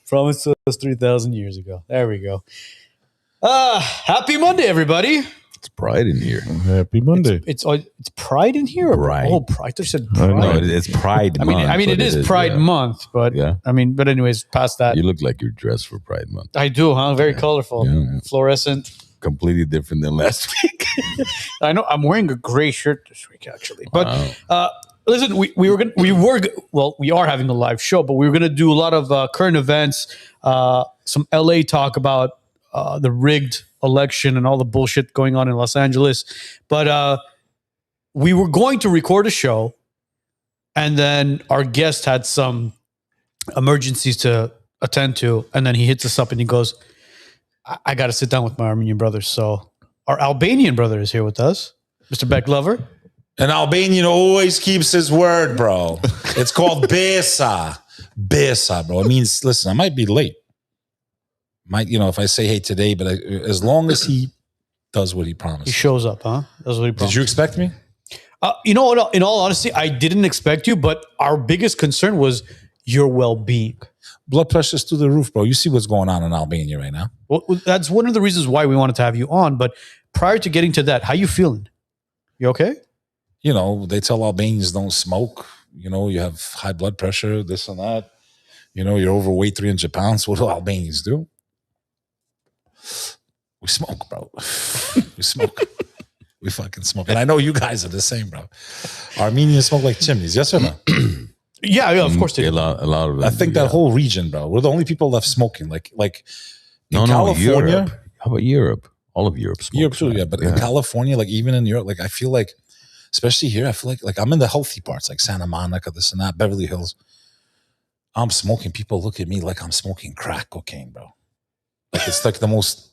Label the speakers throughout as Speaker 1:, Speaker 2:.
Speaker 1: Promised to us 3,000 years ago. There we go. Happy Monday, everybody.
Speaker 2: It's Pride in here.
Speaker 3: Happy Monday.
Speaker 1: It's Pride in here?
Speaker 2: Pride.
Speaker 1: Oh, Pride. I thought you said Pride.
Speaker 2: No, it's Pride Month.
Speaker 1: I mean, it is Pride Month, but
Speaker 2: yeah.
Speaker 1: but anyways, past that.
Speaker 2: You look like you're dressed for Pride Month.
Speaker 1: I do, huh? Very colorful.
Speaker 2: Yeah.
Speaker 1: Fluorescent.
Speaker 2: Completely different than last week.
Speaker 1: I know. I'm wearing a gray shirt this week, actually. But
Speaker 2: Wow.
Speaker 1: listen, we are having a live show, but we were going to do a lot of current events, some LA talk about the rigged election and all the bullshit going on in Los Angeles. But we were going to record a show, and then our guest had some emergencies to attend to, and then he hits us up and he goes, I got to sit down with my Armenian brothers. So our Albanian brother is here with us, Mr. Beck Glover.
Speaker 4: An Albanian always keeps his word, bro. It's called Besa. Besa, bro. It means, listen, I might be late. If I say, hey, today, but as long as he does what he promised.
Speaker 1: He shows up, huh? That's what he promised.
Speaker 4: Did you expect me?
Speaker 1: In all honesty, I didn't expect you, but our biggest concern was your well-being.
Speaker 4: Blood pressure's through the roof, bro. You see what's going on in Albania right now.
Speaker 1: Well, that's one of the reasons why we wanted to have you on. But prior to getting to that, how you feeling? You okay?
Speaker 4: They tell Albanians don't smoke. You have high blood pressure, this and that. You're overweight, 300 pounds. What do Albanians do? We smoke, bro. We smoke. We fucking smoke. And I know you guys are the same, bro. Armenians smoke like chimneys, yes or no?
Speaker 1: Yeah, of course they do.
Speaker 2: A lot of them.
Speaker 4: I think that whole region, bro. We're the only people left smoking. Like in
Speaker 2: California.
Speaker 4: Europe.
Speaker 2: How about Europe? All of Europe smokes.
Speaker 4: Europe too, yeah. But in California, like even in Europe, like I feel like, especially here, I feel like I'm in the healthy parts, like Santa Monica, this and that, Beverly Hills. I'm smoking. People look at me like I'm smoking crack cocaine, bro. Like it's like the most,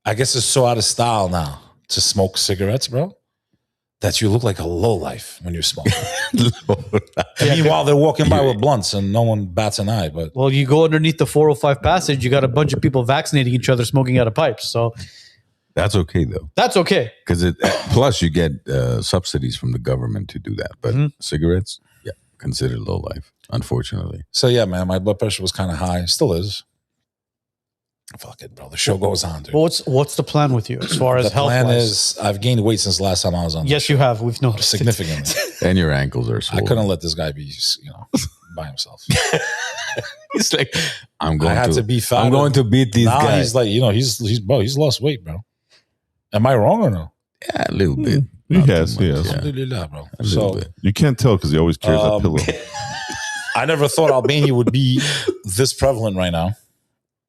Speaker 4: I guess it's so out of style now to smoke cigarettes, bro, that you look like a lowlife when you're smoking. Meanwhile, they're walking by with blunts and no one bats an eye. But
Speaker 1: well, you go underneath the 405 passage, you got a bunch of people vaccinating each other, smoking out of pipes. So
Speaker 2: that's okay, though.
Speaker 1: That's okay.
Speaker 2: Because plus you get subsidies from the government to do that. But cigarettes, considered low life, unfortunately.
Speaker 4: So yeah, man, my blood pressure was kind of high. Still is. Fuck it, bro. The show goes on, dude.
Speaker 1: Well, what's the plan with you as far as health? The plan
Speaker 4: is I've gained weight since last time I was on.
Speaker 1: Yes, you have. We've noticed
Speaker 4: significantly.
Speaker 2: And your ankles are swollen.
Speaker 4: I couldn't let this guy be, by himself.
Speaker 2: He's like, I'm going
Speaker 4: to be fat.
Speaker 2: I'm going to beat these guys.
Speaker 4: He's like, he's lost weight, bro. Am I wrong or no?
Speaker 2: Yeah, a little bit.
Speaker 3: He has.
Speaker 4: Alhamdulillah, bro.
Speaker 2: So
Speaker 3: you can't tell because he always carries that pillow.
Speaker 4: I never thought Albania would be this prevalent right now.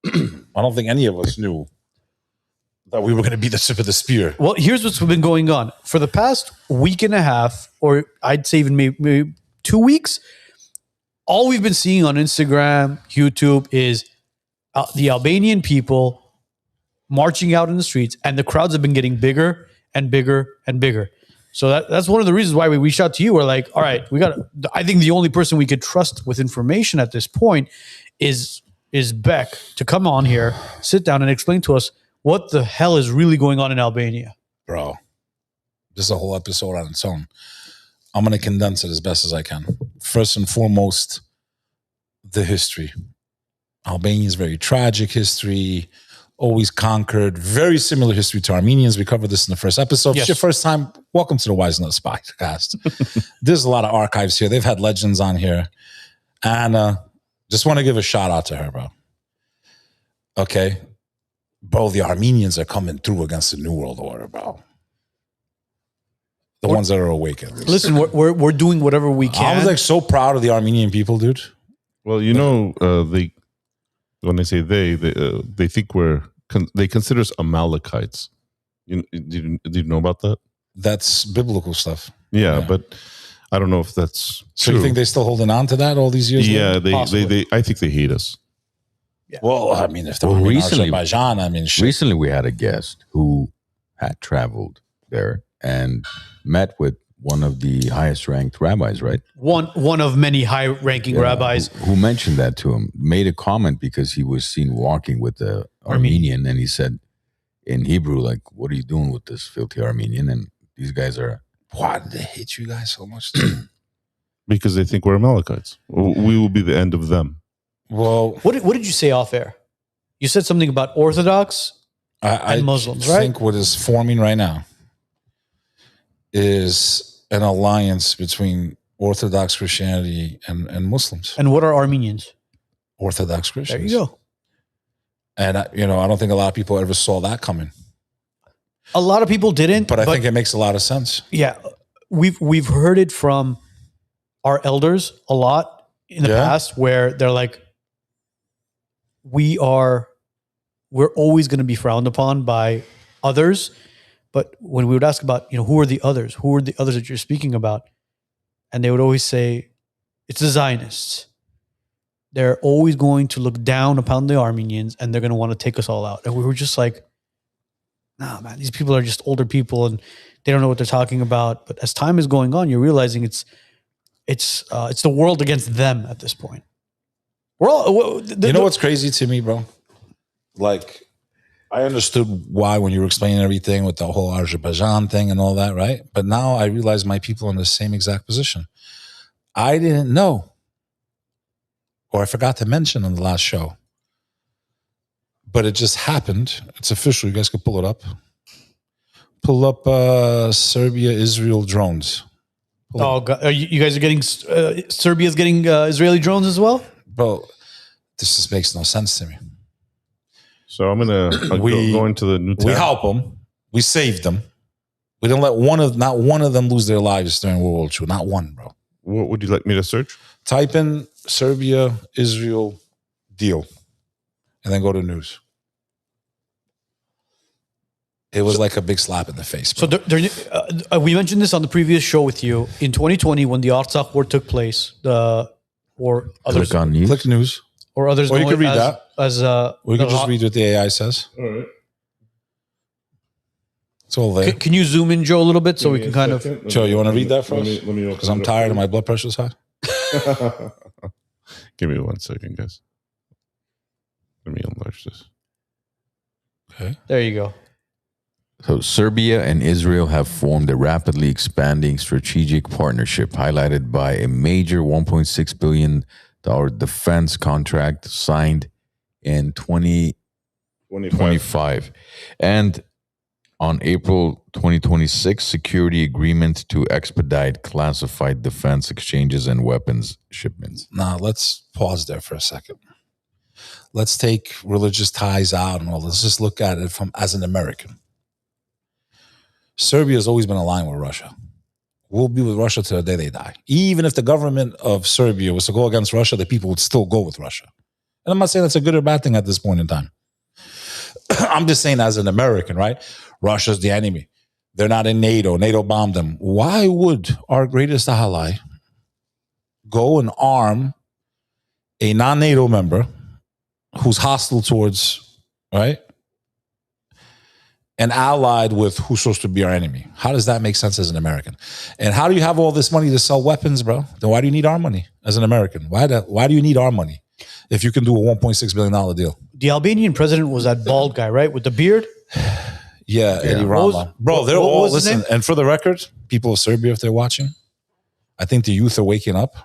Speaker 4: I don't think any of us knew that we were going to be the tip of the spear.
Speaker 1: Well, here's what's been going on. For the past week and a half, or I'd say even maybe 2 weeks, all we've been seeing on Instagram, YouTube is the Albanian people marching out in the streets, and the crowds have been getting bigger and bigger and bigger. So that's one of the reasons why we reached out to you. We're like, all right, I think the only person we could trust with information at this point is Beck to come on here, sit down and explain to us what the hell is really going on in Albania.
Speaker 4: Bro, this is a whole episode on its own. I'm going to condense it as best as I can. First and foremost, the history. Albania is very tragic history, always conquered, very similar history to Armenians. We covered this in the first episode. If it's your first time, welcome to the Wise Nuts podcast. There's a lot of archives here. They've had legends on here. And just want to give a shout out to her, bro. Okay. Bro, the Armenians are coming through against the New World Order, bro. The ones that are awake, at least.
Speaker 1: Listen, we're doing whatever we can.
Speaker 4: I was like so proud of the Armenian people, dude.
Speaker 3: Well, when they say they think they consider us Amalekites. Did you know about that?
Speaker 4: That's biblical stuff.
Speaker 3: Yeah, but I don't know if that's
Speaker 4: so
Speaker 3: true.
Speaker 4: You think they're still holding on to that all these years?
Speaker 3: Yeah, they I think they hate us.
Speaker 4: Yeah. Well, I mean, if they're in Azerbaijan,
Speaker 2: recently we had a guest who had traveled there and met with one of the highest ranked rabbis, right?
Speaker 1: One of many high ranking rabbis.
Speaker 2: Who mentioned that to him, made a comment because he was seen walking with the Armenian, and he said in Hebrew, like, what are you doing with this filthy Armenian? And these guys are...
Speaker 4: Why do they hate you guys so much?
Speaker 3: Because they think we're Amalekites. We will be the end of them.
Speaker 4: Well,
Speaker 1: What did you say off air? You said something about Orthodox
Speaker 4: I
Speaker 1: and Muslims, right?
Speaker 4: think what is forming right now is an alliance between Orthodox Christianity and Muslims.
Speaker 1: And what are Armenians?
Speaker 4: Orthodox
Speaker 1: There
Speaker 4: Christians.
Speaker 1: you go.
Speaker 4: And I don't think a lot of people ever saw that coming.
Speaker 1: A lot of people didn't,
Speaker 4: But I think it makes a lot of sense.
Speaker 1: yeah, we've heard it from our elders a lot in the
Speaker 4: Yeah.
Speaker 1: past, where they're like, we're always going to be frowned upon by others. But when we would ask about, who are the others? Who are the others that you're speaking about? And they would always say, it's the Zionists. They're always going to look down upon the Armenians, and they're going to want to take us all out. And we were just like, nah, man, these people are just older people and they don't know what they're talking about. But as time is going on, you're realizing it's the world against them at this point. We're all,
Speaker 4: What's crazy to me, bro? Like, I understood why when you were explaining everything with the whole Azerbaijan thing and all that, right? But now I realize my people are in the same exact position. I didn't know, or I forgot to mention on the last show, but it just happened. It's official. You guys can pull it up. Pull up Serbia-Israel drones.
Speaker 1: Oh, God. You guys are getting Serbia's getting Israeli drones as well?
Speaker 4: Bro, this just makes no sense to me.
Speaker 3: So I'm gonna go into the new tab.
Speaker 4: We help them. We saved them. We didn't let not one of them lose their lives during World War II. Not one, bro.
Speaker 3: What would you like me to search?
Speaker 4: Type in Serbia, Israel deal, and then go to news. It was like a big slap in the face, bro.
Speaker 1: So we mentioned this on the previous show with you. In 2020, when the Artsakh war took place, or others,
Speaker 2: Click on news.
Speaker 4: Click news.
Speaker 1: or others,
Speaker 4: Or you
Speaker 1: know
Speaker 4: can
Speaker 1: it
Speaker 4: read that.
Speaker 1: Or
Speaker 4: We can just read what the AI says.
Speaker 3: All right.
Speaker 4: It's all there.
Speaker 1: Can you zoom in, Joe, a little bit so we can kind of?
Speaker 4: Joe, you want to read that for us?
Speaker 3: Let me
Speaker 4: Because I'm tired and my blood pressure's high.
Speaker 3: Give me 1 second, guys. Let me enlarge this.
Speaker 4: Okay.
Speaker 1: There you go.
Speaker 2: So Serbia and Israel have formed a rapidly expanding strategic partnership highlighted by a major $1.6 billion defense contract signed in 2025. And on April 2026, security agreement to expedite classified defense exchanges and weapons shipments.
Speaker 4: Now, let's pause there for a second. Let's take religious ties out and all. Let's just look at it as an American. Serbia has always been aligned with Russia. We'll be with Russia till the day they die. Even if the government of Serbia was to go against Russia, the people would still go with Russia. And I'm not saying that's a good or bad thing at this point in time. I'm just saying as an American, right? Russia's the enemy. They're not in NATO. NATO bombed them. Why would our greatest ally go and arm a non-NATO member who's hostile towards, right? And allied with who's supposed to be our enemy? How does that make sense as an American? And how do you have all this money to sell weapons, bro? Then why do you need our money as an American? Why do you need our money if you can do a $1.6 billion deal?
Speaker 1: The Albanian president was that bald guy, right, with the beard?
Speaker 4: Yeah, Eddie Rama. Bro, they're all, listen, and for the record, people of Serbia, if they're watching, I think the youth are waking up.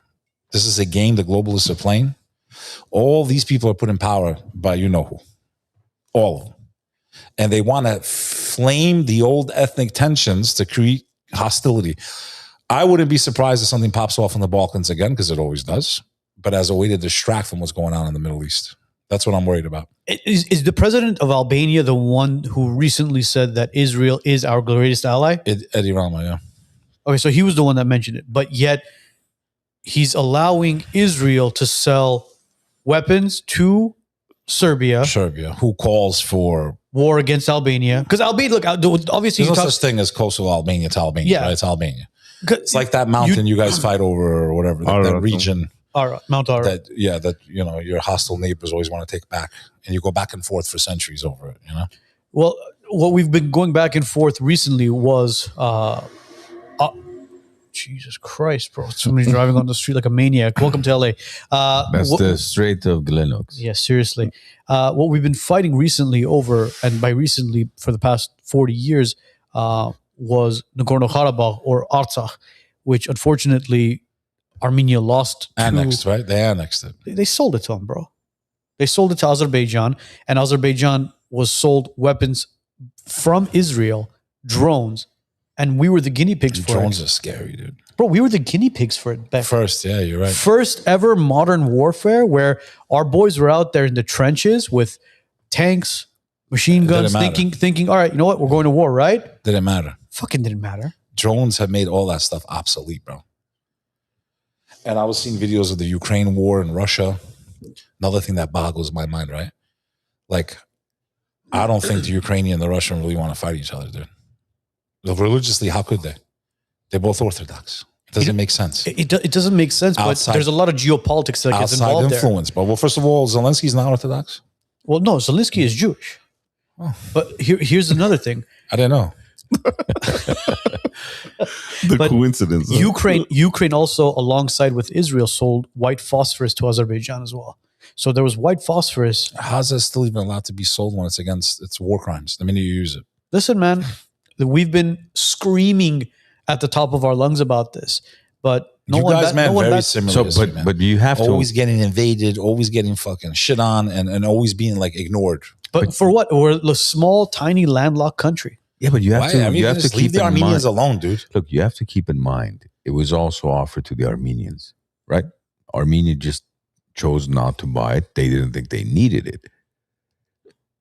Speaker 4: This is a game the globalists are playing. All these people are put in power by you-know-who. All of them. And they want to flame the old ethnic tensions to create hostility. I wouldn't be surprised if something pops off in the Balkans again, because it always does, but as a way to distract from what's going on in the Middle East. That's what I'm worried about.
Speaker 1: Is the president of Albania the one who recently said that Israel is our greatest ally?
Speaker 4: Eddie Rama, yeah.
Speaker 1: Okay, so he was the one that mentioned it, but yet he's allowing Israel to sell weapons to Serbia,
Speaker 4: who calls for
Speaker 1: war against Albania. Because Albania, look, obviously,
Speaker 4: there's no such thing as Kosovo, Albania to Albania.
Speaker 1: Yeah.
Speaker 4: Right? It's Albania. It's like that mountain you guys fight over or whatever, that region.
Speaker 1: Mount Ara.
Speaker 4: That your hostile neighbors always want to take back, and you go back and forth for centuries over it.
Speaker 1: Well, what we've been going back and forth recently was, Jesus Christ, bro! Somebody's driving on the street like a maniac. Welcome to LA.
Speaker 2: That's the Strait of Glenoaks.
Speaker 1: Yeah, seriously. What we've been fighting recently over, and by recently for the past 40 years, was Nagorno-Karabakh or Artsakh, which unfortunately Armenia lost.
Speaker 4: Annexed, right? They annexed it.
Speaker 1: They sold it to them, bro. They sold it to Azerbaijan, and Azerbaijan was sold weapons from Israel, drones, and we were the guinea pigs for
Speaker 4: Drones
Speaker 1: it.
Speaker 4: are scary, dude.
Speaker 1: Bro, we were the guinea pigs for it back.
Speaker 4: First, yeah, you're right.
Speaker 1: First ever modern warfare where our boys were out there in the trenches with tanks, machine guns,
Speaker 4: didn't matter.
Speaker 1: thinking, all right, you know what? We're going to war, right?
Speaker 4: Didn't matter.
Speaker 1: Fucking didn't matter.
Speaker 4: Drones have made all that stuff obsolete, bro. And I was seeing videos of the Ukraine war in Russia. Another thing that boggles my mind, right? Like, I don't think the Ukrainian and the Russian really want to fight each other, dude. Religiously, how could they? They're both Orthodox. It doesn't make sense.
Speaker 1: It doesn't make sense, but
Speaker 4: Outside-
Speaker 1: there's a lot of geopolitics that gets
Speaker 4: Outside
Speaker 1: involved there.
Speaker 4: influence, bro. Well, first of all, Zelensky's not Orthodox.
Speaker 1: Well, no, Zelensky is Jewish.
Speaker 4: Oh.
Speaker 1: But here's another thing.
Speaker 4: I didn't know.
Speaker 3: The
Speaker 1: But
Speaker 3: coincidence.
Speaker 1: Ukraine also, alongside with Israel, sold white phosphorus to Azerbaijan as well. So there was white phosphorus.
Speaker 4: How's that still even allowed to be sold when it's war crimes? The minute you use it.
Speaker 1: Listen, man, we've been screaming at the top of our lungs about this, but no
Speaker 4: you
Speaker 1: one.
Speaker 4: guys, man, very similar.
Speaker 2: So,
Speaker 4: to me, man.
Speaker 2: but you have to.
Speaker 4: always getting invaded, always getting fucking shit on, and always being like ignored.
Speaker 1: But for what? We're a small, tiny, landlocked country.
Speaker 2: Yeah, but you have
Speaker 4: Why?
Speaker 2: to.
Speaker 4: I mean,
Speaker 2: You have to
Speaker 4: just
Speaker 2: keep
Speaker 4: leave the
Speaker 2: in
Speaker 4: Armenians
Speaker 2: mind.
Speaker 4: alone, dude.
Speaker 2: Look, you have to keep in mind it was also offered to the Armenians, right? Armenia just chose not to buy it. They didn't think they needed it.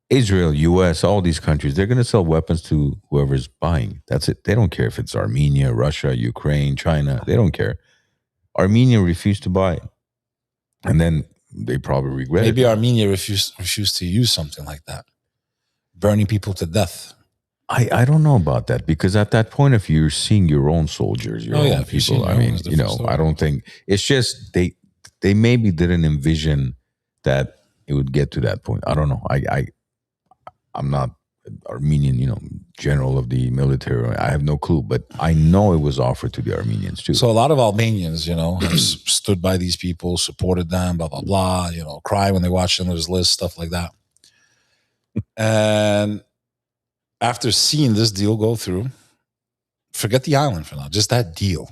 Speaker 2: Israel, US, all these countries, they're going to sell weapons to whoever's buying. That's it. They don't care if it's Armenia, Russia, Ukraine, China. They don't care. Armenia refused to buy it. And then they probably regret
Speaker 4: Maybe
Speaker 2: it.
Speaker 4: Armenia refused to use something like that, burning people to death.
Speaker 2: I don't know about that because at that point, if you're seeing your own soldiers, your own
Speaker 4: if you're seeing
Speaker 2: people, I
Speaker 4: your own,
Speaker 2: mean,
Speaker 4: it's a
Speaker 2: you know,
Speaker 4: different story.
Speaker 2: I don't think it's just they maybe didn't envision that it would get to that point. I don't know. I'm not Armenian, you know, general of the military. I have no clue, but I know it was offered to the Armenians too.
Speaker 4: So a lot of Albanians, you know, have stood by these people, supported them, blah, blah, blah, you know, cry when they watch Schindler's List, stuff like that. And after seeing this deal go through, forget the island for now. Just that deal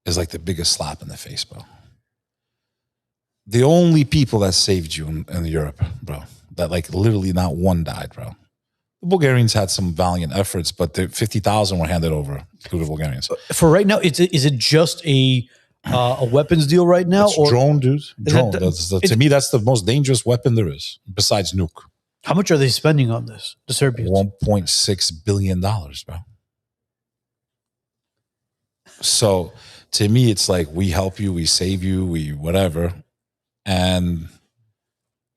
Speaker 4: is like the biggest slap in the face, bro. The only people that saved you in Europe, bro, that like literally not one died, bro. The Bulgarians had some valiant efforts, but the 50,000 were handed over to the Bulgarians.
Speaker 1: For right now, is it just a weapons deal right now?
Speaker 4: It's drone, dude. Drone.
Speaker 1: that-
Speaker 4: To me, that's the most dangerous weapon there is, besides nuke.
Speaker 1: How much are they spending on this, the Serbians?
Speaker 4: $1.6 billion, bro. So to me, it's like we help you, we save you, we whatever. And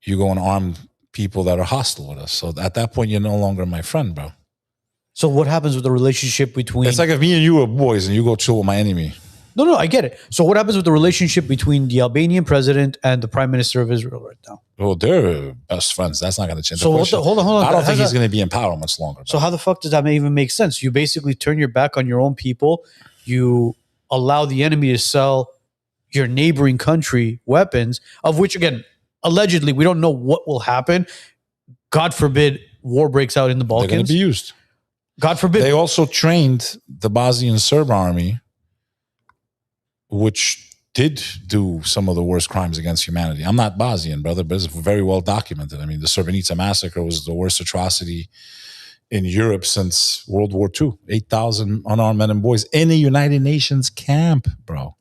Speaker 4: you go and arm people that are hostile with us. So at that point, you're no longer my friend, bro.
Speaker 1: So what happens with the relationship between...
Speaker 4: It's like if me and you were boys and you go chill with my enemy.
Speaker 1: No, I get it. So what happens with the relationship between the Albanian president and the prime minister of Israel right now?
Speaker 4: Well, they're best friends. That's not going to change.
Speaker 1: So hold on.
Speaker 4: I don't think
Speaker 1: How's
Speaker 4: he's
Speaker 1: that-
Speaker 4: going to be in power much longer.
Speaker 1: So how the fuck does that even make sense? You basically turn your back on your own people. You allow the enemy to sell your neighboring country weapons, of which, again, allegedly, we don't know what will happen. God forbid war breaks out in the
Speaker 4: They're going
Speaker 1: Balkans.
Speaker 4: to be used.
Speaker 1: God forbid.
Speaker 4: They also trained the Bosnian Serb army, which did do some of the worst crimes against humanity. I'm not Bosnian, brother, but it's very well documented. I mean, the Srebrenica massacre was the worst atrocity in Europe since World War II. 8,000 unarmed men and boys in a United Nations camp, bro.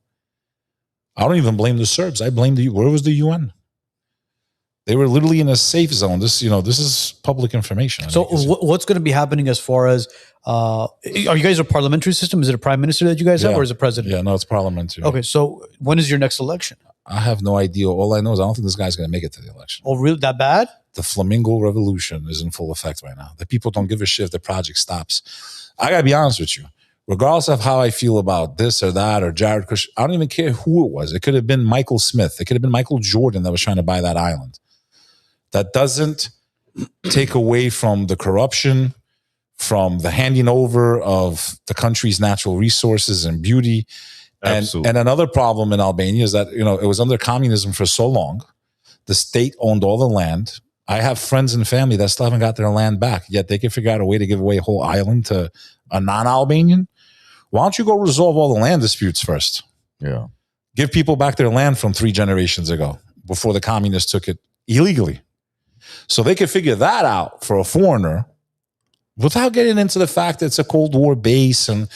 Speaker 4: I don't even blame the Serbs. I blame where was the UN? They were literally in a safe zone. This is public information.
Speaker 1: So what's going to be happening as far as, are you guys a parliamentary system? Is it a prime minister that you guys have, or is it president?
Speaker 4: Yeah, no, it's parliamentary.
Speaker 1: Okay, so when is your next election?
Speaker 4: I have no idea. All I know is I don't think this guy's going to make it to the election.
Speaker 1: Oh, really? That bad?
Speaker 4: The Flamingo Revolution is in full effect right now. The people don't give a shit if the project stops. I got to be honest with you. Regardless of how I feel about this or that or Jared Kushner, I don't even care who it was. It could have been Michael Smith. It could have been Michael Jordan that was trying to buy that island. That doesn't take away from the corruption, from the handing over of the country's natural resources and beauty.
Speaker 3: Absolutely.
Speaker 4: And another problem in Albania is that, it was under communism for so long. The state owned all the land. I have friends and family that still haven't got their land back, yet they can figure out a way to give away a whole island to a non-Albanian. Why don't you go resolve all the land disputes first?
Speaker 2: Yeah.
Speaker 4: Give people back their land from 3 generations ago. before the communists took it illegally. So they could figure that out for a foreigner without getting into the fact that it's a Cold War base and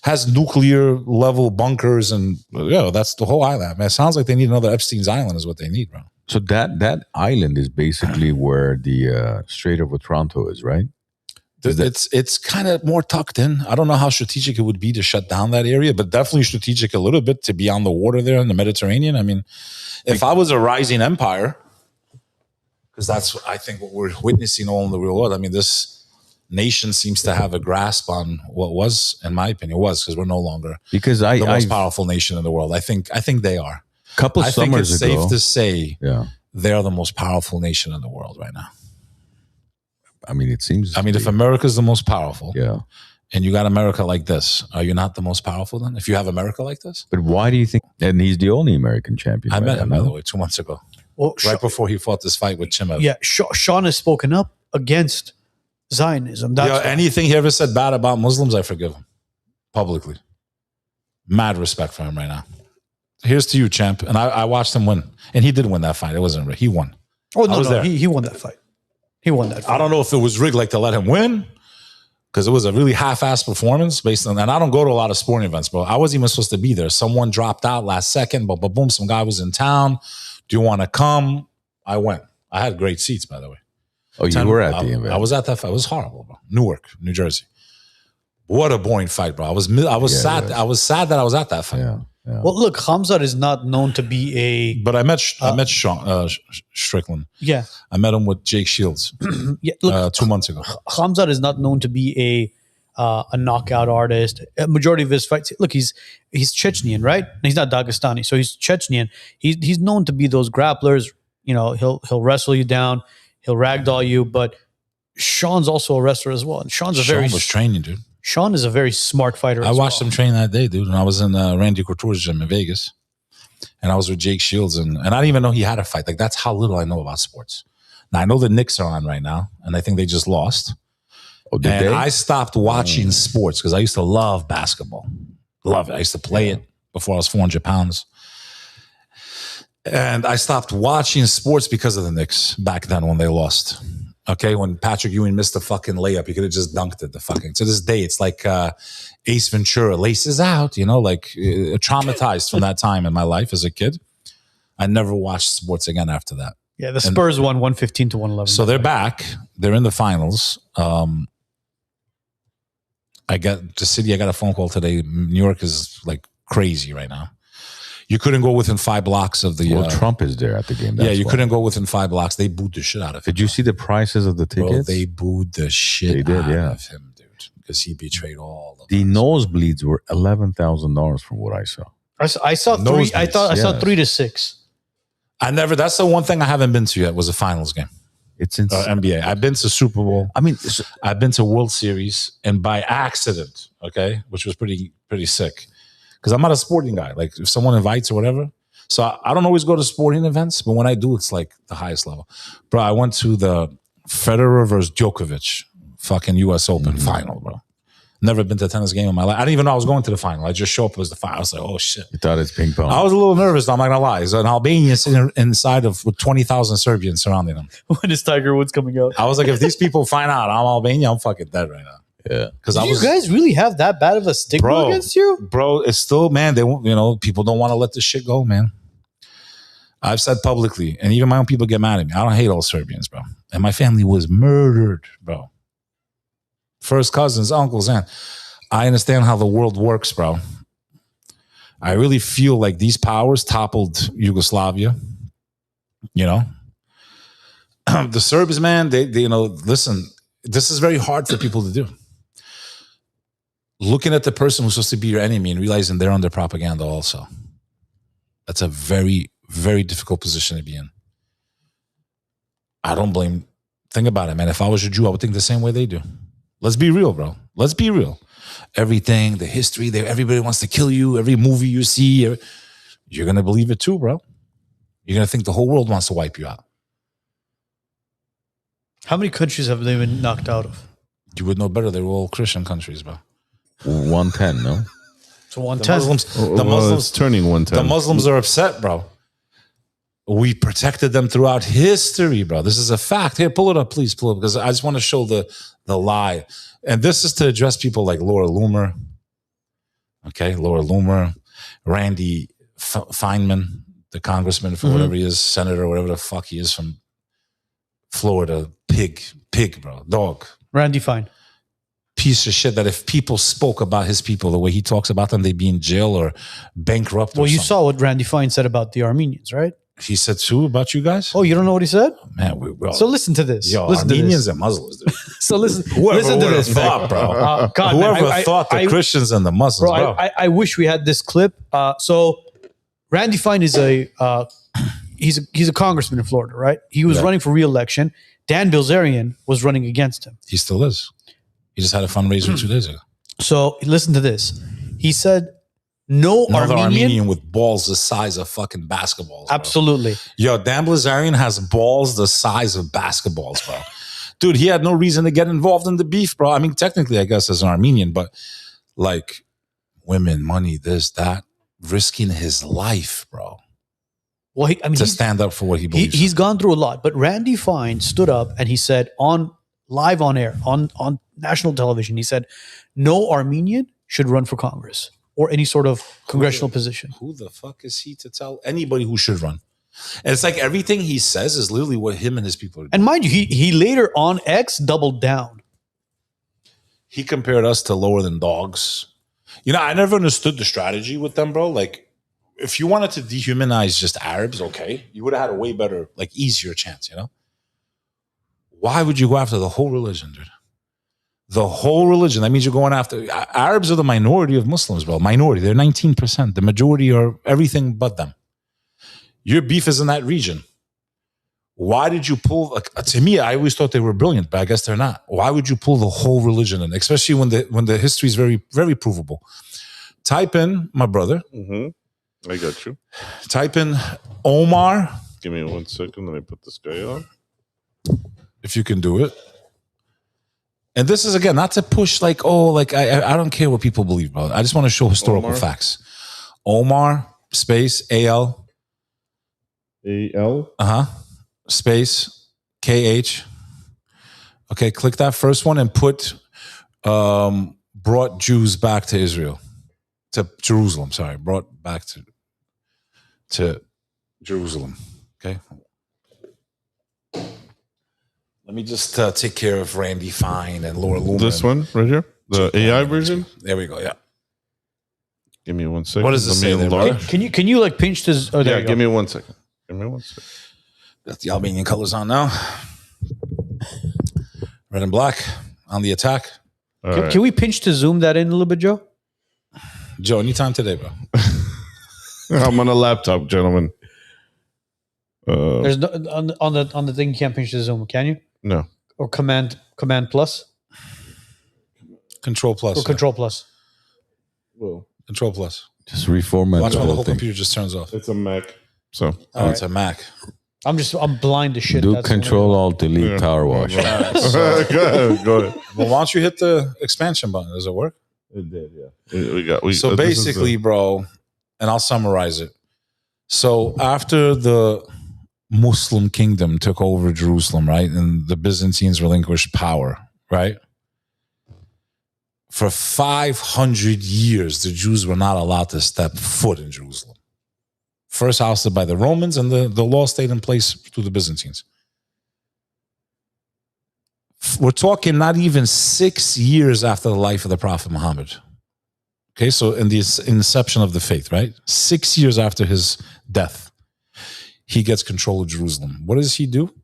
Speaker 4: has nuclear level bunkers and that's the whole island. Man, it sounds like they need another Epstein's Island is what they need, bro.
Speaker 2: So that island is basically where the Strait of Otranto is, right?
Speaker 4: It's kind of more tucked in. I don't know how strategic it would be to shut down that area, but definitely strategic a little bit to be on the water there in the Mediterranean. I mean, if I was a rising empire, because that's, I think, what we're witnessing all in the real world. I mean, this nation seems to have a grasp on what was, in my opinion, because we're no longer the most powerful nation in the world. I think they are.
Speaker 2: I think it's
Speaker 4: safe to say they're the most powerful nation in the world right now.
Speaker 2: I mean, it seems.
Speaker 4: I mean, if America's the most powerful,
Speaker 2: and
Speaker 4: you got America like this, are you not the most powerful then? If you have America like this,
Speaker 2: but why do you think? And he's the only American champion.
Speaker 4: I met him, by the way, 2 months ago.
Speaker 1: Well,
Speaker 4: right before he fought this fight with Chimev.
Speaker 1: Yeah, Sean has spoken up against Zionism.
Speaker 4: Anything he ever said bad about Muslims, I forgive him publicly. Mad respect for him right now. Here's to you, champ. And I watched him win, and he did win that fight. It wasn't rigged. He won.
Speaker 1: Oh no, he won that fight. He won that fight.
Speaker 4: I don't know if it was rigged, like to let him win, because it was a really half-assed performance based on. And I don't go to a lot of sporting events, bro. I wasn't even supposed to be there. Someone dropped out last second, but boom, some guy was in town. Do you want to come? I went. I had great seats, by the way.
Speaker 2: Oh, you were at the event.
Speaker 4: I was at that fight. It was horrible, bro. Newark, New Jersey. What a boring fight, bro. I was sad. I was sad that I was at that fight.
Speaker 2: Yeah.
Speaker 1: Well, look, Hamzat is not known to be a.
Speaker 4: But I met Sean Strickland.
Speaker 1: Yeah,
Speaker 4: I met him with Jake Shields. Look, 2 months ago.
Speaker 1: Hamzat is not known to be a knockout artist. A majority of his fights. Look, he's Chechnyan, right? He's not Dagestani, so he's Chechnyan. He's known to be those grapplers. You know, he'll wrestle you down, he'll ragdoll you. But Sean's also a wrestler as well. And Sean was
Speaker 4: training, dude.
Speaker 1: Sean is a very smart fighter.
Speaker 4: I watched him train that day, dude. And I was in Randy Couture's gym in Vegas. And I was with Jake Shields. And I didn't even know he had a fight. Like, that's how little I know about sports. Now, I know the Knicks are on right now. And I think they just lost.
Speaker 2: Oh, did they?
Speaker 4: I stopped watching sports because I used to love basketball. Love it. I used to play it before I was 400 pounds. And I stopped watching sports because of the Knicks back then when they lost. Okay, when Patrick Ewing missed the fucking layup, he could have just dunked it. To this day, it's like Ace Ventura, laces out, traumatized from that time in my life as a kid. I never watched sports again after that.
Speaker 1: Yeah, the Spurs won 115 to 111.
Speaker 4: So they're back. They're in the finals. I got a phone call today. New York is like crazy right now. You couldn't go within 5 blocks of the.
Speaker 2: Well, Trump is there at the game.
Speaker 4: You couldn't go within 5 blocks. They booed the shit out of him.
Speaker 2: Did you see the prices of the tickets?
Speaker 4: Bro, they booed the shit out of him, dude, because he betrayed all of
Speaker 2: the nosebleeds were $11,000 from what I saw.
Speaker 1: I saw three. I saw 3 to 6.
Speaker 4: That's the one thing I haven't been to yet was a finals game.
Speaker 2: It's in
Speaker 4: NBA. I've been to Super Bowl.
Speaker 2: I mean,
Speaker 4: I've been to World Series, and by accident, which was pretty sick. Because I'm not a sporting guy. Like, if someone invites or whatever. So I don't always go to sporting events, but when I do, it's like the highest level. Bro, I went to the Federer versus Djokovic fucking U.S. Open final, bro. Never been to a tennis game in my life. I didn't even know I was going to the final. I just show up as the final. I was like, oh, shit.
Speaker 2: You thought it's ping pong.
Speaker 4: I was a little nervous, I'm not going to lie. So an Albanian sitting inside with 20,000 Serbians surrounding him.
Speaker 1: When is Tiger Woods coming out?
Speaker 4: I was like, if these people find out I'm Albanian, I'm fucking dead right now.
Speaker 2: Yeah,
Speaker 4: because
Speaker 1: you guys really have that bad of a stigma against you,
Speaker 4: bro. It's still, man. They won't, people don't want to let this shit go, man. I've said publicly, and even my own people get mad at me. I don't hate all Serbians, bro. And my family was murdered, bro. First cousins, uncles, and I understand how the world works, bro. I really feel like these powers toppled Yugoslavia. The Serbs, man. They listen. This is very hard for people to do. Looking at the person who's supposed to be your enemy and realizing they're under propaganda also. That's a very, very difficult position to be in. I don't blame. Think about it, man. If I was a Jew, I would think the same way they do. Let's be real, bro. Let's be real. Everything, the history, everybody wants to kill you. Every movie you see, you're going to believe it too, bro. You're going to think the whole world wants to wipe you out.
Speaker 1: How many countries have they been knocked out of?
Speaker 4: You would know better. They were all Christian countries, bro.
Speaker 2: 110, no?
Speaker 1: So 110.
Speaker 4: The Muslims
Speaker 3: it's turning 110.
Speaker 4: The Muslims are upset, bro. We protected them throughout history, bro. This is a fact. Here, pull it up, please, pull it, because I just want to show the lie. And this is to address people like Laura Loomer. Okay, Laura Loomer, Randy Feynman, the congressman for whatever he is, senator, whatever the fuck he is from Florida. Pig, bro, dog.
Speaker 1: Randy Fine.
Speaker 4: Piece of shit that if people spoke about his people the way he talks about them, they'd be in jail or bankrupt.
Speaker 1: Well, you saw what Randy Fine said about the Armenians, right?
Speaker 4: He said too about you guys?
Speaker 1: Oh, you don't know what he said?
Speaker 4: Man,
Speaker 1: so listen to this.
Speaker 4: Yo,
Speaker 1: listen
Speaker 4: Armenians
Speaker 1: to this.
Speaker 4: and Muslims, dude.
Speaker 1: So listen to this,
Speaker 4: thought, bro.
Speaker 1: God,
Speaker 4: Whoever
Speaker 1: man,
Speaker 4: thought the Christians and the Muslims, bro.
Speaker 1: I wish we had this clip. So Randy Fine is he's a congressman in Florida, right? He was running for re-election. Dan Bilzerian was running against him.
Speaker 4: He still is. He just had a fundraiser 2 days ago.
Speaker 1: So listen to this. He said, no
Speaker 4: Another
Speaker 1: Armenian
Speaker 4: with balls the size of fucking basketballs. Bro.
Speaker 1: Absolutely.
Speaker 4: Yo, Dan Bilzerian has balls the size of basketballs, bro. Dude, he had no reason to get involved in the beef, bro. I mean, technically, I guess as an Armenian, but like women, money, this, that, risking his life, bro.
Speaker 1: Well,
Speaker 4: to stand up for what he believes.
Speaker 1: He's gone through a lot, but Randy Fine stood up and he said live on air, on national television, he said, no Armenian should run for Congress or any sort of congressional position.
Speaker 4: Who the fuck is he to tell anybody who should run? And it's like everything he says is literally what him and his people are doing.
Speaker 1: And mind you, he later on X doubled down.
Speaker 4: He compared us to lower than dogs. You know, I never understood the strategy with them, bro. Like, if you wanted to dehumanize just Arabs, okay, you would have had a way better, like, easier chance, you know? Why would you go after the whole religion, dude? The whole religion. That means you're going after... Arabs are the minority of Muslims, bro. Minority. They're 19%. The majority are everything but them. Your beef is in that region. Why did you pull... Like, to me, I always thought they were brilliant, but I guess they're not. Why would you pull the whole religion in? Especially when the history is very, very provable. Type in, my brother.
Speaker 3: Mm-hmm. I got you.
Speaker 4: Type in Omar.
Speaker 3: Give me 1 second. Let me put this guy on.
Speaker 4: If you can do it. And this is, again, not to push like, oh, like, I don't care what people believe, bro. I just want to show historical facts. Omar, space, A-L.
Speaker 3: A-L?
Speaker 4: Space, K-H. Okay, click that first one and put brought Jews back to Israel. To Jerusalem, sorry. Brought back to Jerusalem. Okay. Let me just take care of Randy Fine and Laura Loomer.
Speaker 3: This one right here? The AI version?
Speaker 4: There we go, yeah.
Speaker 3: Give me 1 second.
Speaker 4: What does it say there,
Speaker 1: Can you like pinch this? Oh, there you go.
Speaker 3: Give me 1 second. Give me 1 second.
Speaker 4: Got the Albanian colors on now. Red and black on the attack.
Speaker 1: Can we pinch to zoom that in a little bit, Joe?
Speaker 4: Joe, anytime today, bro.
Speaker 3: I'm on a laptop, gentlemen.
Speaker 1: There's no, on the thing you can't pinch to zoom, can you?
Speaker 3: No.
Speaker 1: Or command plus?
Speaker 4: Control plus.
Speaker 1: Or control plus.
Speaker 3: Well,
Speaker 4: control plus.
Speaker 2: Just reformat
Speaker 4: Watch
Speaker 2: the
Speaker 4: while the
Speaker 2: whole
Speaker 4: whole
Speaker 2: thing.
Speaker 4: computer just turns off.
Speaker 3: it's a Mac. So
Speaker 4: It's a Mac.
Speaker 1: I'm blind to shit.
Speaker 2: Do
Speaker 1: That's
Speaker 2: control alt delete power wash.
Speaker 3: go ahead.
Speaker 4: Well, why don't you hit the expansion button? Does it work?
Speaker 3: It did, yeah.
Speaker 4: So basically, bro, and I'll summarize it. So after the Muslim kingdom took over Jerusalem, right, and the Byzantines relinquished power, right? For 500 years, the Jews were not allowed to step foot in Jerusalem. First ousted by the Romans, and the law stayed in place through the Byzantines. We're talking not even 6 years after the life of the Prophet Muhammad. Okay, so in the inception of the faith, right? 6 years after his death, he gets control of Jerusalem. What does he do?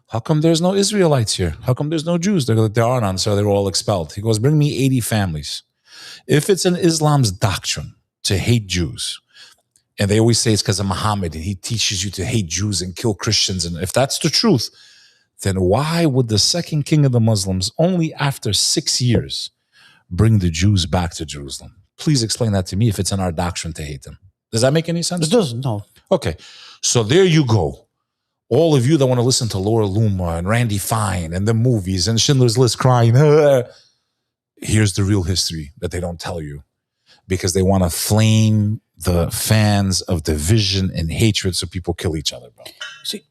Speaker 4: How come there's no Israelites here? How come there's no Jews? They're like, there are none, so they're all expelled. He goes, bring me 80 families. If it's in Islam's doctrine to hate Jews, and they always say it's because of Muhammad, and he teaches you to hate Jews and kill Christians, and if that's the truth, then why would the second king of the Muslims, only after 6 years, bring the Jews back to Jerusalem? Please explain that to me if it's in our doctrine to hate them. Does that make any sense?
Speaker 1: It doesn't, no.
Speaker 4: Okay, so there you go. All of you that want to listen to Laura Loomer and Randy Fine and the movies and Schindler's List crying, here's the real history that they don't tell you because they want to flame the fans of division and hatred, so people kill each other, bro.
Speaker 1: See,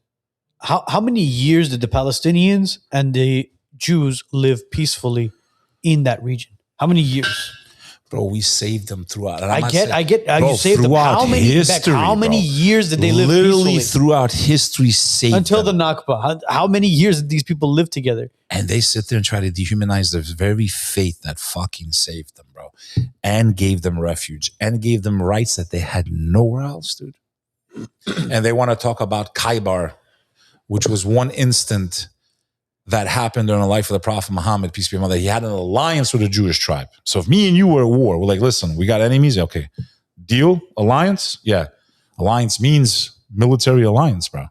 Speaker 1: how many years did the Palestinians and the Jews live peacefully in that region? How many years?
Speaker 4: Bro, we saved them throughout. And
Speaker 1: I get.
Speaker 4: bro,
Speaker 1: You saved them. How many?
Speaker 4: History,
Speaker 1: how many
Speaker 4: bro.
Speaker 1: years did they live
Speaker 4: Literally
Speaker 1: peacefully?
Speaker 4: throughout history, saved
Speaker 1: Until
Speaker 4: them.
Speaker 1: the Nakba. How many years did these people live together?
Speaker 4: And they sit there and try to dehumanize the very faith that fucking saved them, bro. And gave them refuge. And gave them rights that they had nowhere else, dude. And they want to talk about Khaybar, which was one instant that happened during the life of the Prophet Muhammad, peace be upon him, that he had an alliance with a Jewish tribe. So if me and you were at war, we're like, listen, we got enemies. Okay. Deal? Alliance? Yeah. Alliance means military alliance, bro.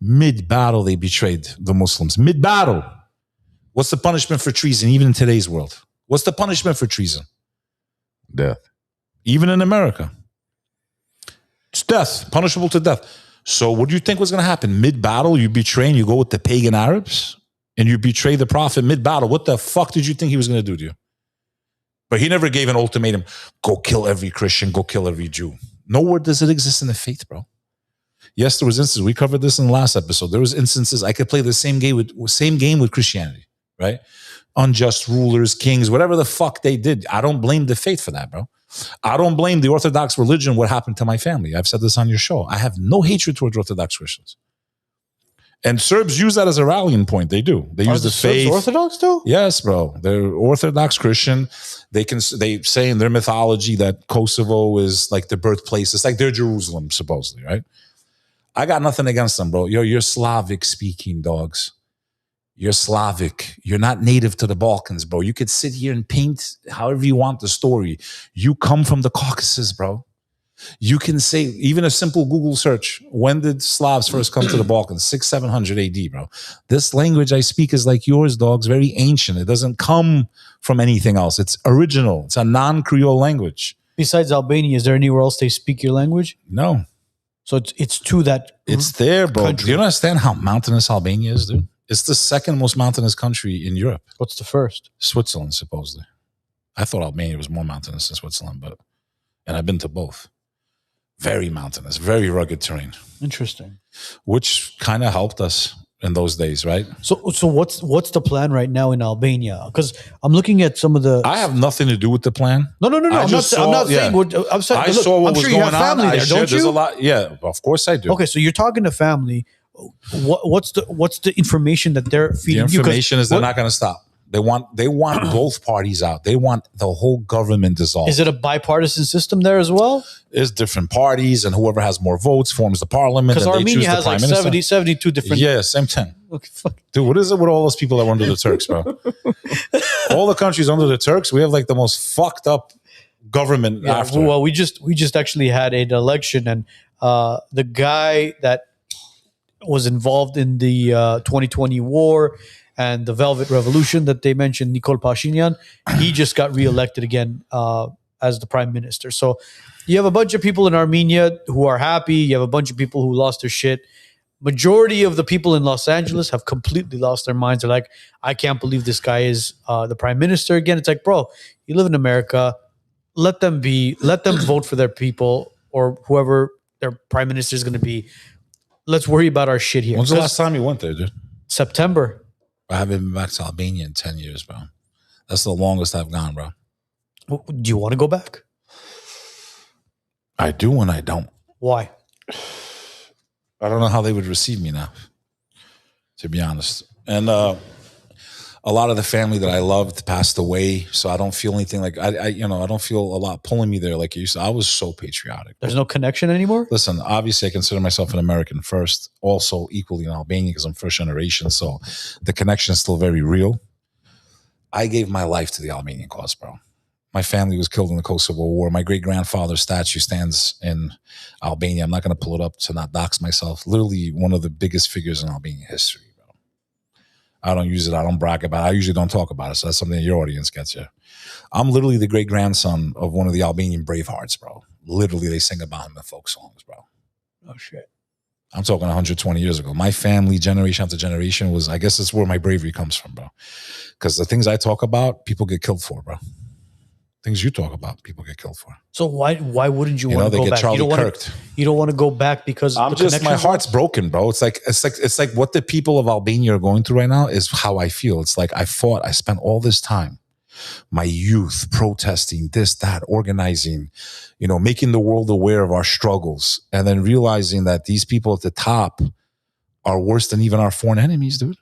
Speaker 4: Mid-battle, they betrayed the Muslims. Mid-battle. What's the punishment for treason, even in today's world? What's the punishment for treason?
Speaker 2: Death.
Speaker 4: Even in America. It's death, punishable to death. So what do you think was going to happen? Mid-battle, you betray and you go with the pagan Arabs and you betray the prophet mid-battle. What the fuck did you think he was going to do to you? But he never gave an ultimatum. Go kill every Christian, go kill every Jew. Nowhere does it exist in the faith, bro. Yes, there was instances. We covered this in the last episode. There was instances I could play the same game with Christianity, right? Unjust rulers, kings, whatever the fuck they did. I don't blame the faith for that, bro. I don't blame the Orthodox religion what happened to my family. I've said this on your show. I have no hatred towards Orthodox Christians. And Serbs use that as a rallying point. They do. They use the faith.
Speaker 1: Serbs Orthodox too?
Speaker 4: Yes, bro. They're Orthodox Christian. They say in their mythology that Kosovo is like the birthplace. It's like their Jerusalem, supposedly, right? I got nothing against them, bro. You're Slavic speaking dogs. You're Slavic. You're not native to the Balkans, bro. You could sit here and paint however you want the story. You come from the Caucasus, bro. You can say, even a simple Google search, when did Slavs first come to the Balkans? 600-700 AD, bro. This language I speak is like yours, dogs, very ancient. It doesn't come from anything else. It's original. It's a non-Creole language.
Speaker 1: Besides Albania, is there anywhere else they speak your language?
Speaker 4: No.
Speaker 1: So it's to that.
Speaker 4: It's there, bro.
Speaker 1: Country.
Speaker 4: Do you understand how mountainous Albania is, dude? It's the second most mountainous country in Europe.
Speaker 1: What's the first?
Speaker 4: Switzerland, supposedly. I thought Albania was more mountainous than Switzerland, and I've been to both. Very mountainous, very rugged terrain.
Speaker 1: Interesting.
Speaker 4: Which kind of helped us in those days, right?
Speaker 1: So what's the plan right now in Albania? Because I'm looking at some of the.
Speaker 4: I have nothing to do with the plan.
Speaker 1: No. I'm not saying. I'm saying.
Speaker 4: I saw what was
Speaker 1: you
Speaker 4: going
Speaker 1: have family
Speaker 4: on.
Speaker 1: there, don't you?
Speaker 4: There's a lot. Yeah, of course I do.
Speaker 1: Okay, so you're talking to family. What's the information that they're feeding
Speaker 4: The
Speaker 1: you?
Speaker 4: information is they're not going to stop. They want both parties out. They want the whole government dissolved.
Speaker 1: Is it a bipartisan system there as well?
Speaker 4: There's different parties, and whoever has more votes forms the parliament.
Speaker 1: Because
Speaker 4: and they choose
Speaker 1: Armenia
Speaker 4: the
Speaker 1: has
Speaker 4: prime
Speaker 1: like
Speaker 4: minister.
Speaker 1: 72 different.
Speaker 4: Yeah, same thing.
Speaker 1: Okay, fuck.
Speaker 4: Dude, what is it with all those people that were under the Turks, bro? All the countries under the Turks, we have like the most fucked up government
Speaker 1: Yeah,
Speaker 4: after.
Speaker 1: well, we just actually had an election, and the guy that was involved in the 2020 war and the Velvet Revolution that they mentioned, Nikol Pashinyan, he just got reelected again as the prime minister. So you have a bunch of people in Armenia who are happy. You have a bunch of people who lost their shit. Majority of the people in Los Angeles have completely lost their minds. They're like, I can't believe this guy is the prime minister again. It's like, bro, you live in America. Let them vote for their people or whoever their prime minister is going to be. Let's worry about our shit here.
Speaker 4: When's the last time you went there, dude?
Speaker 1: September.
Speaker 4: I haven't been back to Albania in 10 years, bro. That's the longest I've gone, bro.
Speaker 1: Do you want to go back?
Speaker 4: I do and I don't.
Speaker 1: Why?
Speaker 4: I don't know how they would receive me now, to be honest. And a lot of the family that I loved passed away, so I don't feel anything like I don't feel a lot pulling me there like it used to. I was so patriotic.
Speaker 1: There's no connection anymore?
Speaker 4: Listen, obviously I consider myself an American first, also equally in Albania because I'm first generation, so the connection is still very real. I gave my life to the Albanian cause, bro. My family was killed in the Kosovo War. My great-grandfather's statue stands in Albania. I'm not going to pull it up to not dox myself. Literally one of the biggest figures in Albanian history, bro. I don't use it. I don't brag about it. I usually don't talk about it, so that's something your audience gets here. I'm literally the great-grandson of one of the Albanian Bravehearts, bro. Literally, they sing about him in folk songs, bro.
Speaker 1: Oh, shit.
Speaker 4: I'm talking 120 years ago. My family, generation after generation, I guess that's where my bravery comes from, bro. Because the things I talk about, people get killed for, bro. Things you talk about, people get killed for.
Speaker 1: So why wouldn't you want to
Speaker 4: They
Speaker 1: go
Speaker 4: get
Speaker 1: back?
Speaker 4: Charlie
Speaker 1: You don't want
Speaker 4: Kirked.
Speaker 1: to. You don't want to go back because
Speaker 4: I'm
Speaker 1: the
Speaker 4: just, my
Speaker 1: connections-
Speaker 4: heart's broken, bro. It's like what the people of Albania are going through right now is how I feel. It's like I spent all this time, my youth protesting this, that, organizing, making the world aware of our struggles, and then realizing that these people at the top are worse than even our foreign enemies, dude.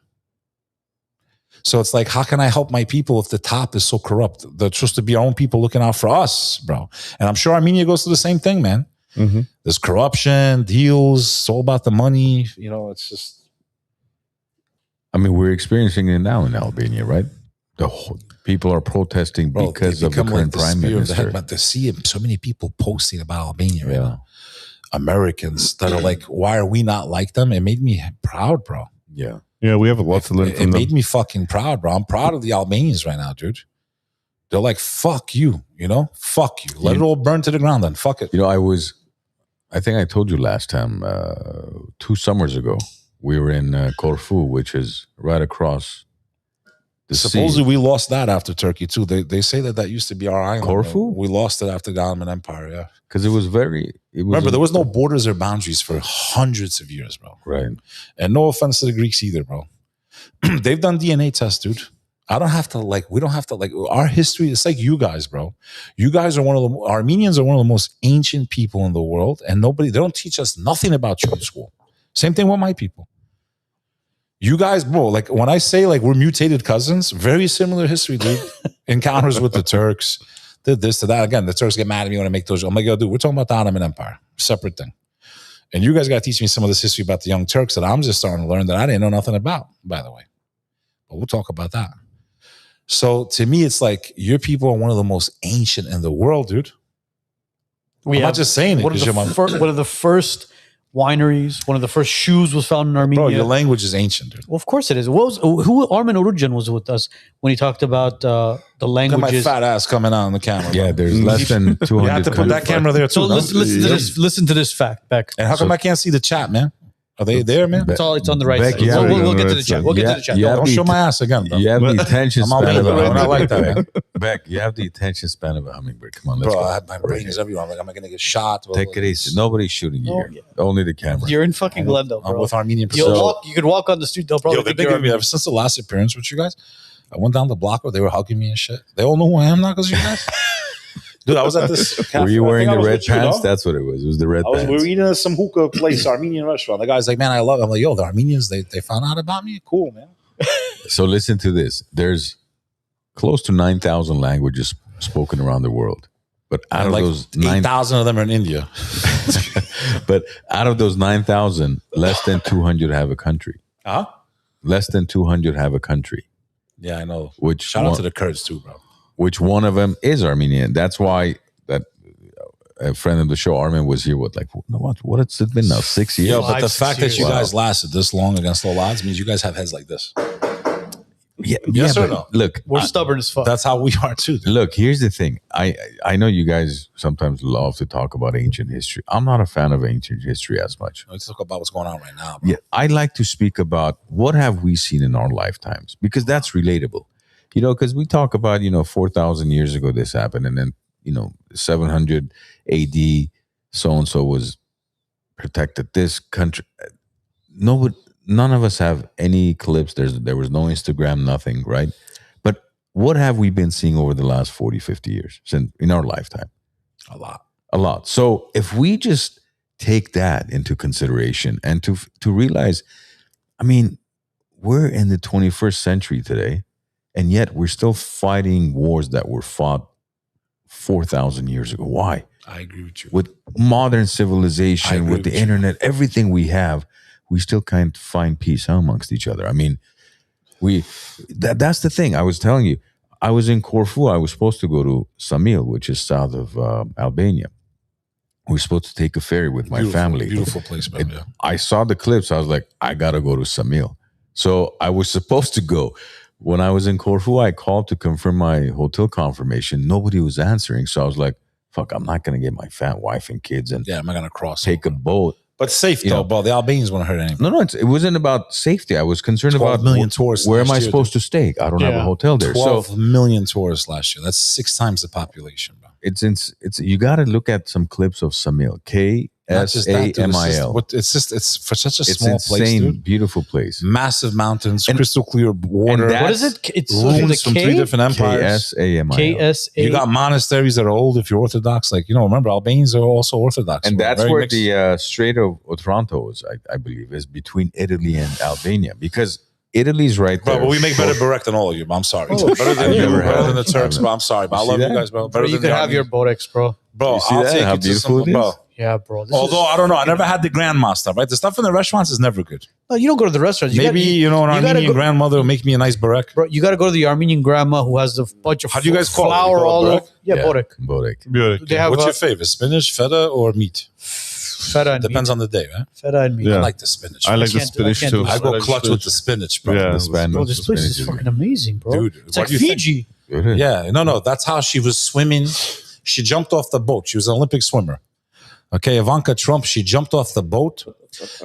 Speaker 4: So it's like, how can I help my people if the top is so corrupt? They're supposed to be our own people looking out for us, bro. And I'm sure Armenia goes through the same thing, man.
Speaker 3: Mm-hmm.
Speaker 4: There's corruption, deals, it's all about the money. It's just.
Speaker 2: I mean, we're experiencing it now in Albania, right? People are protesting because of the current prime minister.
Speaker 4: But to see so many people posting about Albania right now, Americans that are like, why are we not like them? It made me proud, bro.
Speaker 2: Yeah.
Speaker 3: Yeah, we have a lot to learn from
Speaker 4: It
Speaker 3: them.
Speaker 4: made me fucking proud, bro. I'm proud of the Albanians right now, dude. They're like, fuck you, fuck you. Let it all burn to the ground then. Fuck it.
Speaker 2: I think I told you last time, 2 summers ago, we were in Corfu, which is right across the
Speaker 4: Supposedly
Speaker 2: sea.
Speaker 4: we lost that after Turkey too. They say that used to be our island.
Speaker 2: Corfu?
Speaker 4: We lost it after the Ottoman Empire, yeah.
Speaker 2: Because it was
Speaker 4: Remember, there was no borders or boundaries for hundreds of years, bro.
Speaker 2: right.
Speaker 4: And no offense to the Greeks either, bro. They've done DNA tests, dude. We don't have to our history. It's like you guys, bro. You guys are Armenians are one of the most ancient people in the world. And they don't teach us nothing about you in school. Same thing with my people. You guys, bro, like when I say like we're mutated cousins, very similar history, dude. Encounters with the Turks, did this to that. Again, the Turks get mad at me when I make those. I'm like, yo, dude, we're talking about the Ottoman Empire. Separate thing. And you guys got to teach me some of this history about the Young Turks that I'm just starting to learn that I didn't know nothing about, by the way. But we'll talk about that. So to me, it's like your people are one of the most ancient in the world, dude. I'm not just saying it
Speaker 1: One
Speaker 4: because you're my
Speaker 1: of the first wineries, one of the first shoes was found in Armenia.
Speaker 4: bro. Your language is ancient, dude.
Speaker 1: Well, of course it is. Who Armin Orujan was with us when he talked about the
Speaker 4: Look at my
Speaker 1: languages.
Speaker 4: fat ass coming out on the camera.
Speaker 2: Yeah,
Speaker 4: bro.
Speaker 2: there's less than 200
Speaker 4: You have to put that camera there too.
Speaker 1: So
Speaker 4: no?
Speaker 1: listen to this fact, Beck.
Speaker 4: And how come I can't see the chat, man? Are they there, man?
Speaker 1: It's on the right
Speaker 2: Beck,
Speaker 1: side.
Speaker 2: yeah,
Speaker 1: We'll get to the
Speaker 3: right
Speaker 1: chat.
Speaker 3: side.
Speaker 1: We'll get to the chat.
Speaker 2: Yeah,
Speaker 4: Don't show my ass again, bro.
Speaker 2: You have the attention
Speaker 4: I'm all
Speaker 2: span of a
Speaker 4: bro. I
Speaker 2: hummingbird.
Speaker 4: like that, man.
Speaker 2: Beck, you have the attention span of a hummingbird. Come on, let's
Speaker 4: Bro,
Speaker 2: go.
Speaker 4: my brain is everywhere. I'm like, am I going to get shot?
Speaker 2: Take it easy. Nobody's shooting you
Speaker 1: No,
Speaker 2: here. Only the camera.
Speaker 1: You're in fucking Glendale,
Speaker 4: I'm
Speaker 1: bro.
Speaker 4: with Armenian
Speaker 1: You
Speaker 4: people.
Speaker 1: could walk on the street. They'll probably
Speaker 4: Yo, they've
Speaker 1: think
Speaker 4: been
Speaker 1: you're
Speaker 4: giving me ever since the last appearance with you guys. I went down the block where they were hugging me and shit. They all know who I am now because you guys. Dude, I was at this cafe.
Speaker 2: Were you
Speaker 4: I
Speaker 2: wearing
Speaker 4: think I
Speaker 2: the
Speaker 4: was
Speaker 2: red
Speaker 4: with you,
Speaker 2: pants?
Speaker 4: no?
Speaker 2: That's what it was. It was the red
Speaker 4: We
Speaker 2: pants.
Speaker 4: were eating at some hookah place, Armenian restaurant. The guy's like, man, I love it. I'm like, yo, the Armenians, they found out about me? Cool, man.
Speaker 2: So listen to this. There's close to 9,000 languages spoken around the world. But out
Speaker 4: And
Speaker 2: of
Speaker 4: like
Speaker 2: those
Speaker 4: 8,000 of them are in India.
Speaker 2: but out of those 9,000, less than 200 have a country.
Speaker 4: Huh?
Speaker 2: Less than 200 have a country.
Speaker 4: Yeah, I know.
Speaker 2: Which
Speaker 4: Shout out
Speaker 2: one,
Speaker 4: to the Kurds too, bro.
Speaker 2: which one of them is Armenian? That's why that a friend of the show, Armin, was here. What has it been now? 6 years.
Speaker 4: Yo, but the
Speaker 1: 5-6
Speaker 4: fact that
Speaker 1: years.
Speaker 4: you
Speaker 2: Wow.
Speaker 4: guys lasted this long against all odds means you guys have heads like this.
Speaker 2: Yes
Speaker 4: or
Speaker 2: but
Speaker 4: no?
Speaker 2: Look,
Speaker 1: We're stubborn as fuck.
Speaker 4: That's how we are too. Dude.
Speaker 2: look. Here's the thing. I know you guys sometimes love to talk about ancient history. I'm not a fan of ancient history as much.
Speaker 4: Let's talk about what's going on right now, bro.
Speaker 2: Yeah, I like to speak about what have we seen in our lifetimes because that's relatable. Because we talk about 4,000 years ago this happened, and then 700 A.D. so and so was protected. This country, none of us have any clips. There was no Instagram, nothing, right? But what have we been seeing over the last 40, 50 years since in our lifetime?
Speaker 4: A
Speaker 2: A lot. So if we just take that into consideration and to realize, I mean, we're in the 21st century today, and yet we're still fighting wars that were fought 4,000 years ago. Why?
Speaker 4: I agree with you.
Speaker 2: With modern
Speaker 4: I
Speaker 2: civilization,
Speaker 4: agree
Speaker 2: with the
Speaker 4: with you.
Speaker 2: internet, everything we have, we still can't find peace amongst each other. I mean, that's the thing. I was telling you, I was in Corfu. I was supposed to go to Samil, which is south of Albania. We were supposed to take a ferry with my family.
Speaker 4: Beautiful place, bro. Yeah.
Speaker 2: I saw the clips. I was like, I got to go to Samil. So I was supposed to go. When I was in Corfu, I called to confirm my hotel confirmation. Nobody was answering. So I was like, fuck, I'm not going to get my fat wife and kids and
Speaker 4: Yeah, I'm not gonna cross.
Speaker 2: take a boat
Speaker 4: But safe
Speaker 2: You
Speaker 4: though,
Speaker 2: know.
Speaker 4: bro. The Albanians won't hurt anyone.
Speaker 2: No, it wasn't about safety. I was concerned
Speaker 4: 12
Speaker 2: about
Speaker 4: million tourists
Speaker 2: where am
Speaker 4: last
Speaker 2: I
Speaker 4: year,
Speaker 2: supposed to stay? I don't have a
Speaker 1: Yeah.
Speaker 2: hotel there.
Speaker 4: 12
Speaker 2: So
Speaker 4: million tourists last year. That's 6 times the population, bro.
Speaker 2: it's you got to look at some clips of Samil.
Speaker 4: Not just that, dude.
Speaker 2: KSAMIL.
Speaker 4: It's for such a
Speaker 2: It's
Speaker 4: small
Speaker 2: insane,
Speaker 4: place, dude.
Speaker 2: beautiful place.
Speaker 4: Massive mountains, crystal clear water.
Speaker 2: and
Speaker 1: What is it? It's
Speaker 4: Ruins from 3 different empires.
Speaker 2: KSAMIL.
Speaker 1: KSA.
Speaker 4: You got monasteries that are old if you're Orthodox. Like, remember, Albanians are also Orthodox.
Speaker 2: And
Speaker 4: We're
Speaker 2: that's
Speaker 4: very
Speaker 2: where
Speaker 4: mixed.
Speaker 2: the Strait of Otranto is, I believe, is between Italy and Albania, because Italy's right
Speaker 4: Bro,
Speaker 2: there.
Speaker 4: but we make better Burek than all of you, bro. I'm sorry.
Speaker 1: Oh,
Speaker 4: better than
Speaker 2: I've
Speaker 4: you,
Speaker 2: never
Speaker 4: better
Speaker 2: had
Speaker 4: than the
Speaker 2: it.
Speaker 4: Turks, bro. I'm sorry, but I
Speaker 2: You
Speaker 4: love
Speaker 2: see
Speaker 4: you
Speaker 2: that?
Speaker 4: guys, bro. Better
Speaker 1: You
Speaker 4: than
Speaker 1: could
Speaker 4: the
Speaker 1: have your
Speaker 4: Armenians.
Speaker 1: Bodex, bro.
Speaker 4: Bro,
Speaker 2: You see
Speaker 4: I'll
Speaker 2: that?
Speaker 4: take
Speaker 2: How
Speaker 4: it to
Speaker 2: beautiful
Speaker 4: some,
Speaker 2: it
Speaker 4: bro.
Speaker 2: is?
Speaker 1: Yeah, bro. This
Speaker 4: Although I don't know, I never had the grandmaster, right? The stuff in the restaurants is never good.
Speaker 1: no, you don't go to the restaurants. You
Speaker 4: Maybe
Speaker 1: gotta,
Speaker 4: an
Speaker 1: you gotta
Speaker 4: Armenian
Speaker 1: go-
Speaker 4: grandmother will make me a nice Burek.
Speaker 1: bro. You got to go to the Armenian grandma who has a bunch of
Speaker 4: How do you guys call it? You
Speaker 1: flour
Speaker 4: call it
Speaker 1: all
Speaker 4: Bodex?
Speaker 1: over. Yeah, Bodex.
Speaker 2: Bodek.
Speaker 1: They have
Speaker 4: What's your favorite? Spinach, feta, or meat?
Speaker 1: feta and
Speaker 4: Depends
Speaker 1: meat.
Speaker 4: on the day, right?
Speaker 1: Feta and meat.
Speaker 3: Yeah.
Speaker 4: I like the spinach.
Speaker 3: I like the
Speaker 1: can't do-
Speaker 3: spinach
Speaker 1: I can't
Speaker 3: too.
Speaker 1: do
Speaker 4: I go
Speaker 3: like
Speaker 4: clutch
Speaker 3: spinach.
Speaker 4: with the spinach, bro.
Speaker 3: Yeah,
Speaker 2: The Spanish.
Speaker 1: Bro, this place is
Speaker 2: Spinach
Speaker 1: fucking amazing, bro.
Speaker 4: Dude,
Speaker 1: It's
Speaker 4: what
Speaker 1: like
Speaker 4: do you think?
Speaker 1: Fiji.
Speaker 2: Good.
Speaker 4: Yeah, no. That's how she was swimming. She jumped off the boat. She was an Olympic swimmer. Okay, Ivanka Trump, she jumped off the boat.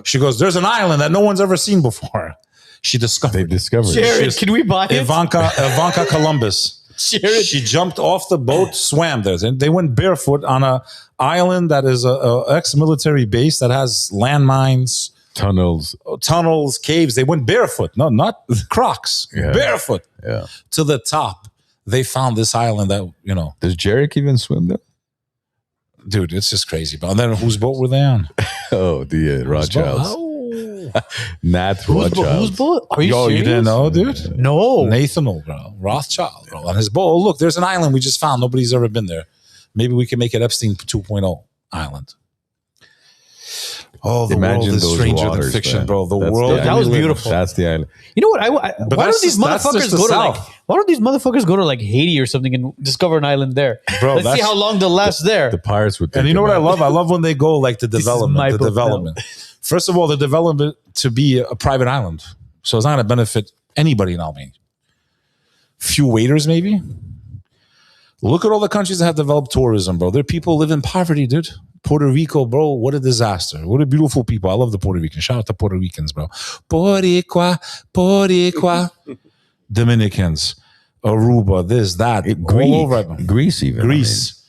Speaker 4: She goes, there's an island that no one's ever seen before. She
Speaker 2: They
Speaker 4: discovered.
Speaker 2: discovered it.
Speaker 1: Jared, can we buy it?
Speaker 4: Ivanka Columbus.
Speaker 1: Jared.
Speaker 4: She jumped off the boat, swam there. They went barefoot on a island that is a ex-military base that has landmines,
Speaker 2: Tunnels.
Speaker 4: tunnels, caves. They went barefoot. No, not Crocs.
Speaker 2: Yeah.
Speaker 4: Barefoot
Speaker 2: Yeah.
Speaker 4: to the top. They found this island that,
Speaker 2: Does Jarek even swim there?
Speaker 4: dude, it's just crazy. But then whose boat were they on?
Speaker 2: Oh, the Rothschilds.
Speaker 4: Oh.
Speaker 2: Nat
Speaker 1: Whose
Speaker 2: Rothschild.
Speaker 1: boat? Are you
Speaker 4: Yo,
Speaker 1: serious?
Speaker 4: you didn't know, dude?
Speaker 1: No.
Speaker 4: Nathaniel, bro. Rothschild, bro. On his boat. Oh, look, there's an island we just found. Nobody's ever been there. Maybe we can make it Epstein 2.0 island. Oh, the
Speaker 2: Imagine
Speaker 4: world is
Speaker 2: those
Speaker 4: stranger
Speaker 2: waters,
Speaker 4: than fiction,
Speaker 2: man.
Speaker 4: bro. The
Speaker 2: That's
Speaker 4: world.
Speaker 2: the
Speaker 1: That was
Speaker 2: island.
Speaker 1: beautiful.
Speaker 2: That's the island.
Speaker 1: You know what? why
Speaker 4: But
Speaker 1: don't
Speaker 4: that's
Speaker 1: these
Speaker 4: just- that's
Speaker 1: motherfuckers
Speaker 4: just the
Speaker 1: go to like?
Speaker 4: South.
Speaker 1: Why don't these motherfuckers go to like Haiti or something and discover an island there?
Speaker 4: Bro,
Speaker 1: Let's see
Speaker 4: that's-
Speaker 1: how long they'll last there.
Speaker 2: The pirates would take
Speaker 4: And you know
Speaker 2: them
Speaker 4: what I
Speaker 2: out.
Speaker 4: love? I love when they go like the
Speaker 1: is my
Speaker 4: development. The
Speaker 1: book
Speaker 4: development. First of all, the development to be a private island. So it's not going to benefit anybody in Albania. Few waiters, maybe. Look at all the countries that have developed tourism, bro. Their people live in poverty, dude. Puerto Rico, bro, what a disaster. What a beautiful people. I love the Puerto Ricans. Shout out to Puerto Ricans, bro. Boricua. Dominicans, Aruba, this, that. all over.
Speaker 2: Greece even.
Speaker 4: Greece.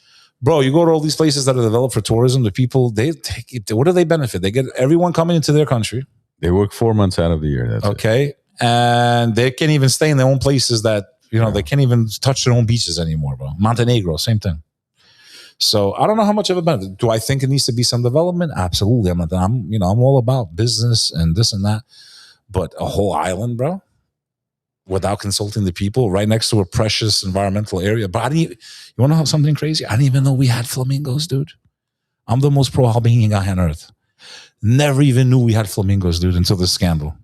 Speaker 4: Bro, you go to all these places that are developed for tourism, the people, they take it. What do they benefit? They get everyone coming into their country,
Speaker 2: They work 4 months out of the year. That's it.
Speaker 4: okay? And they can't even stay in their own places that, they can't even touch their own beaches anymore, bro. Montenegro, same thing. So I don't know how much of a benefit. Do I think it needs to be some development? Absolutely. I'm all about business and this and that. But a whole island, bro, without consulting the people, right next to a precious environmental area. But you want to know something crazy? I didn't even know we had flamingos, dude. I'm the most pro-Albanian guy on earth. Never even knew we had flamingos, dude, until this scandal.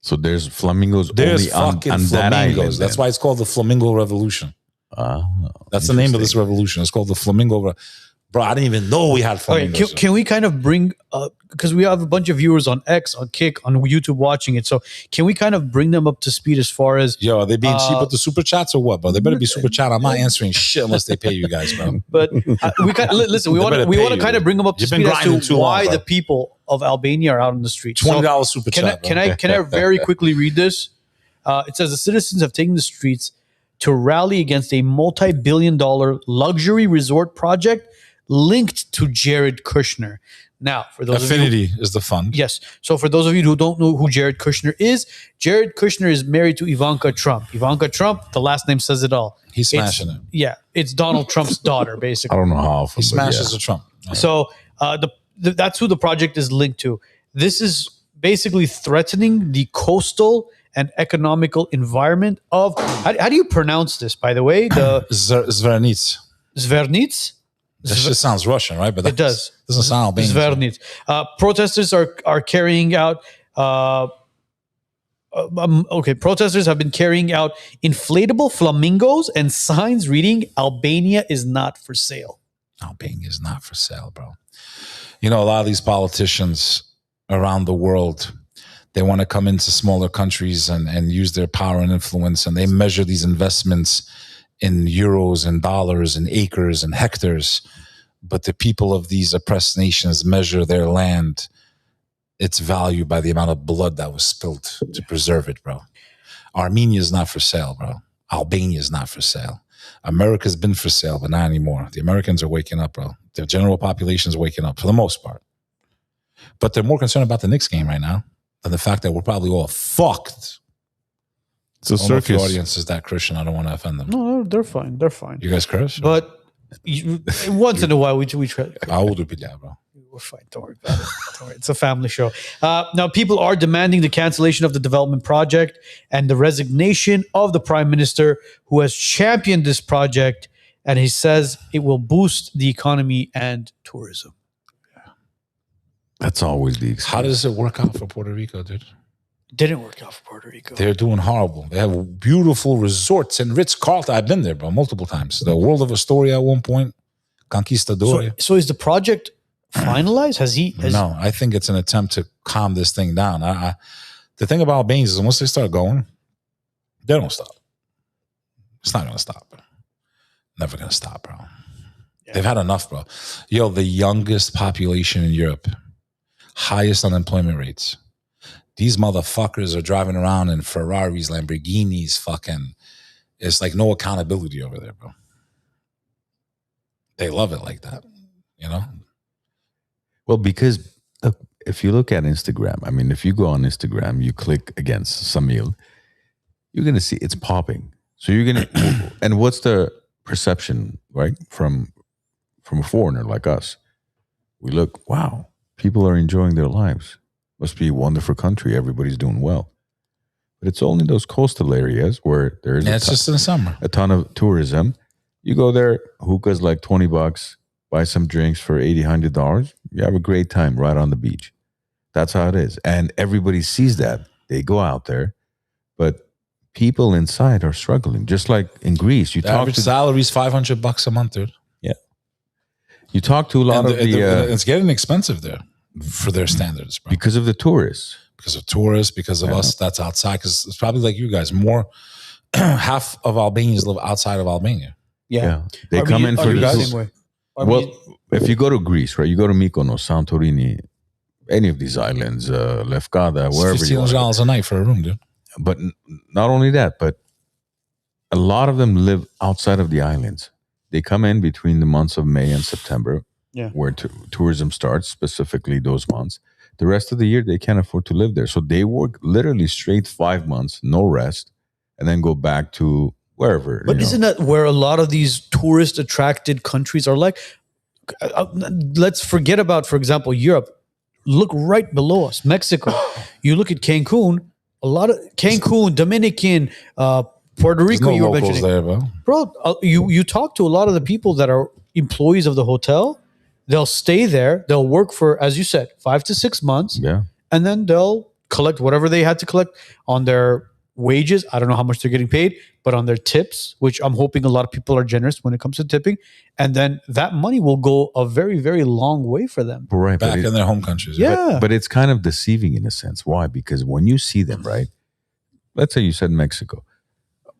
Speaker 2: So there's flamingos
Speaker 4: There's
Speaker 2: only
Speaker 4: fucking
Speaker 2: on that
Speaker 4: flamingos.
Speaker 2: island.
Speaker 4: That's why it's called the Flamingo Revolution. That's the name of this revolution. It's called the Flamingo. Bro, I didn't even know we had
Speaker 1: Okay,
Speaker 4: flamingos.
Speaker 1: can we kind of bring because we have a bunch of viewers on X, on Kick, on YouTube watching it. So can we kind of bring them up to speed as far as
Speaker 4: Yo, are they being cheap with the super chats or what, bro? They better be super chat. I'm not answering shit unless they pay you guys, bro.
Speaker 1: but we kind listen, we
Speaker 4: They
Speaker 1: want
Speaker 4: better
Speaker 1: to
Speaker 4: pay
Speaker 1: kind
Speaker 4: you.
Speaker 1: of bring them up to
Speaker 4: You've been
Speaker 1: speed
Speaker 4: grinding
Speaker 1: as
Speaker 4: too
Speaker 1: to
Speaker 4: long,
Speaker 1: why
Speaker 4: bro.
Speaker 1: the people of Albania are out on the streets. So
Speaker 4: $20 super chat.
Speaker 1: can I very quickly read this? It says the citizens have taken the streets to rally against a multi-billion-dollar luxury resort project linked to Jared Kushner. Now, for those of you,
Speaker 4: Affinity is the fund.
Speaker 1: yes. So for those of you who don't know who Jared Kushner is married to Ivanka Trump. Ivanka Trump, the last name says it all.
Speaker 4: He's smashing it.
Speaker 1: Yeah, it's Donald Trump's daughter,
Speaker 2: I
Speaker 1: basically.
Speaker 2: don't know how often.
Speaker 4: He
Speaker 2: but
Speaker 4: smashes
Speaker 2: yeah.
Speaker 4: the Trump.
Speaker 1: So that's who the project is linked to. This is basically threatening the coastal and economical environment of how do you pronounce this, by the way? The
Speaker 4: Zvernitz.
Speaker 1: Zvernitz?
Speaker 4: That shit sounds Russian, right? But
Speaker 1: It does.
Speaker 4: Doesn't sound Albanian.
Speaker 1: Zvernitz. Protesters are carrying out protesters have been carrying out inflatable flamingos and signs reading Albania is not for sale.
Speaker 4: Albania is not for sale, bro. A lot of these politicians around the world, they want to come into smaller countries and use their power and influence, and they measure these investments in euros and dollars and acres and hectares. but the people of these oppressed nations measure their land, its value by the amount of blood that was spilled to preserve it, bro. Armenia is not for sale, bro. Albania is not for sale. America's been for sale, but not anymore. The Americans are waking up, bro. The general population is waking up for the most part. But they're more concerned about the Knicks game right now than the fact that we're probably all fucked.
Speaker 3: It's a
Speaker 4: I don't know if the
Speaker 3: circus.
Speaker 4: audience is that Christian. I don't want to offend them.
Speaker 1: No, they're fine. They're fine.
Speaker 4: You guys curse?
Speaker 1: But once in a while, we try.
Speaker 4: How old would be that, bro?
Speaker 1: We're fine. Don't worry about it. Don't worry. It's a family show. Now, people are demanding the cancellation of the development project and the resignation of the prime minister who has championed this project. And he says it will boost the economy and tourism.
Speaker 2: That's always the excuse.
Speaker 4: How does it work out for Puerto Rico, dude?
Speaker 1: Didn't work out for Puerto Rico.
Speaker 4: They're doing horrible. They have beautiful resorts and Ritz-Carlton. I've been there, bro, multiple times. The World of Astoria at one point, Conquistador.
Speaker 1: So is the project finalized?
Speaker 4: No, I think it's an attempt to calm this thing down. The thing about Albanians is once they start going, they don't stop. It's not going to stop, bro. Never going to stop, bro. Yeah. They've had enough, bro. Yo, the youngest population in Europe, highest unemployment rates. These motherfuckers are driving around in Ferraris, Lamborghinis, fucking. It's like no accountability over there, bro. They love it like that, you know?
Speaker 2: Well, because if you look at Instagram, I mean, if you go on Instagram, you click against Samil, you're going to see it's popping. So you're going to, and what's the perception, right? From a foreigner like us, we look, wow, people are enjoying their lives. Must be a wonderful country. Everybody's doing well. But it's only those coastal areas where there's
Speaker 4: just in the summer.
Speaker 2: A ton of tourism. You go there, hookah's like $20, buy some drinks for $80, $100. You have a great time right on the beach. That's how it is. And everybody sees that. They go out there. But people inside are struggling. Just like in Greece.
Speaker 4: The average salary is $500 a month, dude.
Speaker 2: Yeah. You talk to a lot of
Speaker 4: it's getting expensive there for their standards, bro.
Speaker 2: Because of the tourists.
Speaker 4: Because of tourists, because of us that's outside. Because it's probably like you guys. More, half of Albanians live outside of Albania.
Speaker 1: Yeah.
Speaker 2: They come in for
Speaker 1: the
Speaker 2: same
Speaker 1: same way.
Speaker 2: Well, if you go to Greece, right, you go to Mykonos, Santorini, any of these islands, Lefkada, wherever you want.
Speaker 4: $15 a night for a room, dude.
Speaker 2: But not only that, but a lot of them live outside of the islands. They come in between the months of May and September, where tourism starts, specifically those months. The rest of the year, they can't afford to live there. So they work literally straight 5 months, no rest, and then go back to wherever.
Speaker 1: But isn't that where a lot of these tourist-attracted countries are like? Let's forget about, for example, Europe. Look right below us, Mexico. You look at Cancun, a lot of Cancun, Dominican, Puerto Rico. You were mentioning
Speaker 4: there,
Speaker 1: bro. You talk to a lot of the people that are employees of the hotel. They'll stay there. They'll work for, as you said, 5 to 6 months.
Speaker 2: Yeah.
Speaker 1: And then they'll collect whatever they had to collect on their wages. I don't know how much they're getting paid, but on their tips, which I'm hoping a lot of people are generous when it comes to tipping. And then that money will go a very, very long way for them.
Speaker 2: Right.
Speaker 4: Back in their home countries.
Speaker 1: Yeah.
Speaker 2: But it's kind of deceiving in a sense. Why? Because when you see them, right? Let's say you said Mexico.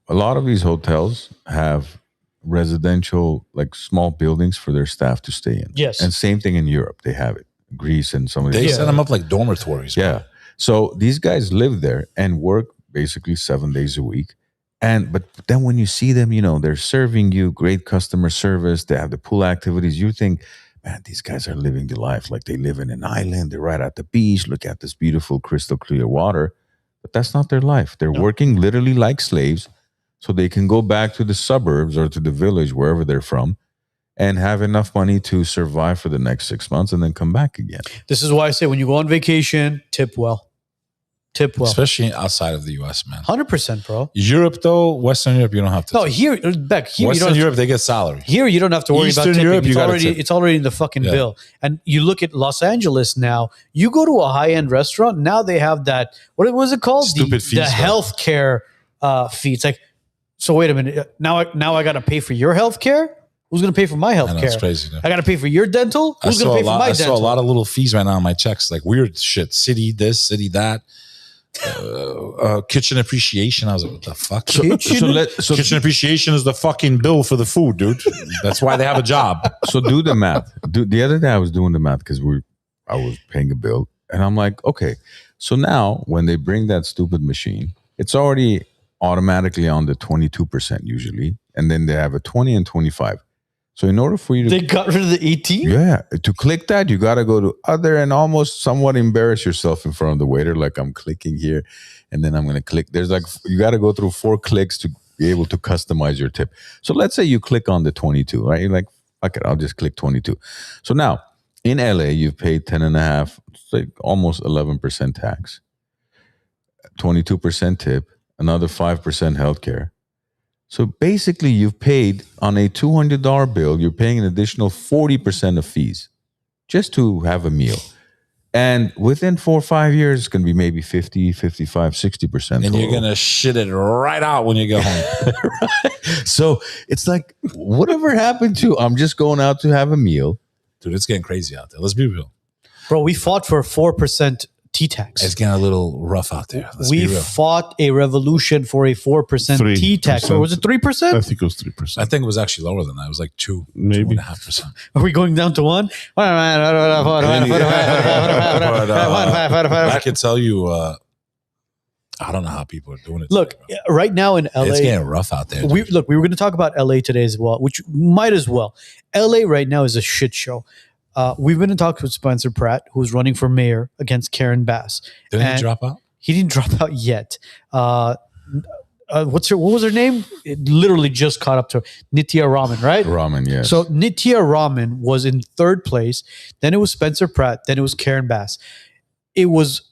Speaker 2: A lot of these hotels have residential, like small buildings for their staff to stay in.
Speaker 1: Yes.
Speaker 2: And same thing in Europe. They have it. Greece and some of these.
Speaker 4: They set them up like dormitories.
Speaker 2: Yeah.
Speaker 4: Bro.
Speaker 2: So these guys live there and work basically 7 days a week. But then when you see them, you know, they're serving you great customer service. They have the pool activities. You think, man, these guys are living the life. Like they live in an island. They're right at the beach. Look at this beautiful crystal clear water. But that's not their life. They're working literally like slaves so they can go back to the suburbs or to the village, wherever they're from, and have enough money to survive for the next 6 months and then come back again.
Speaker 1: This is why I say when you go on vacation, tip well. Tip well.
Speaker 4: Especially outside of the U.S., man.
Speaker 1: 100%, bro.
Speaker 4: Europe, though, Western Europe, you don't have to.
Speaker 1: No, here, Beck, here
Speaker 4: Western
Speaker 1: you don't
Speaker 4: Europe, they get salary.
Speaker 1: Here, you don't have to worry
Speaker 4: Eastern
Speaker 1: about tipping.
Speaker 4: Europe,
Speaker 1: It's already in the fucking bill. And you look at Los Angeles now, you go to a high-end restaurant, now they have that, what was it called?
Speaker 4: Stupid fees.
Speaker 1: The healthcare fee. It's like, so wait a minute. Now I got to pay for your healthcare? Who's going to pay for my healthcare?
Speaker 4: That's crazy. Dude.
Speaker 1: I got to pay for your dental? Who's going to pay for my dental?
Speaker 4: I saw a lot of little fees right now on my checks, like weird shit. City this, city that. kitchen appreciation. I was like, what the fuck?
Speaker 1: Kitchen?
Speaker 4: Kitchen appreciation is the fucking bill for the food, dude. That's why they have a job.
Speaker 2: So do the math. The other day I was doing the math because I was paying a bill, and I'm like, okay. So now when they bring that stupid machine, it's already automatically on the 22% usually, and then they have a 20 and 25. So in order for you to
Speaker 1: They got rid of the 18?
Speaker 2: yeah, to click that, you got to go to other and almost somewhat embarrass yourself in front of the waiter. Like I'm clicking here and then I'm going to click. There's like, you got to go through 4 clicks to be able to customize your tip. So let's say you click on the 22, right? You're like, fuck it, I'll just click 22. So now in LA, you've paid 10.5, like almost 11% tax, 22% tip, another 5% healthcare. So basically, you've paid on a $200 bill, you're paying an additional 40% of fees just to have a meal. And within 4 or 5 years, it's going to be maybe 50, 55, 60%.
Speaker 4: And
Speaker 2: total.
Speaker 4: you're going to shit it right out when you get home.
Speaker 2: Right? So it's like, whatever happened to, I'm just going out to have a meal.
Speaker 4: Dude, it's getting crazy out there. Let's be real.
Speaker 1: Bro, we fought for a 4% T-tax.
Speaker 4: It's getting a little rough out there. Let's be
Speaker 1: We
Speaker 4: real.
Speaker 1: fought a revolution for a 4% T-tax. Or was it 3%?
Speaker 3: I think it was 3%.
Speaker 4: I think it was actually lower than that. It was like
Speaker 3: Maybe.
Speaker 4: 2.5%.
Speaker 1: Are we going down to 1?
Speaker 4: I can tell you, I don't know how people are doing it.
Speaker 1: Look,
Speaker 4: today, bro.
Speaker 1: right now in LA,
Speaker 4: It's getting rough out there.
Speaker 1: we
Speaker 4: dude.
Speaker 1: were going to talk about LA today as well, which might as well. LA right now is a shit show. We've been in talks with Spencer Pratt, who's running for mayor against Karen Bass.
Speaker 4: Didn't
Speaker 1: and
Speaker 4: he drop out?
Speaker 1: He didn't drop out yet. What was her name? It literally just caught up to her. Nitya Raman, right?
Speaker 2: Ramen, yes.
Speaker 1: So Nitya Raman was in 3rd place. Then it was Spencer Pratt. Then it was Karen Bass. It was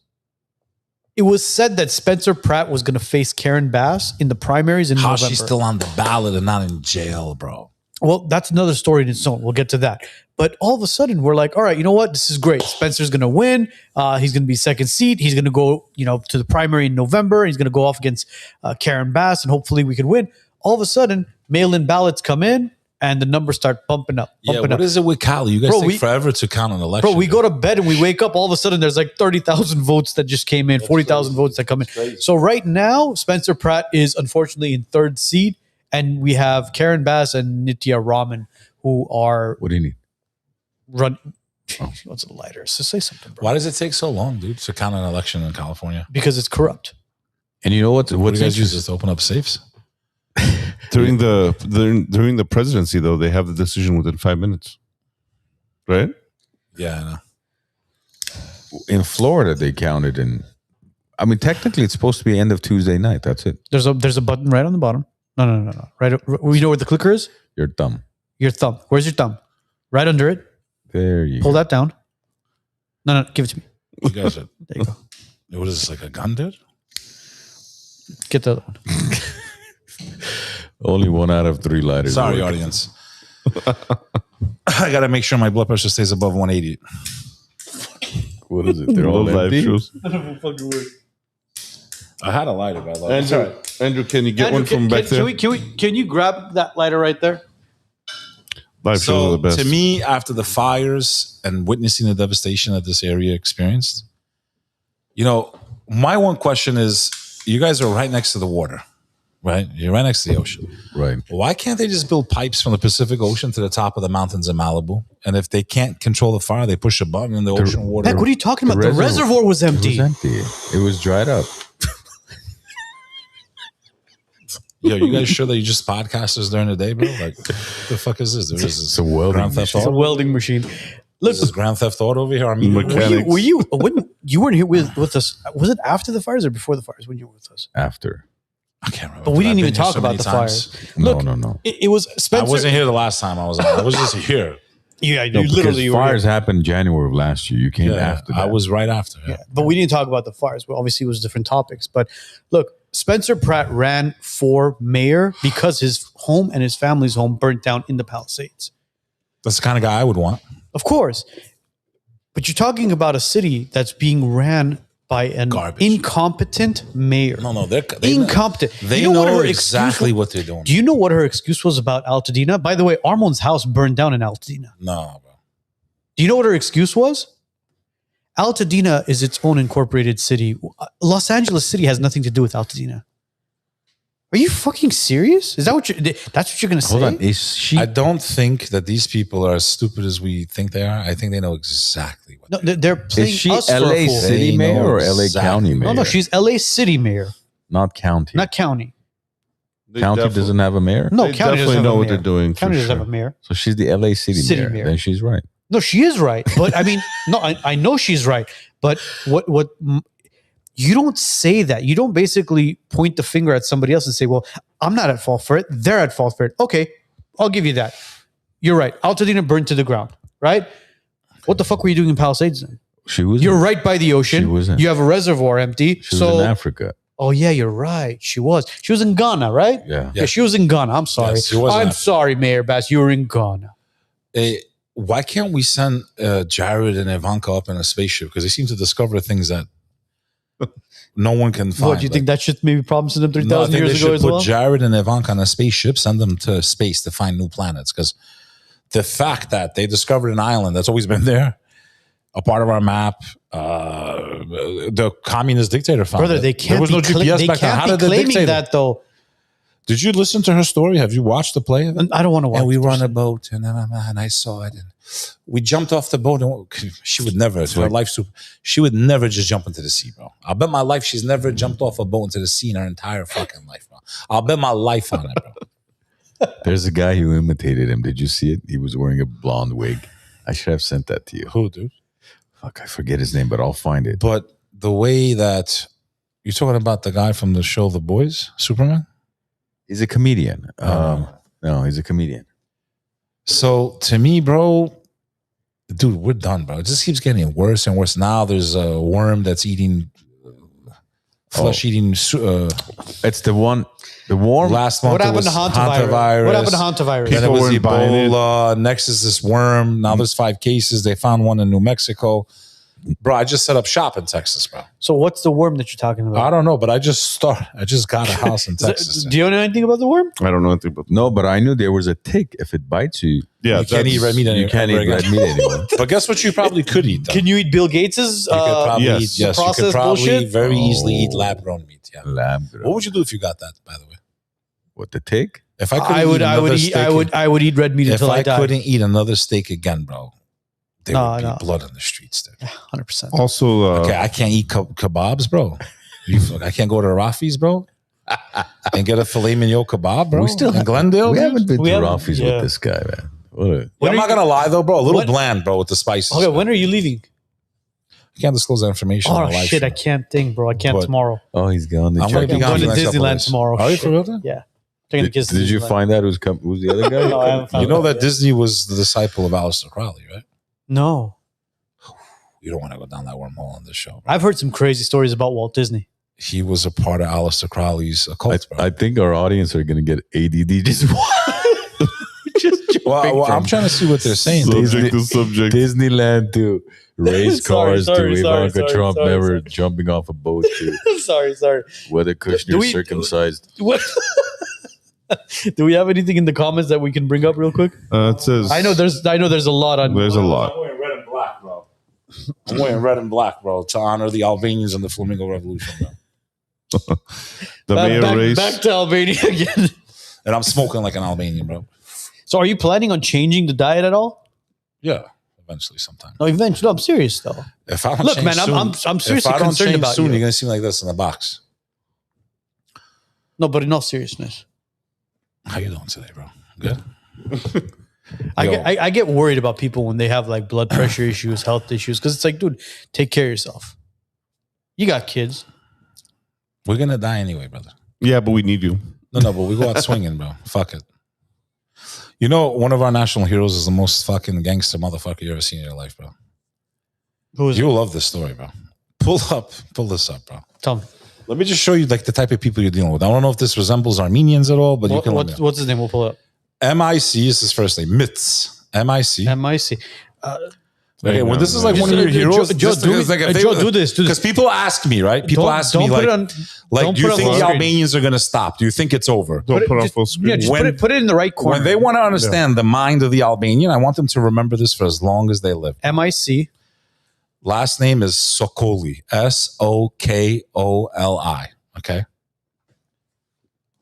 Speaker 1: said that Spencer Pratt was going to face Karen Bass in the primaries in
Speaker 4: How
Speaker 1: November.
Speaker 4: she's still on the ballot and not in jail, bro.
Speaker 1: Well, that's another story in its own. We'll get to that. But all of a sudden, we're like, all right, you know what? This is great. Spencer's going to win. He's going to be 2nd seat. He's going to go, to the primary in November. He's going to go off against Karen Bass, and hopefully we can win. All of a sudden, mail-in ballots come in, and the numbers start bumping up.
Speaker 4: What is it with Cali? You guys
Speaker 1: Bro,
Speaker 4: take forever to count an election.
Speaker 1: Bro, we go to bed and we wake up. All of a sudden, there's like 30,000 votes that just came in, 40,000 votes that come in. So right now, Spencer Pratt is unfortunately in 3rd seat, and we have Karen Bass and Nitya Raman who are
Speaker 2: What do you need?
Speaker 1: run. What's a lighter? So say something, bro.
Speaker 4: Why does it take so long, dude, to count an election in California?
Speaker 1: Because it's corrupt.
Speaker 2: And you know what?
Speaker 4: What do you guys use this to open up safes?
Speaker 3: During the presidency, though, they have the decision within 5 minutes. Right?
Speaker 4: Yeah, I know.
Speaker 2: In Florida, they counted in. I mean, technically, it's supposed to be end of Tuesday night. That's it.
Speaker 1: There's a button right on the bottom. No. Right. You know where the clicker is?
Speaker 2: Your thumb.
Speaker 1: Your thumb. Where's your thumb? Right under it.
Speaker 2: There you
Speaker 1: Pull
Speaker 2: go.
Speaker 1: that down. No, give it to me.
Speaker 4: You guys are,
Speaker 1: There you go.
Speaker 4: what is this, like a gun, dude?
Speaker 1: Get the other one.
Speaker 2: Only 1 out of 3 lighters.
Speaker 4: Sorry,
Speaker 2: work.
Speaker 4: audience. I got to make sure my blood pressure stays above 180.
Speaker 2: What is it? They're all
Speaker 3: Those live
Speaker 2: empty?
Speaker 3: shows.
Speaker 4: I had a lighter, but I love it.
Speaker 3: Andrew, can you get one from back there?
Speaker 1: Can you grab that lighter right there?
Speaker 3: Live shows are
Speaker 4: So
Speaker 3: the best.
Speaker 4: to me, after the fires and witnessing the devastation that this area experienced, my one question is, you guys are right next to the water, right? You're right next to the ocean.
Speaker 2: Right.
Speaker 4: Why can't they just build pipes from the Pacific Ocean to the top of the mountains in Malibu? And if they can't control the fire, they push a button and the ocean water.
Speaker 1: Heck, what are you talking about? The
Speaker 2: reservoir-
Speaker 1: reservoir was
Speaker 2: It
Speaker 1: empty.
Speaker 2: was empty. It was dried up.
Speaker 4: Yo, you guys sure that you just podcasters during the day, bro? Like, what the fuck is this?
Speaker 2: It's a welding
Speaker 4: Grand Theft
Speaker 2: machine.
Speaker 1: It's a
Speaker 4: Auto.
Speaker 1: welding machine. Look,
Speaker 4: This is Grand Theft Auto over here. I mean,
Speaker 3: Mechanics.
Speaker 1: were you when you weren't here with us? Was it after the fires or before the fires when you were with us?
Speaker 2: After.
Speaker 4: I can't remember.
Speaker 1: But we didn't
Speaker 4: I've
Speaker 1: even
Speaker 4: been here
Speaker 1: talk
Speaker 4: so
Speaker 1: about
Speaker 4: many
Speaker 1: the
Speaker 4: times.
Speaker 1: fires.
Speaker 2: No,
Speaker 1: Look,
Speaker 2: no.
Speaker 1: It was
Speaker 4: I
Speaker 1: Spencer.
Speaker 4: wasn't here the last time I was on. I was just here.
Speaker 1: Yeah, you
Speaker 2: No, because
Speaker 1: literally were
Speaker 2: fires
Speaker 1: here.
Speaker 2: happened January of last year. You came
Speaker 4: Yeah,
Speaker 2: after that.
Speaker 4: I was right after. Yeah.
Speaker 1: Yeah, but we didn't talk about the fires. Well, obviously, it was different topics. But look, Spencer Pratt ran for mayor because his home and his family's home burnt down in the Palisades.
Speaker 4: That's the kind of guy I would want.
Speaker 1: Of course. But you're talking about a city that's being ran by an
Speaker 4: Garbage.
Speaker 1: incompetent mayor.
Speaker 4: No, they
Speaker 1: Incompetent.
Speaker 4: They
Speaker 1: You know what
Speaker 4: know
Speaker 1: her excuse
Speaker 4: exactly
Speaker 1: was?
Speaker 4: what they're doing.
Speaker 1: Do you know what her excuse was about Altadena? By the way, Armon's house burned down in Altadena.
Speaker 4: No, bro.
Speaker 1: Do you know what her excuse was? Altadena is its own incorporated city. Los Angeles City has nothing to do with Altadena. Are you fucking serious? Is that what that's what you're going to say?
Speaker 2: Hold on. Is she?
Speaker 4: I don't think that these people are as stupid as we think they are. I think they know exactly what.
Speaker 1: No, they're playing
Speaker 2: Is she
Speaker 1: us for a
Speaker 2: LA
Speaker 1: fool.
Speaker 2: City
Speaker 4: They
Speaker 2: mayor
Speaker 4: know
Speaker 2: or LA
Speaker 4: exactly.
Speaker 2: County mayor?
Speaker 1: No, she's LA City mayor,
Speaker 2: not county.
Speaker 1: not county.
Speaker 3: They
Speaker 2: County
Speaker 3: definitely-
Speaker 2: doesn't have a mayor.
Speaker 1: No,
Speaker 3: They
Speaker 1: county doesn't
Speaker 3: definitely
Speaker 1: have
Speaker 3: know
Speaker 1: a
Speaker 3: what
Speaker 1: mayor.
Speaker 3: they're doing.
Speaker 1: County
Speaker 3: for
Speaker 1: doesn't
Speaker 3: sure.
Speaker 1: have a mayor.
Speaker 2: So she's the LA City,
Speaker 1: City
Speaker 2: mayor.
Speaker 1: mayor.
Speaker 2: Then she's right.
Speaker 1: No, she is right. But I mean, no, I know she's right. But what you don't say that. You don't basically point the finger at somebody else and say, well, I'm not at fault for it. They're at fault for it. Okay, I'll give you that. You're right. Altadena burned to the ground, right? What the fuck were you doing in Palisades then?
Speaker 2: She was.
Speaker 1: You're right by the ocean.
Speaker 2: She wasn't.
Speaker 1: You have a reservoir empty.
Speaker 2: She was in Africa.
Speaker 1: Oh yeah, you're right. She was. She was in Ghana, right?
Speaker 2: Yeah.
Speaker 1: Yeah, she was in Ghana. I'm sorry.
Speaker 4: Yes, she was in
Speaker 1: I'm
Speaker 4: Africa.
Speaker 1: sorry, Mayor Bass. You were in Ghana.
Speaker 4: Why can't we send Jared and Ivanka up in a spaceship? Because they seem to discover things that no one can find.
Speaker 1: What do you think that shit maybe problems to them
Speaker 4: No, I
Speaker 1: 3,000
Speaker 4: think they
Speaker 1: years ago
Speaker 4: should
Speaker 1: as
Speaker 4: put
Speaker 1: well?
Speaker 4: Jared and Ivanka on a spaceship, send them to space to find new planets. Because the fact that they discovered an island that's always been there, a part of our map, the communist dictator found
Speaker 1: Brother,
Speaker 4: it.
Speaker 1: they
Speaker 4: There
Speaker 1: can't
Speaker 4: was
Speaker 1: be,
Speaker 4: no GPS
Speaker 1: they
Speaker 4: back then.
Speaker 1: can't
Speaker 4: How
Speaker 1: be
Speaker 4: did the
Speaker 1: claiming
Speaker 4: dictator?
Speaker 1: that though.
Speaker 4: Did you listen to her story? Have you watched the play? of it?
Speaker 1: I don't want to watch.
Speaker 4: And we
Speaker 1: it.
Speaker 4: were on a boat, and I saw it, and we jumped off the boat. And she would never, it's her life. She would never just jump into the sea, bro. I'll bet my life she's never jumped off a boat into the sea in her entire fucking life, bro. I'll bet my life on it, bro.
Speaker 2: There's a guy who imitated him. Did you see it? He was wearing a blonde wig. I should have sent that to you.
Speaker 4: Who, dude?
Speaker 2: Fuck, I forget his name, but I'll find it.
Speaker 4: But the way that you're talking about the guy from the show The Boys, Superman.
Speaker 2: He's a comedian. No, he's a comedian.
Speaker 4: So to me, bro, dude, we're done, bro. It just keeps getting worse and worse. Now there's a worm that's eating flesh-eating.
Speaker 2: It's the one, the warm.
Speaker 4: Last month
Speaker 1: What
Speaker 4: it
Speaker 1: happened
Speaker 4: was
Speaker 1: to hantavirus? What happened to hantavirus?
Speaker 4: Then it
Speaker 3: People
Speaker 4: was
Speaker 3: weren't buying it.
Speaker 4: Ebola. Next is this worm. Now there's 5 cases. They found one in New Mexico. Bro, I just set up shop in Texas, bro.
Speaker 1: So what's the worm that you're talking
Speaker 4: I
Speaker 1: about?
Speaker 4: don't know, but I just got a house in Texas.
Speaker 1: Do you know anything about the worm?
Speaker 3: I don't know anything about.
Speaker 2: No, but I knew there was a tick. If it bites you,
Speaker 3: Yeah,
Speaker 4: You can't eat red meat
Speaker 2: you
Speaker 4: anymore.
Speaker 2: can't eat red meat anymore.
Speaker 4: But guess what? You probably could eat. Though.
Speaker 1: Can you eat Bill Gates's?
Speaker 4: You could probably
Speaker 3: yes.
Speaker 4: eat. Yes, you could
Speaker 1: processed
Speaker 4: probably
Speaker 1: bullshit?
Speaker 4: very easily
Speaker 2: Oh.
Speaker 4: eat lab-grown meat. Yeah.
Speaker 2: Lab.
Speaker 4: What would you do if you got that? By the way,
Speaker 2: What, the tick?
Speaker 4: if I
Speaker 1: I would eat red meat
Speaker 4: If
Speaker 1: until I
Speaker 4: I
Speaker 1: die.
Speaker 4: couldn't eat another steak again, bro, there
Speaker 1: No,
Speaker 4: would be
Speaker 1: no.
Speaker 4: blood on the streets. There.
Speaker 1: 100%.
Speaker 3: Also,
Speaker 4: Okay, I can't eat kebabs, bro. I can't go to Rafi's, bro, and get a filet mignon kebab, bro.
Speaker 2: We still
Speaker 4: in
Speaker 2: have-
Speaker 4: Glendale.
Speaker 2: We
Speaker 4: dude?
Speaker 2: haven't been
Speaker 1: We
Speaker 2: to
Speaker 1: haven't-
Speaker 2: Rafi's
Speaker 1: yeah.
Speaker 2: with this guy, man. What a,
Speaker 4: Yeah,
Speaker 1: When
Speaker 4: I'm
Speaker 1: are
Speaker 4: not
Speaker 1: you-
Speaker 4: gonna lie though, bro. A little
Speaker 1: when-
Speaker 4: bland, bro, with the spices.
Speaker 1: Okay, when are you leaving?
Speaker 4: I can't disclose that information. on
Speaker 1: Oh
Speaker 4: the live
Speaker 1: shit,
Speaker 4: show.
Speaker 1: I can't think, bro. I can't
Speaker 4: But-
Speaker 1: tomorrow.
Speaker 2: oh, he's gone. The
Speaker 4: I'm gonna
Speaker 2: check-
Speaker 4: be
Speaker 1: I'm
Speaker 4: gone
Speaker 1: going
Speaker 4: for
Speaker 1: to
Speaker 4: the next couple
Speaker 1: Disneyland
Speaker 4: days.
Speaker 1: tomorrow.
Speaker 4: Are you
Speaker 1: Shit.
Speaker 4: for real? Then?
Speaker 1: Yeah. Taking the kids to
Speaker 2: Did you
Speaker 1: Disneyland.
Speaker 2: find out who's the other guy?
Speaker 1: No, I haven't found
Speaker 4: You know
Speaker 1: out
Speaker 4: that
Speaker 1: yet.
Speaker 4: Disney was the disciple of Aleister Crowley, right?
Speaker 1: No.
Speaker 4: You don't want to go down that wormhole on this show. Bro.
Speaker 1: I've heard some crazy stories about Walt Disney.
Speaker 4: He was a part of Aleister Crowley's occult, bro.
Speaker 2: I think our audience are going to get ADD just
Speaker 4: Well, I'm trying to see what they're saying.
Speaker 3: subject to subject.
Speaker 2: Disneyland to race
Speaker 1: Sorry,
Speaker 2: cars
Speaker 1: sorry,
Speaker 2: to
Speaker 1: sorry,
Speaker 2: Ivanka
Speaker 1: sorry,
Speaker 2: Trump
Speaker 1: sorry,
Speaker 2: never
Speaker 1: sorry.
Speaker 2: jumping off a boat to
Speaker 1: sorry.
Speaker 2: whether Kushner
Speaker 1: we-
Speaker 2: circumcised.
Speaker 1: What? Do we have anything in the comments that we can bring up real quick?
Speaker 3: It says
Speaker 1: I know there's a lot on.
Speaker 3: there's a lot.
Speaker 4: I'm wearing red and black, bro. I'm wearing red and black, bro, to honor the Albanians and the Flamingo Revolution, bro.
Speaker 3: The mayor race.
Speaker 1: Back to Albania again.
Speaker 4: And I'm smoking like an Albanian, bro.
Speaker 1: So, are you planning on changing the diet at all?
Speaker 4: Yeah, eventually, sometime.
Speaker 1: No, eventually. No, I'm serious though.
Speaker 4: If I don't
Speaker 1: Look,
Speaker 4: change
Speaker 1: man, I'm
Speaker 4: soon,
Speaker 1: seriously
Speaker 4: if I don't
Speaker 1: concerned
Speaker 4: change
Speaker 1: about
Speaker 4: soon,
Speaker 1: you.
Speaker 4: you're gonna see me like this in the box.
Speaker 1: No, but in all seriousness,
Speaker 4: How you doing today, bro? Good.
Speaker 1: I get worried about people when they have like blood pressure issues, health issues, because it's like, dude, take care of yourself. You got kids.
Speaker 4: We're gonna die anyway, brother.
Speaker 3: Yeah, but we need you.
Speaker 4: No, but we go out swinging, bro. Fuck it. You know, one of our national heroes is the most fucking gangster motherfucker you ever seen in your life, bro.
Speaker 1: Who is
Speaker 4: You'll love this story, bro. Pull this up, bro.
Speaker 1: Tom?
Speaker 4: Let me just show you like the type of people you're dealing with. I don't know if this resembles Armenians at all, but you can let me know.
Speaker 1: What's his name? We'll pull it up.
Speaker 4: M-I-C is his first name. Mitz. M-I-C.
Speaker 1: MIC.
Speaker 4: Okay, when this is like one of your heroes,
Speaker 1: Joe, do this.
Speaker 4: Because people ask me, right? People ask me like,
Speaker 1: don't
Speaker 4: do you
Speaker 1: put it
Speaker 4: think
Speaker 1: on
Speaker 4: the
Speaker 1: screen.
Speaker 4: Albanians are going to stop? Do you think it's over?
Speaker 3: Don't put on
Speaker 1: just-
Speaker 3: full screen.
Speaker 1: Yeah, just
Speaker 4: When-
Speaker 1: put it in the right corner.
Speaker 4: When they want to understand the mind of the Albanian, I want them to remember this for as long as they live.
Speaker 1: MIC.
Speaker 4: Last name is Sokoli. Sokoli. Okay.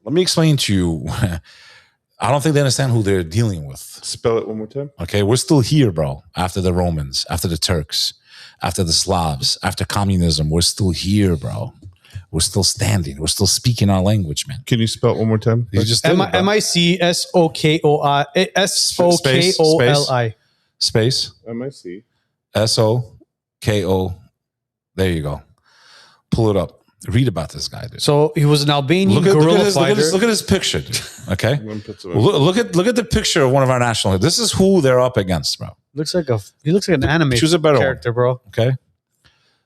Speaker 4: Let me explain to you. I don't think they understand who they're dealing with.
Speaker 3: Spell it one more time.
Speaker 4: Okay. We're still here, bro. After the Romans, after the Turks, after the Slavs, after communism, we're still here, bro. We're still standing. We're still speaking our language, man.
Speaker 3: Can you spell it one more time?
Speaker 4: You just did it, bro.
Speaker 1: MICSOKOI.
Speaker 4: Space.
Speaker 3: MIC.
Speaker 4: SOKO. There you go. Pull it up. Read about this guy, dude.
Speaker 1: So he was an Albanian guerrilla fighter.
Speaker 4: Look at his picture, dude. Okay.
Speaker 3: Look
Speaker 4: look at the picture of one of our national heroes. This is who they're up against, bro.
Speaker 1: He looks like an anime
Speaker 4: Choose a better
Speaker 1: character, bro.
Speaker 4: Okay.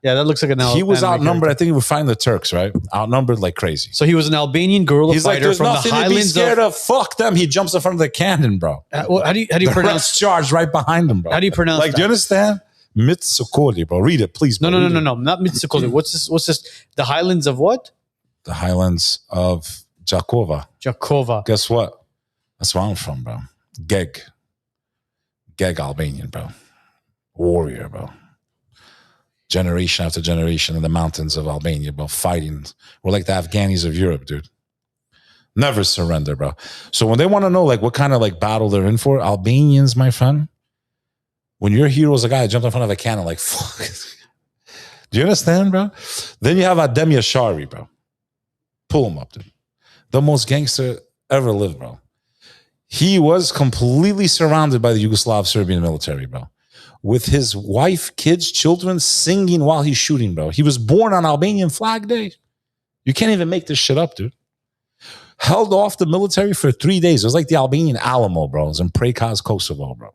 Speaker 1: Yeah, that looks like an
Speaker 4: He was
Speaker 1: anime
Speaker 4: outnumbered.
Speaker 1: character.
Speaker 4: I think he would find the Turks, right? Outnumbered like crazy.
Speaker 1: So he was an Albanian guerrilla
Speaker 4: He's like,
Speaker 1: fighter
Speaker 4: there's
Speaker 1: from the
Speaker 4: nothing to be
Speaker 1: highlands
Speaker 4: scared of. Fuck them. He jumps in front of the cannon, bro.
Speaker 1: How do you
Speaker 4: The
Speaker 1: pronounce?
Speaker 4: rest charged right behind him, bro.
Speaker 1: How do you pronounce
Speaker 4: Like,
Speaker 1: that?
Speaker 4: do you understand? Mitsukoli, bro. Read it, please.
Speaker 1: No,
Speaker 4: bro. Read it.
Speaker 1: not Mitsukoli. What's this? The highlands of what?
Speaker 4: The highlands of Jakova.
Speaker 1: Jakova.
Speaker 4: Guess what? That's where I'm from, bro. Geg Albanian, bro. Warrior, bro. Generation after generation in the mountains of Albania, bro. Fighting. We're like the Afghanis of Europe, dude. Never surrender, bro. So when they want to know like what kind of like battle they're in for, Albanians, my friend, when your hero is a guy that jumped in front of a cannon, like, fuck. Do you understand, bro? Then you have Ademir Shari, bro. Pull him up, dude. The most gangster ever lived, bro. He was completely surrounded by the Yugoslav Serbian military, bro. With his wife, kids, children singing while he's shooting, bro. He was born on Albanian Flag Day. You can't even make this shit up, dude. Held off the military for 3 days. It was like the Albanian Alamo, bro. It was in Prekaz, Kosovo, bro.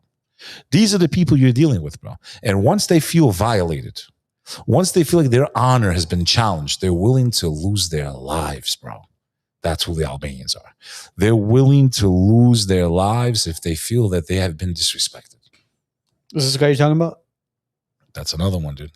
Speaker 4: These are the people you're dealing with, bro. And once they feel violated, once they feel like their honor has been challenged, they're willing to lose their lives, bro. That's who the Albanians are. They're willing to lose their lives if they feel that they have been disrespected.
Speaker 1: Is this the guy you're talking about?
Speaker 4: That's another one, dude.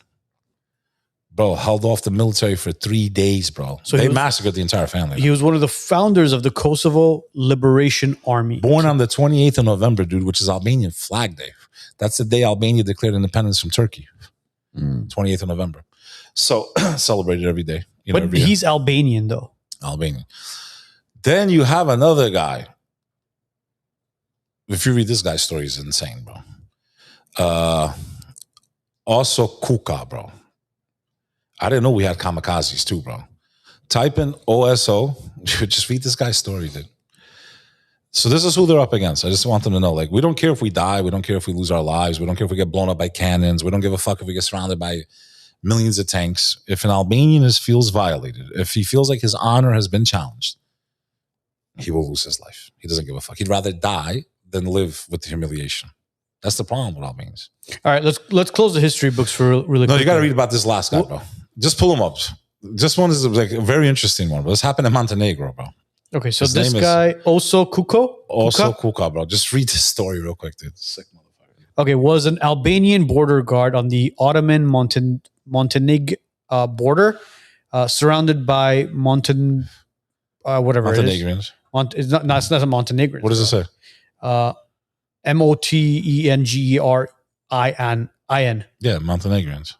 Speaker 4: Bro, held off the military for 3 days, bro.
Speaker 1: So
Speaker 4: they massacred the entire family.
Speaker 1: He was one of the founders of the Kosovo Liberation Army.
Speaker 4: Born on the 28th of November, dude, which is Albanian Flag Day. That's the day Albania declared independence from Turkey. 28th of November. So celebrated every day.
Speaker 1: But
Speaker 4: every year.
Speaker 1: he's Albanian, though.
Speaker 4: Albanian. Then you have another guy. If you read this guy's story, he's insane, bro. Also Kuka, bro. I didn't know we had kamikazes too, bro. Type in OSO. Just read this guy's story, dude. So this is who they're up against. I just want them to know, like, we don't care if we die. We don't care if we lose our lives. We don't care if we get blown up by cannons. We don't give a fuck if we get surrounded by millions of tanks. If an Albanian feels violated, if he feels like his honor has been challenged, he will lose his life. He doesn't give a fuck. He'd rather die than live with the humiliation. That's the problem with Albanians.
Speaker 1: All right, let's close the history books for really quick.
Speaker 4: No, you got to read about this last guy, bro. Just pull him up. This one is like a very interesting one, but this happened in Montenegro, bro.
Speaker 1: Okay, so
Speaker 4: His
Speaker 1: this
Speaker 4: name
Speaker 1: guy, Oso Kuko?
Speaker 4: Also Kuka, bro. Just read this story real quick, dude. Sick motherfucker.
Speaker 1: Okay, was an Albanian border guard on the Ottoman Montenegro border, surrounded by whatever it is.
Speaker 4: Montenegrins.
Speaker 1: It's not a Montenegrin.
Speaker 4: What does it say?
Speaker 1: Motengerin.
Speaker 4: Yeah, Montenegrins.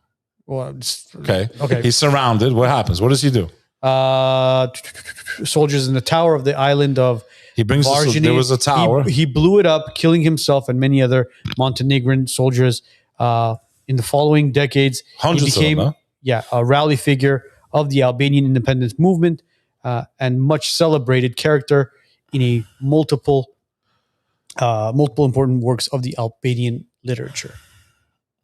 Speaker 1: Well,
Speaker 4: Okay.
Speaker 1: Okay.
Speaker 4: He's surrounded. What happens? What does he do?
Speaker 1: Soldiers in the tower of the island of
Speaker 4: He brings us,
Speaker 1: Varginny.
Speaker 4: there was a tower.
Speaker 1: He blew it up, killing himself and many other Montenegrin soldiers. In the following decades,
Speaker 4: Hundreds
Speaker 1: he became
Speaker 4: of them,
Speaker 1: a rally figure of the Albanian independence movement and much celebrated character in a multiple important works of the Albanian literature.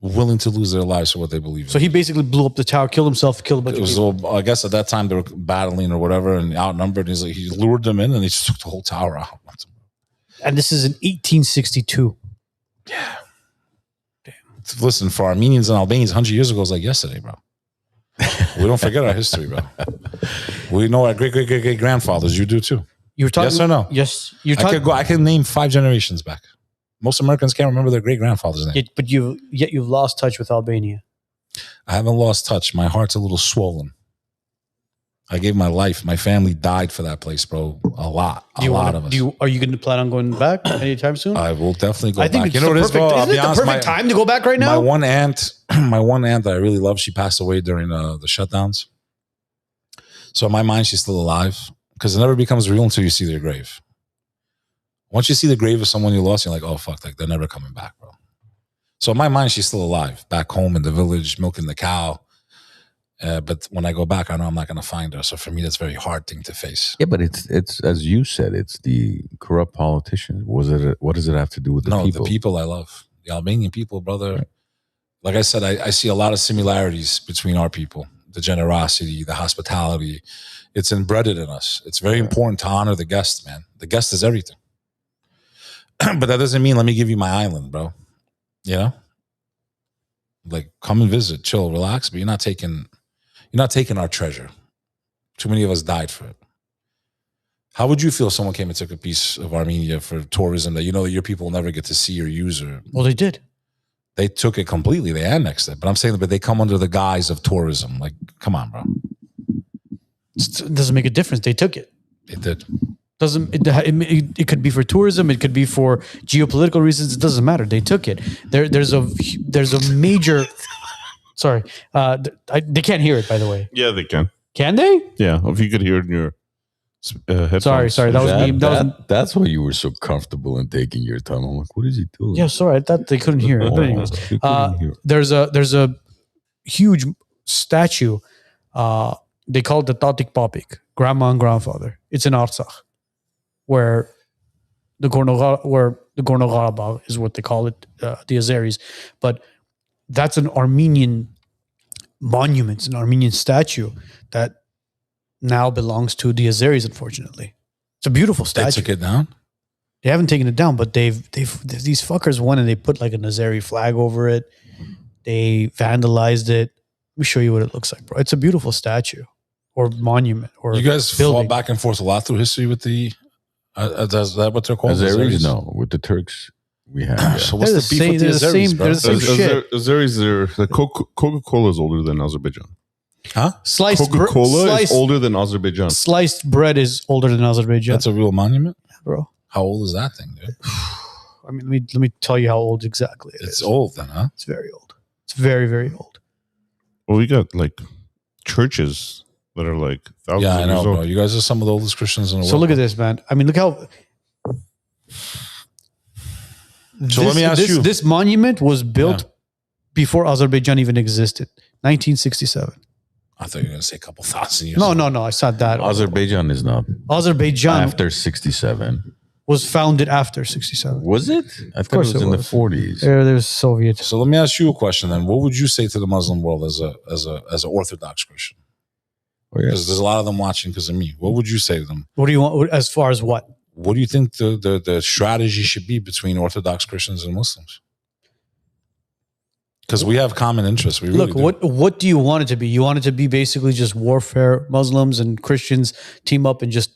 Speaker 4: Willing to lose their lives for what they believe in.
Speaker 1: So he basically blew up the tower, killed himself, killed a bunch
Speaker 4: It
Speaker 1: of
Speaker 4: was
Speaker 1: people.
Speaker 4: all, I guess at that time they were battling or whatever and outnumbered. He's like, he lured them in and he just took the whole tower out.
Speaker 1: And this is in 1862.
Speaker 4: Yeah. Damn. Listen, for Armenians and Albanians, 100 years ago was like yesterday, bro. We don't forget our history, bro. We know our great grandfathers. You do too.
Speaker 1: You were talking,
Speaker 4: Yes or no?
Speaker 1: Yes. You're talking,
Speaker 4: I can name 5 generations back. Most Americans can't remember their great grandfather's name.
Speaker 1: but you've lost touch with Albania.
Speaker 4: I haven't lost touch. My heart's a little swollen. I gave my life. My family died for that place, bro. A lot of us.
Speaker 1: Are you going to plan on going back anytime soon?
Speaker 4: I will definitely go
Speaker 1: I think
Speaker 4: back.
Speaker 1: it's the perfect time to go back right now.
Speaker 4: My one aunt that I really love, she passed away during the shutdowns. So in my mind, she's still alive because it never becomes real until you see their grave. Once you see the grave of someone you lost, you're like, oh, fuck, like they're never coming back, bro. So in my mind, she's still alive, back home in the village, milking the cow. But when I go back, I know I'm not going to find her. So for me, that's a very hard thing to face.
Speaker 2: Yeah, but it's as you said, it's the corrupt politicians. What does it have to do with the people?
Speaker 4: The people I love, the Albanian people, brother. Right. Like I said, I see a lot of similarities between our people. The generosity, the hospitality, it's embedded in us. It's very important to honor the guest, man. The guest is everything. But that doesn't mean let me give you my island, bro. You know, like come and visit, chill, relax. But you're not taking our treasure. Too many of us died for it. How would you feel if someone came and took a piece of Armenia for tourism that you know that your people will never get to see or use? Or
Speaker 1: well, they did.
Speaker 4: They took it completely. They annexed it. But I'm saying that they come under the guise of tourism. Like, come on, bro.
Speaker 1: It doesn't make a difference. They took it.
Speaker 4: They did.
Speaker 1: It could be for tourism. It could be for geopolitical reasons. It doesn't matter. They took it. There's a major. Sorry, they can't hear it. By the way.
Speaker 3: Yeah, they can.
Speaker 1: Can they?
Speaker 3: Yeah, if you could hear it in your headphones.
Speaker 1: Sorry. That was me.
Speaker 2: That's why you were so comfortable in taking your time. I'm like, what is he doing?
Speaker 1: Yeah, sorry. I thought they couldn't hear it. But anyways, there's a huge statue. They call it the Tatik Papik, grandma and grandfather. It's in Artsakh, where the Gorno-Karabakh is what they call it, the Azeris. But that's an Armenian monument, it's an Armenian statue that now belongs to the Azeris, unfortunately. It's a beautiful statue.
Speaker 4: They took it down?
Speaker 1: They haven't taken it down, but these fuckers went and they put like an Azeri flag over it. They vandalized it. Let me show you what it looks like, bro. It's a beautiful statue or monument or
Speaker 4: you guys
Speaker 1: building.
Speaker 4: fought back and forth a lot through history with the is that what they're called?
Speaker 2: Azeris? No, with the Turks we have. Yeah.
Speaker 4: So what's the beef with the Azeris, bro?
Speaker 1: They're the same shit.
Speaker 3: Azeris, the Coca-Cola is older than Azerbaijan.
Speaker 4: Huh?
Speaker 3: Coca-Cola is older than Azerbaijan.
Speaker 1: Sliced bread is older than Azerbaijan.
Speaker 4: That's a real monument,
Speaker 1: bro.
Speaker 4: How old is that thing, dude?
Speaker 1: I mean, let me tell you how old exactly it is.
Speaker 4: It's old then, huh?
Speaker 1: It's very old. It's very, very old.
Speaker 3: Well, we got like churches that are like thousands of years old.
Speaker 4: Bro. You guys are some of the oldest Christians in the world.
Speaker 1: So look at this, man. I mean, look how.
Speaker 4: Let me ask you.
Speaker 1: This monument was built before Azerbaijan even existed. 1967.
Speaker 4: I thought you were going to say a couple thousand years.
Speaker 1: No. It's not that.
Speaker 2: Azerbaijan is not.
Speaker 1: Azerbaijan
Speaker 2: After 67.
Speaker 1: was founded after 67.
Speaker 2: Was it? I thought it was in the 40s.
Speaker 1: There's Soviet.
Speaker 4: So let me ask you a question then. What would you say to the Muslim world as an Orthodox Christian? Because there's a lot of them watching because of me. What would you say to them?
Speaker 1: What do you want as far as what?
Speaker 4: What do you think the strategy should be between Orthodox Christians and Muslims? Because we have common interests. We really
Speaker 1: Look, what do you want it to be? You want it to be basically just warfare, Muslims and Christians team up and just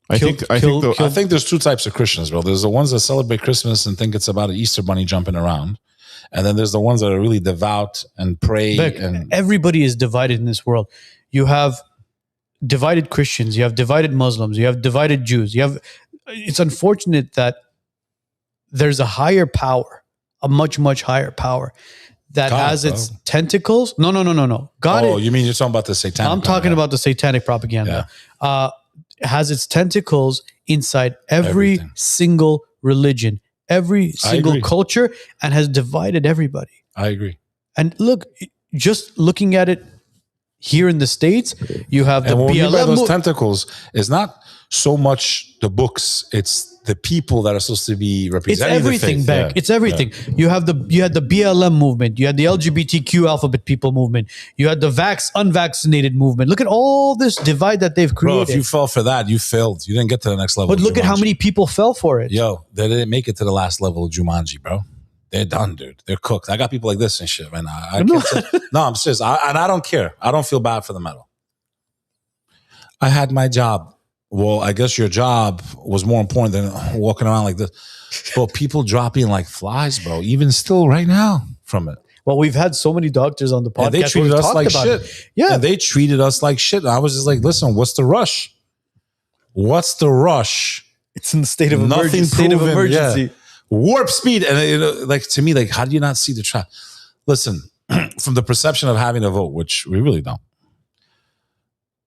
Speaker 3: I think
Speaker 4: there's two types of Christians, bro. There's the ones that celebrate Christmas and think it's about an Easter bunny jumping around. And then there's the ones that are really devout and pray. And
Speaker 1: everybody is divided in this world. You have divided Christians, you have divided Muslims, you have divided Jews. It's unfortunate that there's a higher power, a much, much higher power that has its tentacles. No. God.
Speaker 4: You mean you're talking about the satanic?
Speaker 1: I'm talking about the satanic propaganda. Yeah. Has its tentacles inside every single religion, every single culture, and has divided everybody.
Speaker 4: I agree.
Speaker 1: And look, just looking at it here in the States, you have the BLM.
Speaker 4: Those tentacles is not so much the books; it's the people that are supposed to be representing.
Speaker 1: It's everything, Beck. It's everything. You had the BLM movement. You had the LGBTQ alphabet people movement. You had the unvaccinated movement. Look at all this divide that they've created.
Speaker 4: Bro, if you fell for that, you failed. You didn't get to the next level.
Speaker 1: But look at how many people fell for it.
Speaker 4: Yo, they didn't make it to the last level of Jumanji, bro. They're done, dude. They're cooked. I got people like this and shit right now. I'm serious. And I don't care. I don't feel bad for the medal. I had my job. Well, I guess your job was more important than walking around like this. But people dropping like flies, bro, even still right now from it.
Speaker 1: Well, we've had so many doctors on the podcast.
Speaker 4: And they treated
Speaker 1: where we've
Speaker 4: us
Speaker 1: talked
Speaker 4: like
Speaker 1: about
Speaker 4: shit.
Speaker 1: it. Yeah.
Speaker 4: And they treated us like shit. And I was just like, listen, what's the rush? What's the rush?
Speaker 1: It's in the state of
Speaker 4: Nothing
Speaker 1: emergency. State of
Speaker 4: proven,
Speaker 1: emergency.
Speaker 4: yeah. Warp speed. And like, to me, like, how do you not see the trap? Listen, from the perception of having a vote, which we really don't,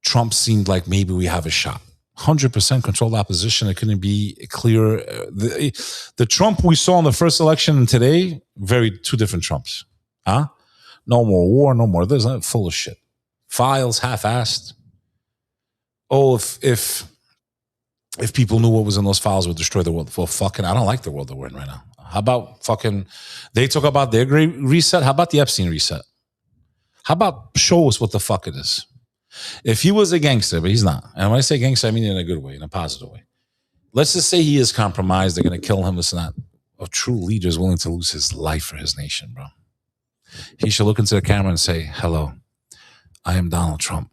Speaker 4: Trump seemed like maybe we have a shot. 100% controlled opposition. It couldn't be clearer. The Trump we saw in the first election and today, two different Trumps. Huh? No more war, no more this. Full of shit. Files half-assed. Oh, if people knew what was in those files, would destroy the world. Well, fucking, I don't like the world that we're in right now. How about fucking, they talk about their great reset. How about the Epstein reset? How about show us what the fuck it is? If he was a gangster, but he's not. And when I say gangster, I mean in a good way, in a positive way. Let's just say he is compromised. They're going to kill him. This and that. A true leader is willing to lose his life for his nation, bro. He should look into the camera and say, hello, I am Donald Trump.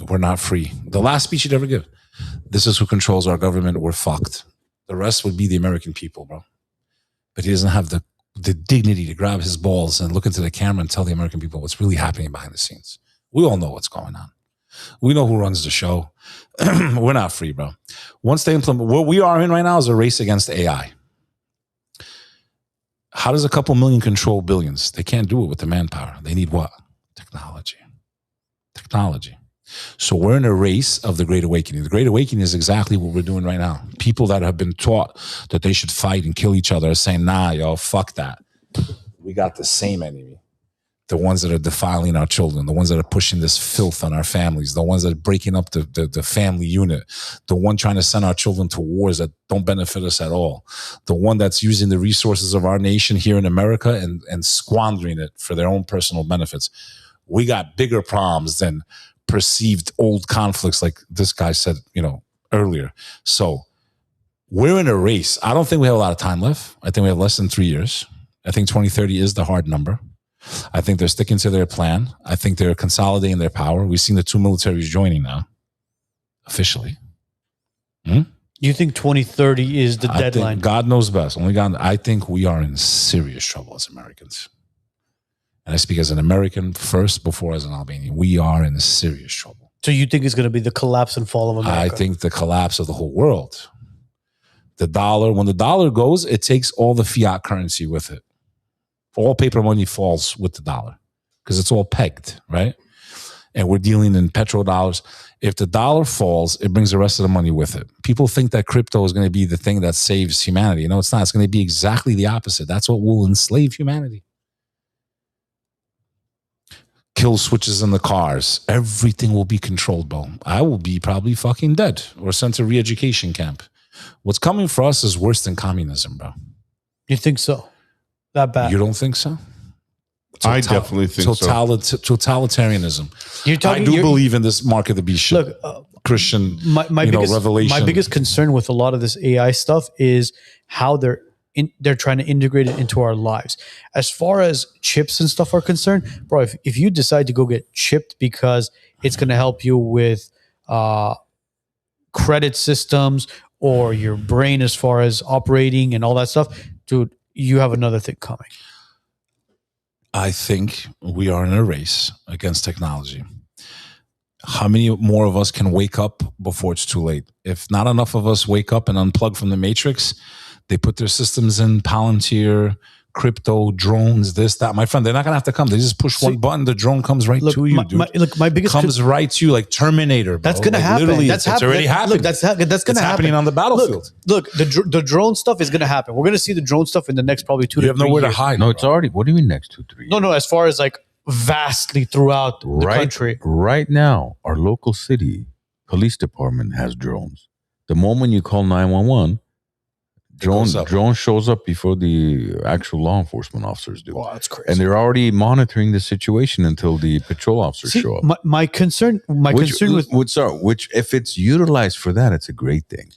Speaker 4: We're not free. The last speech he'd ever give. This is who controls our government. We're fucked. The rest would be the American people, bro. But he doesn't have the dignity to grab his balls and look into the camera and tell the American people what's really happening behind the scenes. We all know what's going on. We know who runs the show. We're not free, bro. Once they implement, what we are in right now is a race against AI. How does a couple million control billions? They can't do it with the manpower. They need what? Technology. Technology. So we're in a race of the Great Awakening. The Great Awakening is exactly what we're doing right now. People that have been taught that they should fight and kill each other are saying, nah, yo, fuck that. We got the same enemy. The ones that are defiling our children, the ones that are pushing this filth on our families, the ones that are breaking up the family unit, the one trying to send our children to wars that don't benefit us at all, the one that's using the resources of our nation here in America and squandering it for their own personal benefits. We got bigger problems than perceived old conflicts like this guy said, earlier. So we're in a race. I don't think we have a lot of time left. I think we have less than 3 years. I think 2030 is the hard number. I think they're sticking to their plan. I think they're consolidating their power. We've seen the two militaries joining now, officially.
Speaker 1: You think 2030 is the deadline?
Speaker 4: God knows best. Only God. I think we are in serious trouble as Americans. And I speak as an American first before as an Albanian. We are in serious trouble.
Speaker 1: So you think it's going to be the collapse and fall of America?
Speaker 4: I think the collapse of the whole world. The dollar, when the dollar goes, it takes all the fiat currency with it. All paper money falls with the dollar because it's all pegged, right? And we're dealing in petrodollars. If the dollar falls, it brings the rest of the money with it. People think that crypto is going to be the thing that saves humanity. No, it's not. It's going to be exactly the opposite. That's what will enslave humanity. Kill switches in the cars. Everything will be controlled, bro. I will be probably fucking dead or sent to re-education camp. What's coming for us is worse than communism, bro.
Speaker 1: You think so? That bad?
Speaker 4: You don't think so?
Speaker 3: I definitely think so.
Speaker 4: Totalitarianism. I do believe in this mark of the beast shit.
Speaker 1: Look,
Speaker 4: Christian,
Speaker 1: my biggest
Speaker 4: revelation.
Speaker 1: My biggest concern with a lot of this AI stuff is how they're trying to integrate it into our lives. As far as chips and stuff are concerned, bro, if you decide to go get chipped because it's going to help you with credit systems or your brain as far as operating and all that stuff, dude, you have another thing coming.
Speaker 4: I think we are in a race against technology. How many more of us can wake up before it's too late? If not enough of us wake up and unplug from the matrix, they put their systems in Palantir, crypto, drones, this, that. My friend, they're not going to have to come. They just push one button. The drone comes right to you, dude.
Speaker 1: My biggest
Speaker 4: comes right to you like Terminator, bro.
Speaker 1: That's going to happen.
Speaker 4: It's already happening.
Speaker 1: Look, that's going to happen.
Speaker 4: Happening on the battlefield.
Speaker 1: Look, the drone stuff is going to happen. We're going to see the drone stuff in the next probably 2 to 3 years.
Speaker 4: You have nowhere to hide.
Speaker 2: No, it's already. What do you mean next 2-3 years?
Speaker 1: No, as far as like vastly throughout the country.
Speaker 2: Right now, our local city police department has drones. The moment you call 911, drone shows up before the actual law enforcement officers do.
Speaker 1: Wow, that's crazy.
Speaker 2: And they're already monitoring the situation until the patrol officers show up.
Speaker 1: My concern
Speaker 2: which if it's utilized for that, it's a great thing.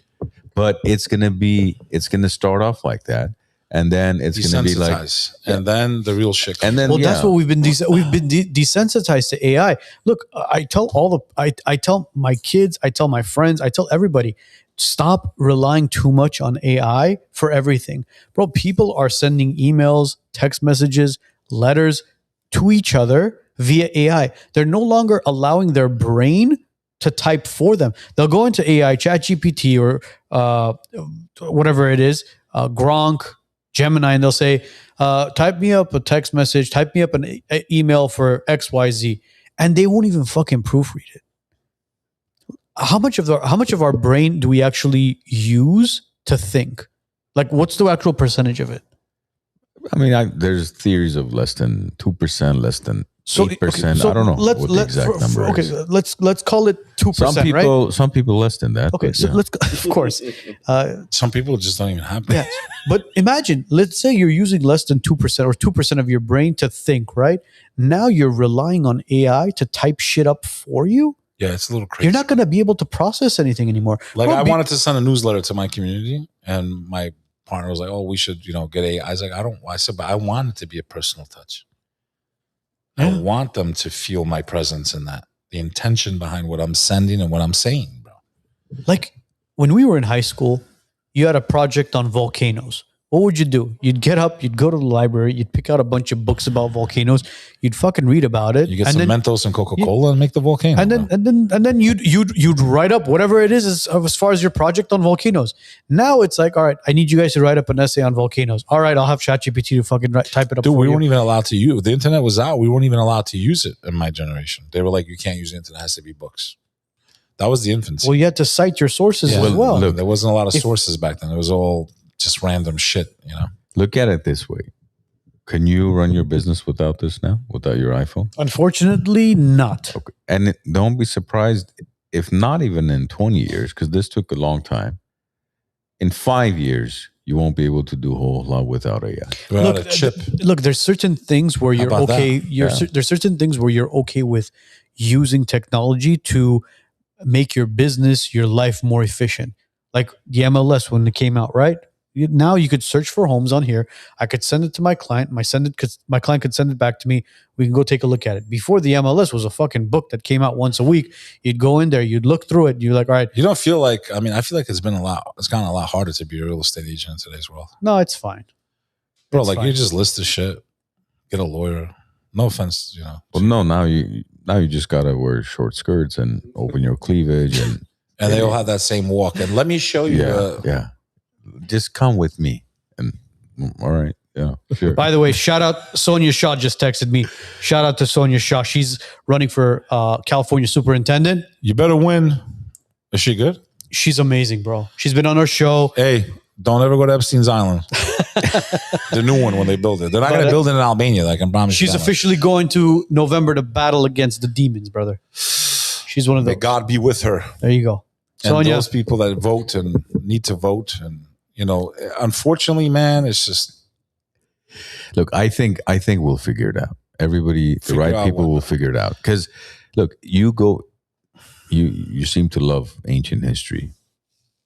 Speaker 2: But it's gonna start off like that, and then it's gonna be like,
Speaker 4: and then the real shit.
Speaker 2: And then
Speaker 1: that's what we've been desensitized to AI. Look, I tell my kids, I tell my friends, I tell everybody, stop relying too much on AI for everything. Bro, people are sending emails, text messages, letters to each other via AI. They're no longer allowing their brain to type for them. They'll go into AI, ChatGPT, or whatever it is, Gronk, Gemini, and they'll say, type me up a text message, type me up an email for XYZ, and they won't even fucking proofread it. How much of our brain do we actually use to think? Like, what's the actual percentage of it?
Speaker 2: I mean, there's theories of less than 2%, less than 8%. I don't know what the exact number is.
Speaker 1: Let's call it 2%. Right?
Speaker 2: Some people less than that.
Speaker 1: Okay, so let's of course.
Speaker 4: Some people just don't even have that.
Speaker 1: Yeah, but imagine, let's say you're using less than 2% or 2% of your brain to think. Right now, you're relying on AI to type shit up for you.
Speaker 4: Yeah, it's a little crazy.
Speaker 1: You're not going to be able to process anything anymore.
Speaker 4: Like, I wanted to send a newsletter to my community, and my partner was like, "Oh, we should, get AI." I was like, I said, but I want it to be a personal touch. I want them to feel my presence in that, the intention behind what I'm sending and what I'm saying, bro.
Speaker 1: Like when we were in high school, you had a project on volcanoes. What would you do? You'd get up, you'd go to the library, you'd pick out a bunch of books about volcanoes, you'd fucking read about it.
Speaker 4: You get some Mentos and Coca-Cola and make the volcano.
Speaker 1: And then you'd write up whatever it is as far as your project on volcanoes. Now it's like, all right, I need you guys to write up an essay on volcanoes. All right, I'll have ChatGPT to fucking type it up.
Speaker 4: Dude,
Speaker 1: we
Speaker 4: weren't even allowed to use. The internet was out. We weren't even allowed to use it in my generation. They were like, you can't use the internet. It has to be books. That was the infancy.
Speaker 1: Well, you had to cite your sources as well.
Speaker 4: Look, there wasn't a lot of sources back then. It was all just random shit,
Speaker 2: Look at it this way. Can you run your business without this now? Without your iPhone?
Speaker 1: Unfortunately, not.
Speaker 2: Okay. And don't be surprised if not even in 20 years, because this took a long time. In 5 years, you won't be able to do a whole lot without AI.
Speaker 4: Without a chip.
Speaker 1: Look, there's certain things where you're okay. There's certain things where you're okay with using technology to make your business, your life more efficient. Like the MLS when it came out, right? Now you could search for homes on here. I could send it to my client. My client could send it back to me. We can go take a look at it. Before, the MLS was a fucking book that came out once a week. You'd go in there, you'd look through it. You're like, all right.
Speaker 4: You don't feel like, I feel like it's gotten a lot harder to be a real estate agent in today's world.
Speaker 1: No, it's fine.
Speaker 4: Bro, it's fine. You just list the shit, get a lawyer. No offense,
Speaker 2: Well, no, now you just got to wear short skirts and open your cleavage. And
Speaker 4: they all have that same walk. And let me show you.
Speaker 2: Yeah. Just come with me. And all right. Yeah, sure.
Speaker 1: By the way, shout out, Sonia Shaw just texted me. Shout out to Sonia Shaw. She's running for California superintendent.
Speaker 4: You better win. Is she good?
Speaker 1: She's amazing, bro. She's been on our show.
Speaker 4: Hey, don't ever go to Epstein's Island. The new one when they build it. They're not going to build it in Albania. I can promise you.
Speaker 1: She's officially going to November to battle against the demons, brother. She's one of those.
Speaker 4: May God be with her.
Speaker 1: There you go.
Speaker 4: And Sonia, those people that vote and need to vote, and unfortunately, man, it's just.
Speaker 2: Look, I think we'll figure it out. Everybody, the right people will figure it out. Because, look, you seem to love ancient history.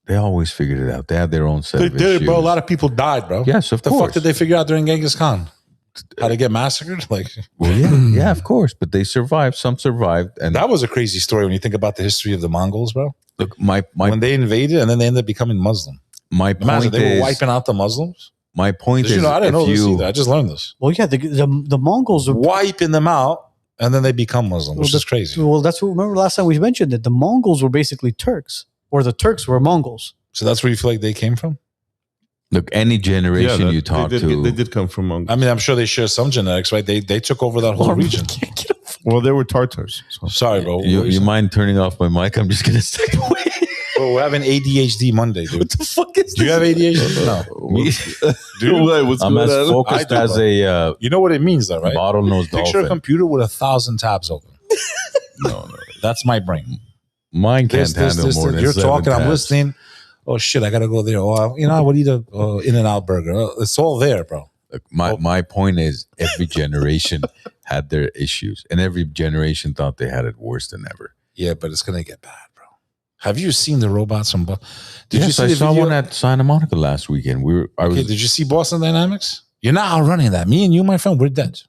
Speaker 2: They always figured it out. They have their own set of issues. They did,
Speaker 4: bro. A lot of people died, bro.
Speaker 2: Yes, of course.
Speaker 4: The fuck did they figure out during Genghis Khan? How to get massacred?
Speaker 2: Well, yeah, of course. But they survived. Some survived, and
Speaker 4: that was a crazy story when you think about the history of the Mongols, bro.
Speaker 2: Look, my
Speaker 4: when they invaded and then they ended up becoming Muslim.
Speaker 2: My point
Speaker 4: they were wiping out the Muslims.
Speaker 2: My point is,
Speaker 4: I didn't know this either. I just learned this.
Speaker 1: Well, yeah, the Mongols are
Speaker 4: wiping them out, and then they become Muslim, which is crazy.
Speaker 1: Well, that's what. Remember last time we mentioned that the Mongols were basically Turks, or the Turks were Mongols.
Speaker 4: So that's where you feel like they came from.
Speaker 2: Look, any generation you talk to,
Speaker 3: they did come from Mongols.
Speaker 4: I'm sure they share some genetics, right? They took over that whole region.
Speaker 3: Well, they were Tartars. So.
Speaker 4: Sorry, bro.
Speaker 2: You mind turning off my mic? I'm just gonna step away.
Speaker 4: Bro, we're having ADHD Monday, dude.
Speaker 1: What the fuck is this?
Speaker 4: Do you have ADHD? No.
Speaker 3: Dude,
Speaker 2: I'm as focused as a...
Speaker 4: you know what it means, though, right?
Speaker 2: Bottlenose dolphin.
Speaker 4: Picture a computer with 1,000 tabs open. No. That's my brain.
Speaker 2: Mine can't handle more than
Speaker 4: You're
Speaker 2: 7
Speaker 4: talking,
Speaker 2: tabs.
Speaker 4: I'm what I got to go there. Oh, I would eat a In-N-Out burger. It's all there, bro.
Speaker 2: Look, my point is every generation had their issues, and every generation thought they had it worse than ever.
Speaker 4: Yeah, but it's going to get bad. Have you seen the robots from Boston?
Speaker 2: I saw one at Santa Monica last weekend.
Speaker 4: Did you see Boston Dynamics? You're not outrunning that. Me and you, my friend, we're dead.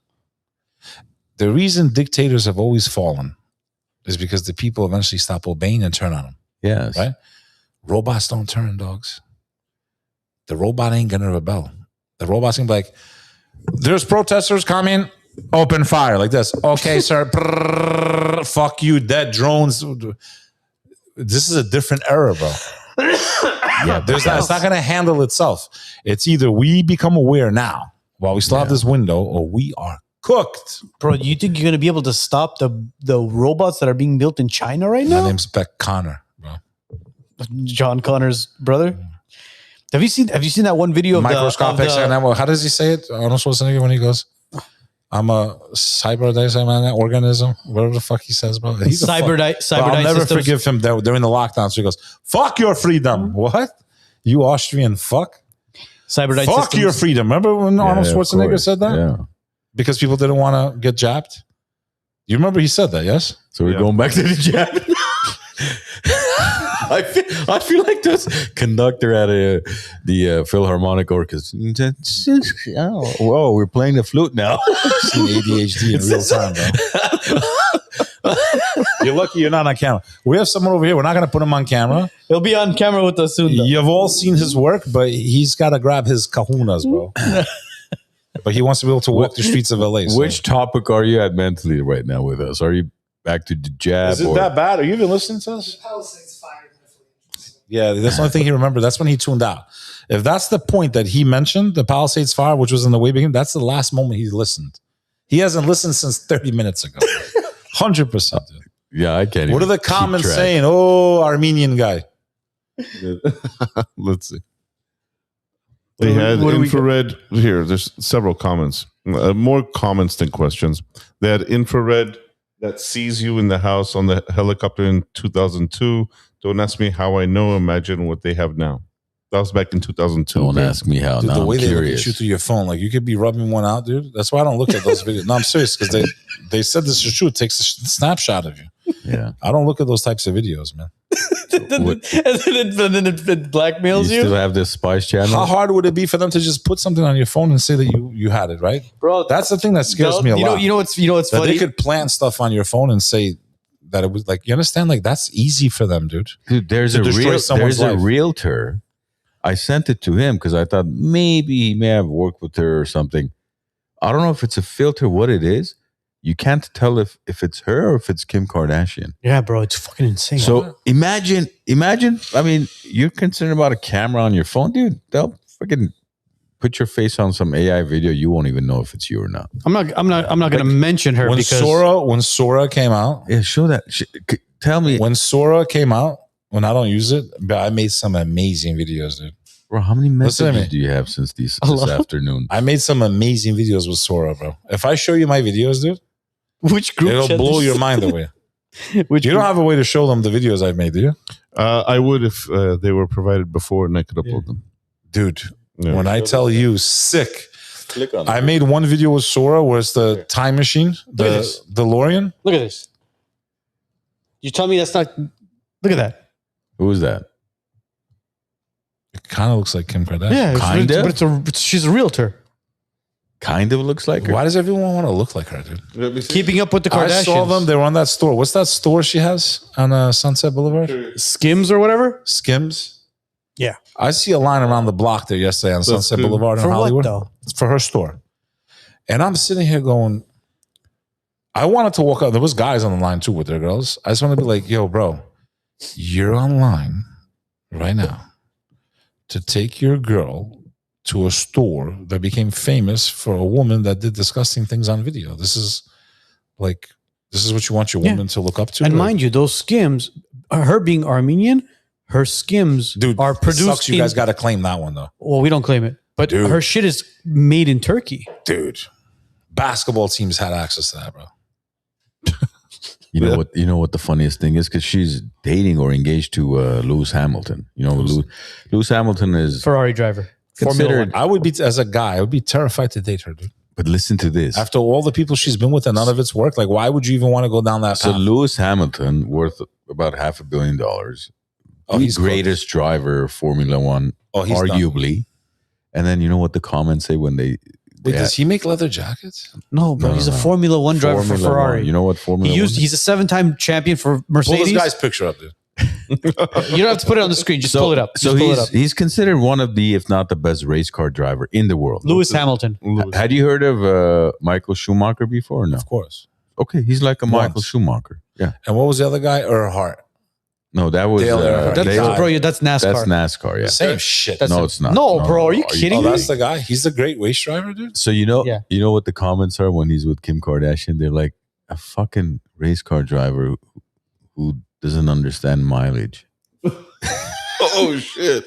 Speaker 4: The reason dictators have always fallen is because the people eventually stop obeying and turn on them.
Speaker 2: Yes.
Speaker 4: Right? Robots don't turn, dogs. The robot ain't going to rebel. The robot's going to be like, There's protesters coming. Open fire like this. Okay, sir. Brrr, fuck you, dead drones. This is a different era, bro.
Speaker 2: Yeah,
Speaker 4: It's not going to handle itself. It's either we become aware now while we still have this window, or we are cooked.
Speaker 1: Bro, you think you're going to be able to stop the robots that are being built in China right
Speaker 4: My
Speaker 1: now?
Speaker 4: name's Beck Connor, bro.
Speaker 1: John Connor's brother. Have you seen that one video of
Speaker 4: Microscopic. How does he say it? Arnold Schwarzenegger when he goes, I'm a organism. Whatever the fuck he says, bro. He's
Speaker 1: Cyberdyte
Speaker 4: I'll never
Speaker 1: systems.
Speaker 4: forgive him during the lockdown. So he goes, fuck your freedom. What? You Austrian fuck?
Speaker 1: Cyberdyte
Speaker 4: Fuck
Speaker 1: systems.
Speaker 4: your freedom. Remember when Arnold
Speaker 2: of
Speaker 4: Schwarzenegger
Speaker 2: course.
Speaker 4: said that?
Speaker 2: Yeah.
Speaker 4: Because people didn't want to get jabbed? You remember he said that, yes?
Speaker 2: So we're going back to the jab. I feel like this conductor at the Philharmonic Orchestra. Oh, whoa, we're playing the flute now.
Speaker 4: Seen ADHD in real time, bro. You're lucky you're not on camera. We have someone over here. We're not going to put him on camera.
Speaker 1: He'll be on camera with us soon, though.
Speaker 4: You've all seen his work, but he's got to grab his kahunas, bro. But he wants to be able to walk the streets of LA. So.
Speaker 2: Which topic are you at mentally right now with us? Are you back to the jab?
Speaker 4: Is it that bad? Are you even listening to us?
Speaker 5: Palisades fire.
Speaker 4: Yeah, that's the only thing he remembered. That's when he tuned out. If that's the point that he mentioned, the Palisades fire, which was in the way beginning, that's the last moment he listened. He hasn't listened since 30 minutes ago. 100%. Dude.
Speaker 2: Yeah, I can't.
Speaker 4: What are
Speaker 2: even
Speaker 4: the
Speaker 2: keep
Speaker 4: comments
Speaker 2: track.
Speaker 4: saying? Oh, Armenian guy.
Speaker 3: Let's see. They had
Speaker 1: What do we
Speaker 3: infrared. Here, there's several comments. More comments than questions. They had infrared that sees you in the house on the helicopter in 2002. Don't ask me how I know. Imagine what they have now. That was back in 2002.
Speaker 2: Don't ask me how.
Speaker 4: Dude,
Speaker 2: Now
Speaker 4: the way
Speaker 2: I'm
Speaker 4: they look at
Speaker 2: curious.
Speaker 4: you through your phone, like you could be rubbing one out, dude. That's why I don't look at those videos. No, I'm serious, because they said this is true. It takes a snapshot of you.
Speaker 2: Yeah.
Speaker 4: I don't look at those types of videos, man.
Speaker 1: and then it blackmails
Speaker 2: You
Speaker 1: you.
Speaker 2: still have this Spice channel?
Speaker 4: How hard would it be for them to just put something on your phone and say that you had it, right?
Speaker 1: Bro,
Speaker 4: That's the thing that scares me a lot.
Speaker 1: You know what's
Speaker 4: that
Speaker 1: funny?
Speaker 4: they could plant stuff on your phone and say that it was like, you understand? Like that's easy for them, dude.
Speaker 2: Dude, there's
Speaker 4: To
Speaker 2: a
Speaker 4: destroy someone's
Speaker 2: there's a
Speaker 4: life.
Speaker 2: realtor. I sent it to him because I thought maybe he may have worked with her or something. I don't know if it's a filter, what it is. You can't tell if it's her or if it's Kim Kardashian.
Speaker 1: Yeah, bro, it's fucking insane.
Speaker 2: So imagine. I mean, you're concerned about a camera on your phone, dude. They'll fucking put your face on some AI video. You won't even know if it's you or not.
Speaker 1: I'm not going to mention her
Speaker 4: When
Speaker 1: because
Speaker 4: Sora came out,
Speaker 2: Yeah, show that. Tell me,
Speaker 4: when Sora came out, when I don't use it, but I made some amazing videos, dude.
Speaker 2: bro, how many
Speaker 4: Listen to
Speaker 2: messages
Speaker 4: me.
Speaker 2: do you have since this
Speaker 1: lot.
Speaker 2: afternoon?
Speaker 4: I made some amazing videos with Sora, bro. If I show you my videos, dude,
Speaker 1: which group
Speaker 4: it'll
Speaker 1: chat
Speaker 4: blow
Speaker 1: did
Speaker 4: your
Speaker 1: you-
Speaker 4: mind away.
Speaker 1: Which
Speaker 4: You don't
Speaker 1: group-
Speaker 4: have a way to show them the videos I've made, do you?
Speaker 3: I would if they were provided before and I could upload them.
Speaker 4: Dude,
Speaker 3: Yeah.
Speaker 4: when I tell you sick,
Speaker 2: Click on
Speaker 4: I made one video with Sora where it's the time machine,
Speaker 1: at
Speaker 4: the
Speaker 1: this.
Speaker 4: DeLorean.
Speaker 1: Look at this. You tell me that's not. Look at that.
Speaker 2: Who is that?
Speaker 4: It kind of looks like Kim Kardashian.
Speaker 1: Yeah,
Speaker 2: Kinda?
Speaker 1: but she's a realtor.
Speaker 2: Kind of looks like her.
Speaker 4: Why does everyone want to look like her, dude?
Speaker 1: Keeping up with the
Speaker 4: I
Speaker 1: Kardashians.
Speaker 4: saw them. They were on that store. What's that store she has on Sunset Boulevard?
Speaker 1: Skims or whatever.
Speaker 4: Skims.
Speaker 1: Yeah.
Speaker 4: I see a line around the block there yesterday on Sunset
Speaker 3: good.
Speaker 4: Boulevard in
Speaker 1: For what
Speaker 4: Hollywood.
Speaker 1: though?
Speaker 4: It's for her store. And I'm sitting here going, I wanted to walk up. There was guys on the line too with their girls. I just want to be like, yo, bro, you're online right now to take your girl to a store that became famous for a woman that did disgusting things on video. This is what you want your
Speaker 1: Yeah.
Speaker 4: woman to look up to.
Speaker 1: And
Speaker 4: Like,
Speaker 1: mind you, those skims, her being Armenian, her skims
Speaker 4: dude,
Speaker 1: are
Speaker 4: it
Speaker 1: produced.
Speaker 4: sucks you guys got to claim that one though.
Speaker 1: Well, we don't claim it, but
Speaker 4: Dude.
Speaker 1: her shit is made in Turkey.
Speaker 4: Dude, basketball teams had access to that, bro.
Speaker 2: You know what? You know what the funniest thing is, because she's dating or engaged to Lewis Hamilton. You know, Lewis Hamilton is.
Speaker 1: Ferrari driver. Formula
Speaker 2: Considered-
Speaker 1: One.
Speaker 4: I would be, as a guy, I would be terrified to date her, dude.
Speaker 2: But listen to this.
Speaker 4: After all the people she's been with and none of it's worked, like, why would you even want to go down that
Speaker 2: So
Speaker 4: path?
Speaker 2: Lewis Hamilton, worth about $500 million,
Speaker 4: Oh,
Speaker 2: the
Speaker 4: he's
Speaker 2: greatest driver of Formula One,
Speaker 4: Oh, he's done.
Speaker 2: arguably. And then you know what the comments say when they
Speaker 4: Wait, does he make leather jackets?
Speaker 1: No, bro,
Speaker 2: No,
Speaker 1: he's
Speaker 2: no,
Speaker 1: a
Speaker 2: no.
Speaker 1: Formula One driver for
Speaker 2: Formula
Speaker 1: Ferrari.
Speaker 2: One. You know what Formula One?
Speaker 1: He's a 7-time champion for
Speaker 4: Pull this
Speaker 1: Mercedes.
Speaker 4: guy's picture up, dude.
Speaker 1: You don't have to put it on the screen. Just pull it up.
Speaker 2: So
Speaker 1: Just pull it up.
Speaker 2: he's considered one of the, if not the best race car driver in the world.
Speaker 1: Lewis Hamilton.
Speaker 2: Had you heard of Michael Schumacher before? Or no.
Speaker 4: Of course.
Speaker 2: Okay, he's like a Michael
Speaker 4: Once.
Speaker 2: Schumacher. Yeah.
Speaker 4: And what was the other guy? Earnhardt.
Speaker 2: No, that was
Speaker 4: Dale Earnhardt.
Speaker 1: That's,
Speaker 4: Dale-
Speaker 1: bro, that's NASCAR.
Speaker 2: that's NASCAR. Yeah.
Speaker 4: Same shit.
Speaker 2: No, it's not.
Speaker 1: No, bro, are you kidding
Speaker 4: Oh,
Speaker 1: me?
Speaker 4: that's the guy. He's the great race driver, dude.
Speaker 2: So you know what the comments are when he's with Kim Kardashian? They're like, a fucking race car driver who doesn't understand mileage.
Speaker 3: Oh shit!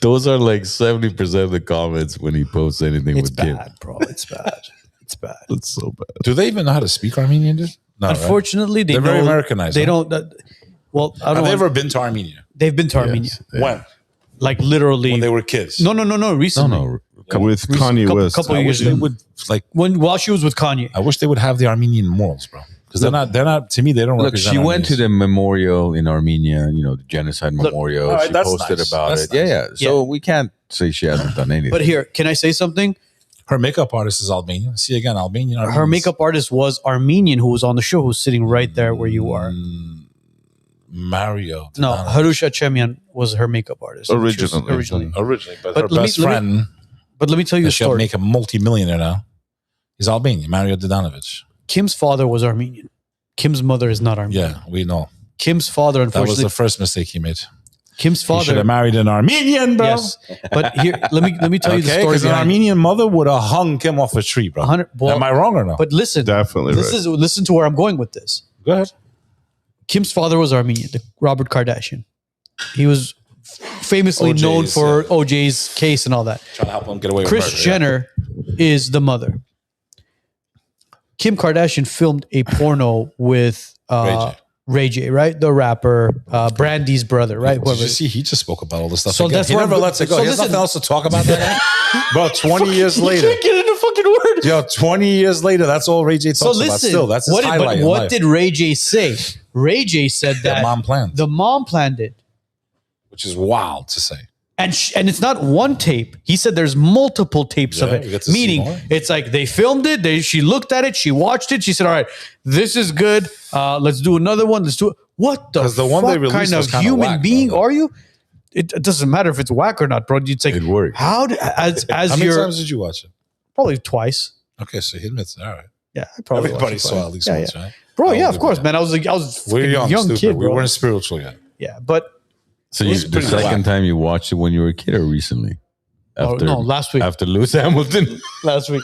Speaker 2: Those are like 70% of the comments when he posts anything
Speaker 1: It's
Speaker 2: with Kim.
Speaker 1: bad, bro. It's bad. It's bad.
Speaker 3: That's so bad.
Speaker 4: Do they even know how to speak Armenian, dude? No, right?
Speaker 1: Unfortunately,
Speaker 4: They're very Americanized.
Speaker 1: They
Speaker 4: huh?
Speaker 1: don't. Well, I don't
Speaker 4: Have they
Speaker 1: know.
Speaker 4: ever been to Armenia?
Speaker 1: They've been to Armenia.
Speaker 2: Yes.
Speaker 4: When?
Speaker 1: Like literally.
Speaker 4: When they were kids.
Speaker 1: No.
Speaker 2: No,
Speaker 1: Recently.
Speaker 2: no.
Speaker 3: With Kanye
Speaker 1: couple-
Speaker 3: West.
Speaker 1: couple
Speaker 4: I wish
Speaker 1: years
Speaker 4: they
Speaker 1: ago.
Speaker 4: would like.
Speaker 1: While she was with Kanye.
Speaker 4: I wish they would have the Armenian morals, bro. Because they're not. To me, they don't
Speaker 2: Look,
Speaker 4: represent.
Speaker 2: she went to
Speaker 4: Armenians.
Speaker 2: the memorial in Armenia, the genocide memorial.
Speaker 4: all right,
Speaker 2: She
Speaker 4: that's
Speaker 2: posted
Speaker 4: nice.
Speaker 2: about
Speaker 4: That's
Speaker 2: it.
Speaker 4: nice.
Speaker 2: Yeah. So we can't say she hasn't done anything.
Speaker 1: But here, can I say something?
Speaker 4: Her makeup artist is Albanian. See again, Albanian.
Speaker 1: Her
Speaker 4: Armenians.
Speaker 1: makeup artist was Armenian, who was on the show, who's sitting right there where you are.
Speaker 4: Mario.
Speaker 1: No,
Speaker 4: Tadanovic.
Speaker 1: Harusha Chemyan was her makeup artist.
Speaker 3: Originally.
Speaker 4: Originally, but
Speaker 1: But
Speaker 4: her
Speaker 1: let me-
Speaker 4: best
Speaker 1: let me-
Speaker 4: friend.
Speaker 1: But let me tell you a
Speaker 4: She'll
Speaker 1: story.
Speaker 4: make a multi-millionaire now. He's Albanian. Mario Tadanovic.
Speaker 1: Kim's father was Armenian. Kim's mother is not Armenian.
Speaker 4: Yeah, we know.
Speaker 1: Kim's father,
Speaker 4: That was
Speaker 1: unfortunately,
Speaker 4: the first mistake he made.
Speaker 1: Kim's
Speaker 4: He should
Speaker 1: father.
Speaker 4: have married an Armenian, bro.
Speaker 1: Yes, but here, let me tell you the
Speaker 4: Okay,
Speaker 1: story
Speaker 4: because an
Speaker 1: behind it.
Speaker 4: Armenian mother would have hung Kim off a tree, bro.
Speaker 1: 100 well,
Speaker 4: Am I wrong or no?
Speaker 1: But listen,
Speaker 3: Definitely
Speaker 1: this
Speaker 3: right.
Speaker 1: is listen to where I'm going with this.
Speaker 4: Go ahead.
Speaker 1: Kim's father was Armenian, Robert Kardashian. He was famously
Speaker 4: OJ's,
Speaker 1: known for OJ's case and all that.
Speaker 4: Trying to help him get away with
Speaker 1: Kris
Speaker 4: murder, yeah.
Speaker 1: Jenner is the mother. Kim Kardashian filmed a porno with Ray J, right? The rapper, Brandy's brother, right?
Speaker 4: Did you see? He just spoke about all this stuff.
Speaker 1: So
Speaker 4: again.
Speaker 1: that's
Speaker 4: he
Speaker 1: where
Speaker 4: never
Speaker 1: I'm-
Speaker 4: lets it go.
Speaker 1: so
Speaker 4: He has
Speaker 1: listen-
Speaker 4: nothing else to talk about that guy? Bro, 20 years later.
Speaker 1: Can't get in a fucking word.
Speaker 4: Yo, 20 years later, that's all Ray J talks
Speaker 1: So
Speaker 4: about
Speaker 1: listen,
Speaker 4: still. That's his
Speaker 1: what,
Speaker 4: highlight
Speaker 1: but
Speaker 4: in
Speaker 1: what
Speaker 4: life.
Speaker 1: did Ray J say? Ray J said that
Speaker 4: the mom planned,
Speaker 1: the mom planned it.
Speaker 4: which is wild to say.
Speaker 1: And it's not one tape. He said there's multiple tapes of
Speaker 4: Yeah, we get
Speaker 1: it.
Speaker 4: to see
Speaker 1: Meaning,
Speaker 4: more.
Speaker 1: it's like they filmed it. She looked at it. She watched it. She said, "All right, this is good. Let's do another one. Let's do it." What the
Speaker 4: 'Cause the one they
Speaker 1: fuck
Speaker 4: released
Speaker 1: kind
Speaker 4: was
Speaker 1: of
Speaker 4: kinda
Speaker 1: human
Speaker 4: whack,
Speaker 1: being
Speaker 4: though.
Speaker 1: are you? It doesn't matter if it's whack or not, bro. It's like
Speaker 2: It worked.
Speaker 1: How as
Speaker 4: How many
Speaker 1: your
Speaker 4: times did you watch it?
Speaker 1: probably twice.
Speaker 4: Okay, so he admits it. All right.
Speaker 1: Yeah, I probably
Speaker 4: Everybody
Speaker 1: watched it
Speaker 4: saw
Speaker 1: twice.
Speaker 4: at least
Speaker 1: Yeah,
Speaker 4: once,
Speaker 1: yeah.
Speaker 4: right?
Speaker 1: Bro.
Speaker 4: How
Speaker 1: Yeah,
Speaker 4: old
Speaker 1: of
Speaker 4: were
Speaker 1: course,
Speaker 4: we?
Speaker 1: man. I was
Speaker 4: We're
Speaker 1: fucking
Speaker 4: young,
Speaker 1: young
Speaker 4: stupid.
Speaker 1: kid,
Speaker 4: We
Speaker 1: bro.
Speaker 4: weren't spiritual yet.
Speaker 1: Yeah, but
Speaker 2: So
Speaker 4: It was
Speaker 2: the
Speaker 4: pretty
Speaker 2: second
Speaker 4: whack.
Speaker 2: time you watched it when you were a kid or recently?
Speaker 1: no, last week.
Speaker 2: After Lewis Hamilton.
Speaker 1: Last week.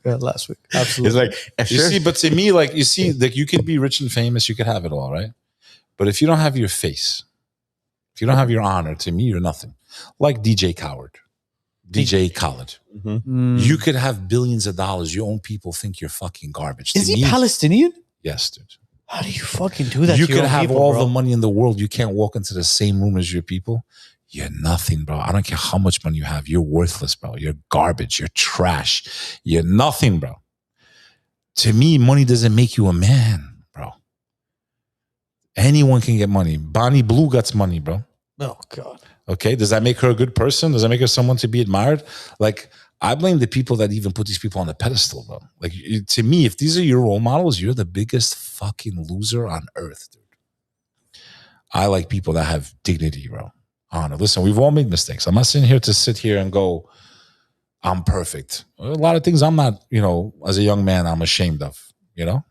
Speaker 1: Yeah, last week. Absolutely.
Speaker 2: It's like,
Speaker 4: You see, but to me, like you see, like you could be rich and famous, you could have it all, right? But if you don't have your face, if you don't have your honor, to me, you're nothing. Like DJ Khaled.
Speaker 1: Mm.
Speaker 4: You could have billions of dollars. Your own people think you're fucking garbage.
Speaker 1: Is
Speaker 4: To
Speaker 1: he
Speaker 4: me,
Speaker 1: Palestinian?
Speaker 4: yes, dude.
Speaker 1: How do you fucking do that?
Speaker 4: You
Speaker 1: to your
Speaker 4: could
Speaker 1: own
Speaker 4: have
Speaker 1: people,
Speaker 4: all
Speaker 1: bro?
Speaker 4: the money in the world. You can't walk into the same room as your people. You're nothing, bro. I don't care how much money you have. You're worthless, bro. You're garbage. You're trash. You're nothing, bro. To me, money doesn't make you a man, bro. Anyone can get money. Bonnie Blue gets money, bro.
Speaker 1: Oh God.
Speaker 4: Okay. Does that make her a good person? Does that make her someone to be admired? Like, I blame the people that even put these people on the pedestal, bro. Like, to me, if these are your role models, you're the biggest fucking loser on earth, dude. I like people that have dignity, bro. Honor. Listen, we've all made mistakes. I'm not sitting here to sit here and go, I'm perfect. A lot of things I'm not, as a young man, I'm ashamed of, Now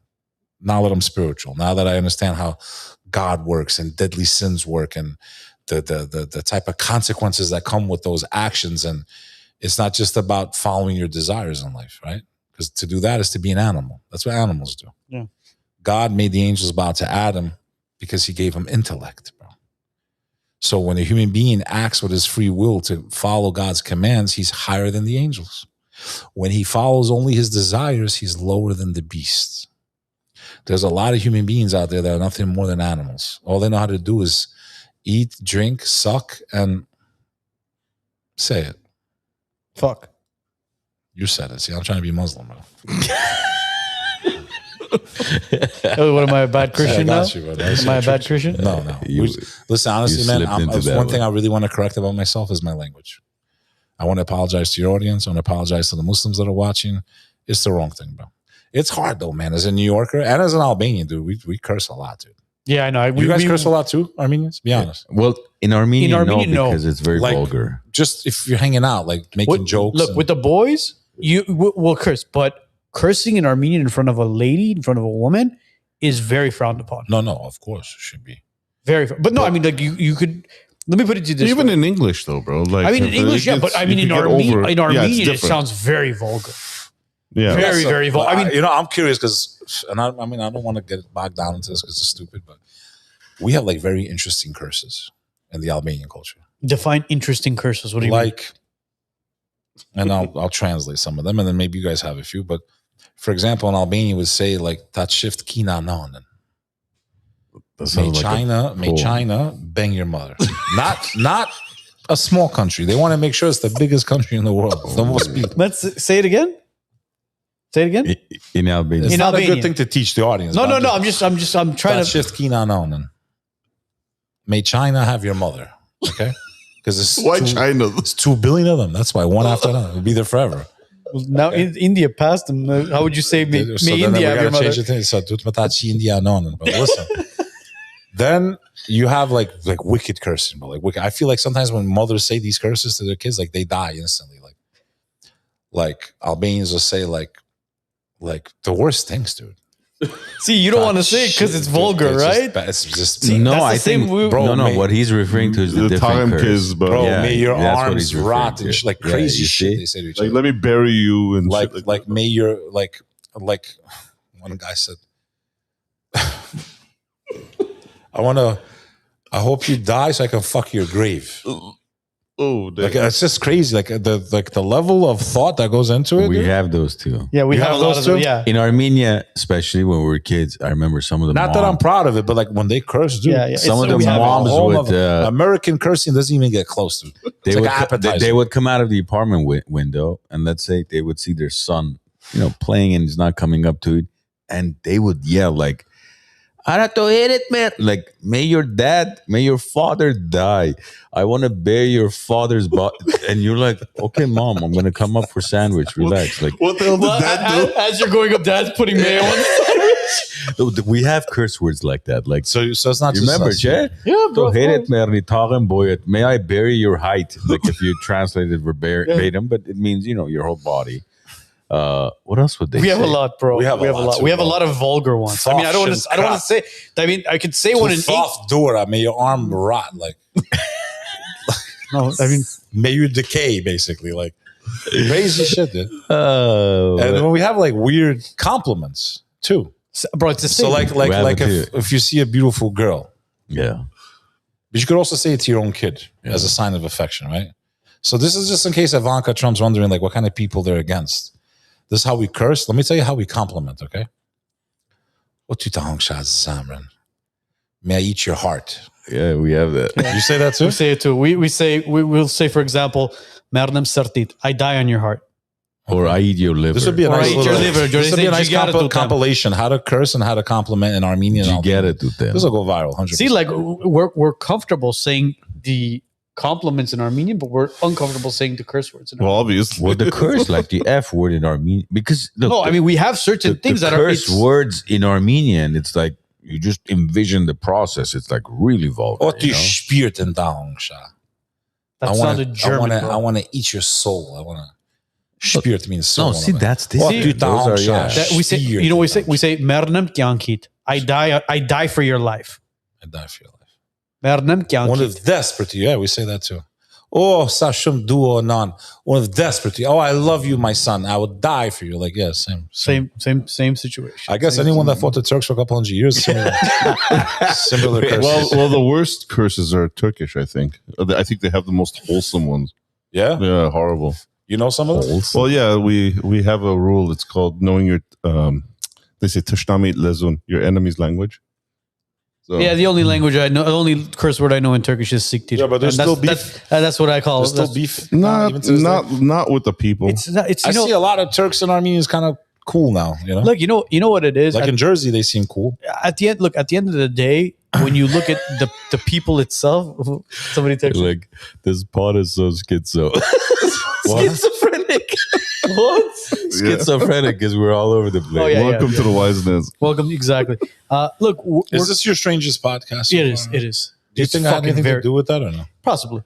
Speaker 4: that I'm spiritual, now that I understand how God works and deadly sins work and the type of consequences that come with those actions. And it's not just about following your desires in life, right? Because to do that is to be an animal. That's what animals do.
Speaker 1: Yeah.
Speaker 4: God made the angels bow to Adam because he gave him intellect, bro. So when a human being acts with his free will to follow God's commands, he's higher than the angels. When he follows only his desires, he's lower than the beasts. There's a lot of human beings out there that are nothing more than animals. All they know how to do is eat, drink, suck, and say it.
Speaker 1: Fuck.
Speaker 4: You said it. See, I'm trying to be Muslim, bro.
Speaker 1: Oh, what am I, a bad Christian
Speaker 4: I
Speaker 1: now?
Speaker 4: got you, bro.
Speaker 1: Am I a bad Christian?
Speaker 4: No.
Speaker 2: You-
Speaker 4: Listen, honestly,
Speaker 2: you
Speaker 4: man,
Speaker 2: slipped into that
Speaker 4: one
Speaker 2: one.
Speaker 4: thing I really want to correct about myself is my language. I want to apologize to your audience. I want to apologize to the Muslims that are watching. It's the wrong thing, bro. It's hard though, man. As a New Yorker and as an Albanian, dude, we curse a lot, dude.
Speaker 1: Yeah, I know.
Speaker 4: You guys curse a lot too, Armenians? Be honest.
Speaker 2: Well, in Armenia,
Speaker 1: Armenia,
Speaker 2: no,
Speaker 1: no.
Speaker 2: because it's very
Speaker 4: Like,
Speaker 2: vulgar.
Speaker 4: Just if you're hanging out, like making jokes.
Speaker 1: Look, with the boys, will curse, but cursing in Armenian in front of a lady, in front of a woman, is very frowned upon.
Speaker 4: no, of course it should be.
Speaker 1: Very, but no, I mean, like you could. Let me put it to you this
Speaker 3: Even
Speaker 1: way.
Speaker 3: in English, though, bro. Like,
Speaker 1: I mean, in English, yeah, but I mean, in Armenian, it
Speaker 3: different.
Speaker 1: sounds very vulgar.
Speaker 3: Yeah.
Speaker 1: Very,
Speaker 4: So,
Speaker 1: very vulgar. I mean,
Speaker 4: I'm curious because, and I don't want to get bogged down into this because it's stupid, but we have like very interesting curses in the Albanian culture.
Speaker 1: define interesting curses. What do you mean?
Speaker 4: Like, and I'll translate some of them, and then maybe you guys have a few. But for example, in Albania, would say like "that shift kina nonen." May China bang your mother. not a small country. They want to make sure it's the biggest country in the world. The most people.
Speaker 1: Let's say it again. Say it again.
Speaker 2: In Albania.
Speaker 4: It's
Speaker 1: In
Speaker 4: not a
Speaker 1: Albania.
Speaker 4: good thing to teach the audience.
Speaker 1: No,
Speaker 4: but
Speaker 1: no, no. I'm trying
Speaker 4: That
Speaker 1: to.
Speaker 4: shift kina nonen. May China have your mother. Okay, because
Speaker 3: Why China?
Speaker 4: It's 2 billion of them. That's why one after another. It'll be there forever.
Speaker 1: Now India passed them. How would you say may
Speaker 4: So then
Speaker 1: India
Speaker 4: we
Speaker 1: have your
Speaker 4: gotta change
Speaker 1: mother?
Speaker 4: the thing. So tut matachi India nonen. But listen, then you have like wicked cursing, but like wicked. I feel like sometimes when mothers say these curses to their kids, like they die instantly. Like Albanians will say like the worst things, dude.
Speaker 1: See, you don't want to say it because it's vulgar, right?
Speaker 4: It's just
Speaker 1: See,
Speaker 2: No,
Speaker 1: that's the
Speaker 2: I
Speaker 1: same
Speaker 2: think,
Speaker 1: we-
Speaker 4: Bro,
Speaker 2: no.
Speaker 4: may-
Speaker 2: What he's referring to is the
Speaker 3: The
Speaker 2: different
Speaker 3: time
Speaker 2: curse.
Speaker 3: kiss, bro.
Speaker 4: bro.
Speaker 2: Yeah,
Speaker 4: May your
Speaker 2: that's what
Speaker 4: arms
Speaker 2: he's referring
Speaker 4: rot
Speaker 2: to.
Speaker 4: and like
Speaker 2: Yeah,
Speaker 4: crazy
Speaker 2: you
Speaker 4: shit
Speaker 2: see?
Speaker 4: they say to each
Speaker 3: Like,
Speaker 4: other.
Speaker 3: let me bury you and
Speaker 4: Like
Speaker 3: shit
Speaker 4: like
Speaker 3: that.
Speaker 4: may your like one guy said, I hope you die so I can fuck your grave.
Speaker 3: Oh,
Speaker 4: Like it's just crazy. Like the level of thought that goes into it.
Speaker 2: We
Speaker 4: dude.
Speaker 2: have those too.
Speaker 1: Yeah, we
Speaker 4: You
Speaker 1: have a
Speaker 4: have
Speaker 1: lot
Speaker 4: those
Speaker 1: of them.
Speaker 4: too?
Speaker 1: Yeah,
Speaker 2: In Armenia, especially when we were kids, I remember some of the
Speaker 4: Not that I'm proud of it, but like when they curse, dude.
Speaker 1: Yeah, yeah.
Speaker 2: some of
Speaker 1: It's-
Speaker 2: the
Speaker 1: we have a
Speaker 2: moms
Speaker 4: whole
Speaker 2: would
Speaker 4: other- American cursing doesn't even get close to.
Speaker 2: they
Speaker 4: It's
Speaker 2: would
Speaker 4: like an appetizer.
Speaker 2: they would come out of the apartment window and let's say they would see their son, playing and he's not coming up to it, and they would yell like, "Arato hit it, man!" Like, may your father die. I want to bury your father's body. And you're like, okay, mom, I'm gonna come up for sandwich. Relax. Like,
Speaker 3: What the hell did
Speaker 1: well,
Speaker 3: that do?
Speaker 1: as you're going up, Dad's putting mayo on the sandwich.
Speaker 2: we have curse words like that. Like,
Speaker 4: So it's not
Speaker 2: you
Speaker 4: just
Speaker 2: remember,
Speaker 4: us.
Speaker 2: Che?
Speaker 1: Yeah, bro.
Speaker 2: Hit it, may I bury your height? Like if you translate it verbatim, but it means your whole body. What else would they
Speaker 1: We
Speaker 2: say?
Speaker 1: have a lot, bro.
Speaker 4: We have a lot, too,
Speaker 1: We have a
Speaker 4: bro.
Speaker 1: lot of vulgar ones. I mean, I don't want to say. I mean, I could say one in eight.
Speaker 4: Soft dura, may your arm rot. Like
Speaker 1: No, I mean,
Speaker 4: may you decay, basically. Like crazy shit, dude.
Speaker 2: Oh,
Speaker 4: And then we have like weird compliments too.
Speaker 1: bro, it's the same.
Speaker 4: So like
Speaker 2: We have it
Speaker 4: if you see a beautiful girl,
Speaker 2: yeah.
Speaker 4: but you could also say it to your own kid as a sign of affection, right? So this is just in case Ivanka Trump's wondering like what kind of people they're against. This is how we curse. Let me tell you how we compliment, okay? What you talking, Samran? May I eat your heart?
Speaker 2: Yeah, we have that.
Speaker 4: You say that too?
Speaker 1: we say it too. We'll say, for example, Merdem Sartit, I die on your heart.
Speaker 2: Or I eat your liver.
Speaker 4: This would be a
Speaker 1: Or
Speaker 4: nice,
Speaker 1: eat your liver.
Speaker 4: this would be a nice
Speaker 1: Jigara tutem.
Speaker 4: compilation. How to curse and how to compliment in Armenian.
Speaker 2: You get it to them.
Speaker 4: This will go viral. 100%.
Speaker 1: See, like we're comfortable saying the compliments in Armenian, but we're uncomfortable saying the curse words. In
Speaker 3: Well,
Speaker 1: Armenian.
Speaker 3: obviously.
Speaker 2: Well, the curse, like the F word in Armenian, because look,
Speaker 1: No, I mean we have certain things
Speaker 2: the
Speaker 1: that
Speaker 2: curse
Speaker 1: are
Speaker 2: words in Armenian. It's like you just envision the process. It's like really vulgar.
Speaker 4: What
Speaker 2: you
Speaker 4: you
Speaker 2: know?
Speaker 4: spirit in down,
Speaker 1: that sounded German.
Speaker 4: I want to eat your soul. I want to spirit means soul.
Speaker 2: No, see, that's this.
Speaker 4: What
Speaker 1: See,
Speaker 4: you
Speaker 2: those are, yeah.
Speaker 1: That we say, you know, we say Merdem Kyankit. I die for your life.
Speaker 4: I die for your life.
Speaker 1: Merdem
Speaker 4: One
Speaker 1: Kyankit.
Speaker 4: of desperate. Yeah, we say that too. Oh, Sashum duo non. One of desperate. Oh, I love you, my son. I would die for you. Like, yeah, same.
Speaker 1: Same situation.
Speaker 4: I guess anyone that fought the Turks for a couple hundred years, similar curses.
Speaker 3: Well, the worst curses are Turkish, I think. I think they have the most wholesome ones.
Speaker 4: Yeah,
Speaker 3: Yeah, horrible.
Speaker 4: you know some of them.
Speaker 3: Well, yeah, we have a rule. It's called knowing your, they say Tashnamit Lezun, your enemy's language. So,
Speaker 1: Yeah, the only language I know, the only curse word I know in Turkish is siktir.
Speaker 4: Yeah, but there's
Speaker 1: And
Speaker 4: still
Speaker 1: that's what I call
Speaker 4: There's
Speaker 1: it.
Speaker 4: still
Speaker 1: That's-
Speaker 4: beef.
Speaker 3: not
Speaker 4: even to this day.
Speaker 3: not with the people.
Speaker 1: It's not, it's
Speaker 4: I
Speaker 1: you know,
Speaker 4: see a lot of Turks and Armenians kind of cool now. You know,
Speaker 1: look, you know what it is.
Speaker 4: like in Jersey, they seem cool.
Speaker 1: At the end of the day, when you look at the people itself, somebody texted
Speaker 2: Like this pod is so schizo.
Speaker 1: schizophrenic.
Speaker 2: What? Schizophrenic because we're all over the place.
Speaker 1: Oh, yeah.
Speaker 3: Welcome to the Wiseness.
Speaker 1: Welcome, exactly. Look,
Speaker 4: Is this your strangest podcast? so
Speaker 1: it is.
Speaker 4: far?
Speaker 1: It is.
Speaker 4: Do you
Speaker 1: It's
Speaker 4: think I had
Speaker 1: fucking
Speaker 4: anything
Speaker 1: very-
Speaker 4: to do with that or no?
Speaker 1: Possibly.